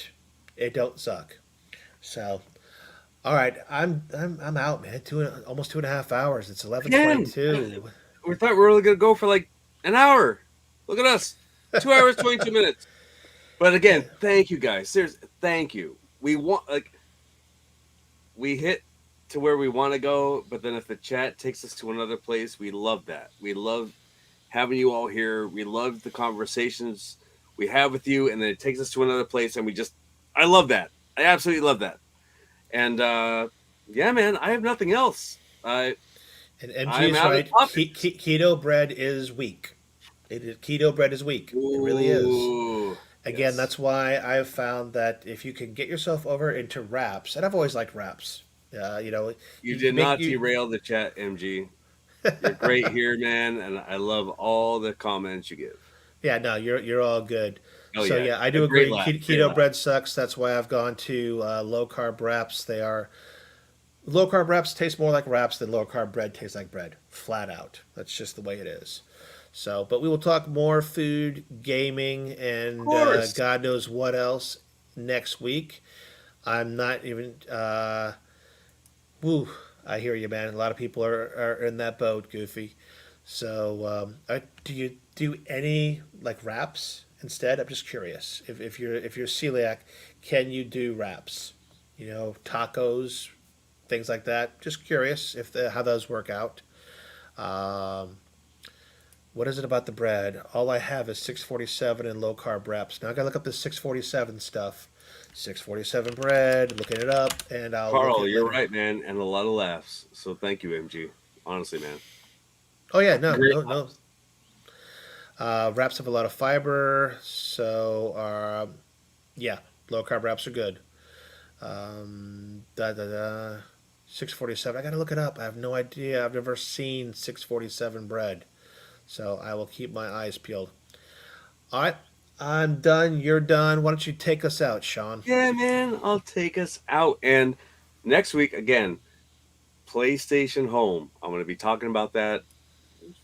it don't suck. So, all right, I'm out, man. Almost 2.5 hours. It's 11:22. We thought we were only going to go for like an hour. Look at us. 2 hours, 22 minutes. But again, thank you guys. Seriously, thank you. We hit to where we want to go, but then if the chat takes us to another place, we love that. We love having you all here. We love the conversations we have with you, and then it takes us to another place, and I love that. I absolutely love that. And yeah, man, I have nothing else. And MG I'm is out of right. topics. Keto bread is weak. Keto bread is weak. It really is. Ooh, Again, yes. that's why I've found that if you can get yourself over into wraps, and I've always liked wraps. You know, You you did make not you. derail the chat, MG. You're great here, man, and I love all the comments you give. Yeah, no, you're all good. Oh So yeah, yeah, I a do great agree. laugh, great Keto laugh. bread sucks. That's why I've gone to low carb wraps. They are low carb wraps taste more like wraps than low carb bread tastes like bread. Flat out. That's just the way it is. So, but we will talk more food, gaming, Of and course. God knows what else next week. I'm not even. Woo, I hear you, man. A lot of people are in that boat, Goofy. So, do you do any like wraps instead? I'm just curious. If you're celiac, can you do wraps? You know, tacos, things like that. Just curious if how those work out. Um, what is it about the bread? All I have is 647 and low carb wraps. Now I gotta look up this 647 stuff. 647 bread, looking it up, and I'll look Carl, at you're later. right, man, and a lot of laughs. So thank you, MG. Honestly, man. Oh yeah, no, Great no, no. laughs. Wraps have a lot of fiber, so yeah, low carb wraps are good. Da da da. 647. I gotta look it up. I have no idea. I've never seen 647 bread, so I will keep my eyes peeled. All right, I'm done. You're done. Why don't you take us out, Sean? Yeah, man, I'll take us out. And next week, again, PlayStation Home. I'm going to be talking about that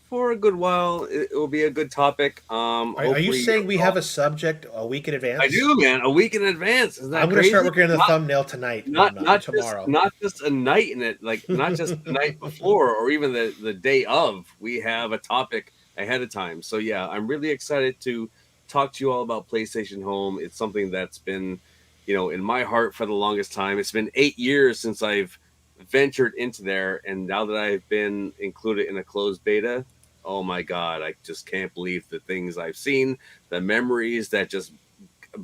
for a good while. It will be a good topic. Are you Hopefully, saying we you're all. have a subject a week in I advance? do, man. A week in advance. Isn't that I'm gonna start crazy? working on the thumbnail tonight. No, I'm not. Tomorrow. Not just a night in it, like not just the night before or even the day of. We have a topic ahead of time. So yeah, I'm really excited to talk to you all about PlayStation Home. It's something that's been, in my heart for the longest time. It's been 8 years since I've ventured into there, and now that I've been included in a closed beta, oh my god, I just can't believe the things I've seen, the memories that just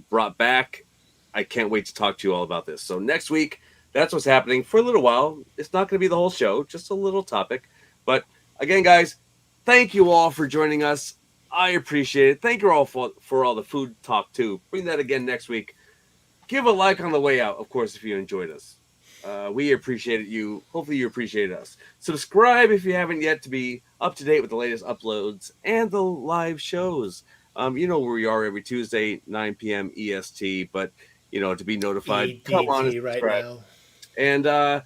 brought back. I can't wait to talk to you all about this. So next week, that's what's happening for a little while. It's not going to be the whole show, just a little topic. But again, guys, thank you all for joining us. I appreciate it. Thank you all for all the food talk too. Bring that again next week. Give a like on the way out, of course, if you enjoyed us. We appreciated you. Hopefully, you appreciate us. Subscribe if you haven't yet to be up to date with the latest uploads and the live shows. You know where we are every Tuesday, 9 p.m. EST. But to be notified, come on and EDT right subscribe. now. And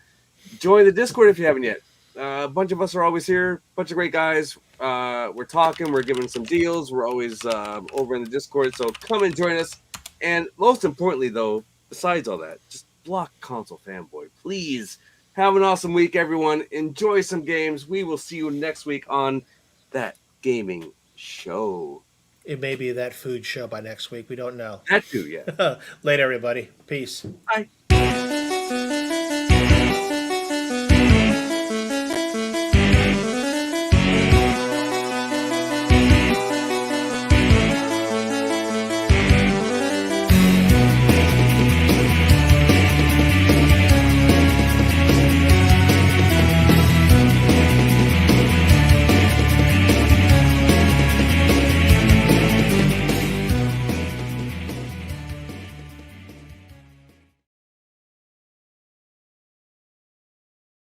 join the Discord if you haven't yet. A bunch of us are always here. Bunch of great guys. We're talking. We're giving some deals. We're always over in the Discord. So come and join us. And most importantly, though, besides all that, just block console fanboy. Please have an awesome week, everyone. Enjoy some games. We will see you next week on That Gaming Show. It may be that food show by next week. We don't know. That too, yeah. Later, everybody. Peace. Bye.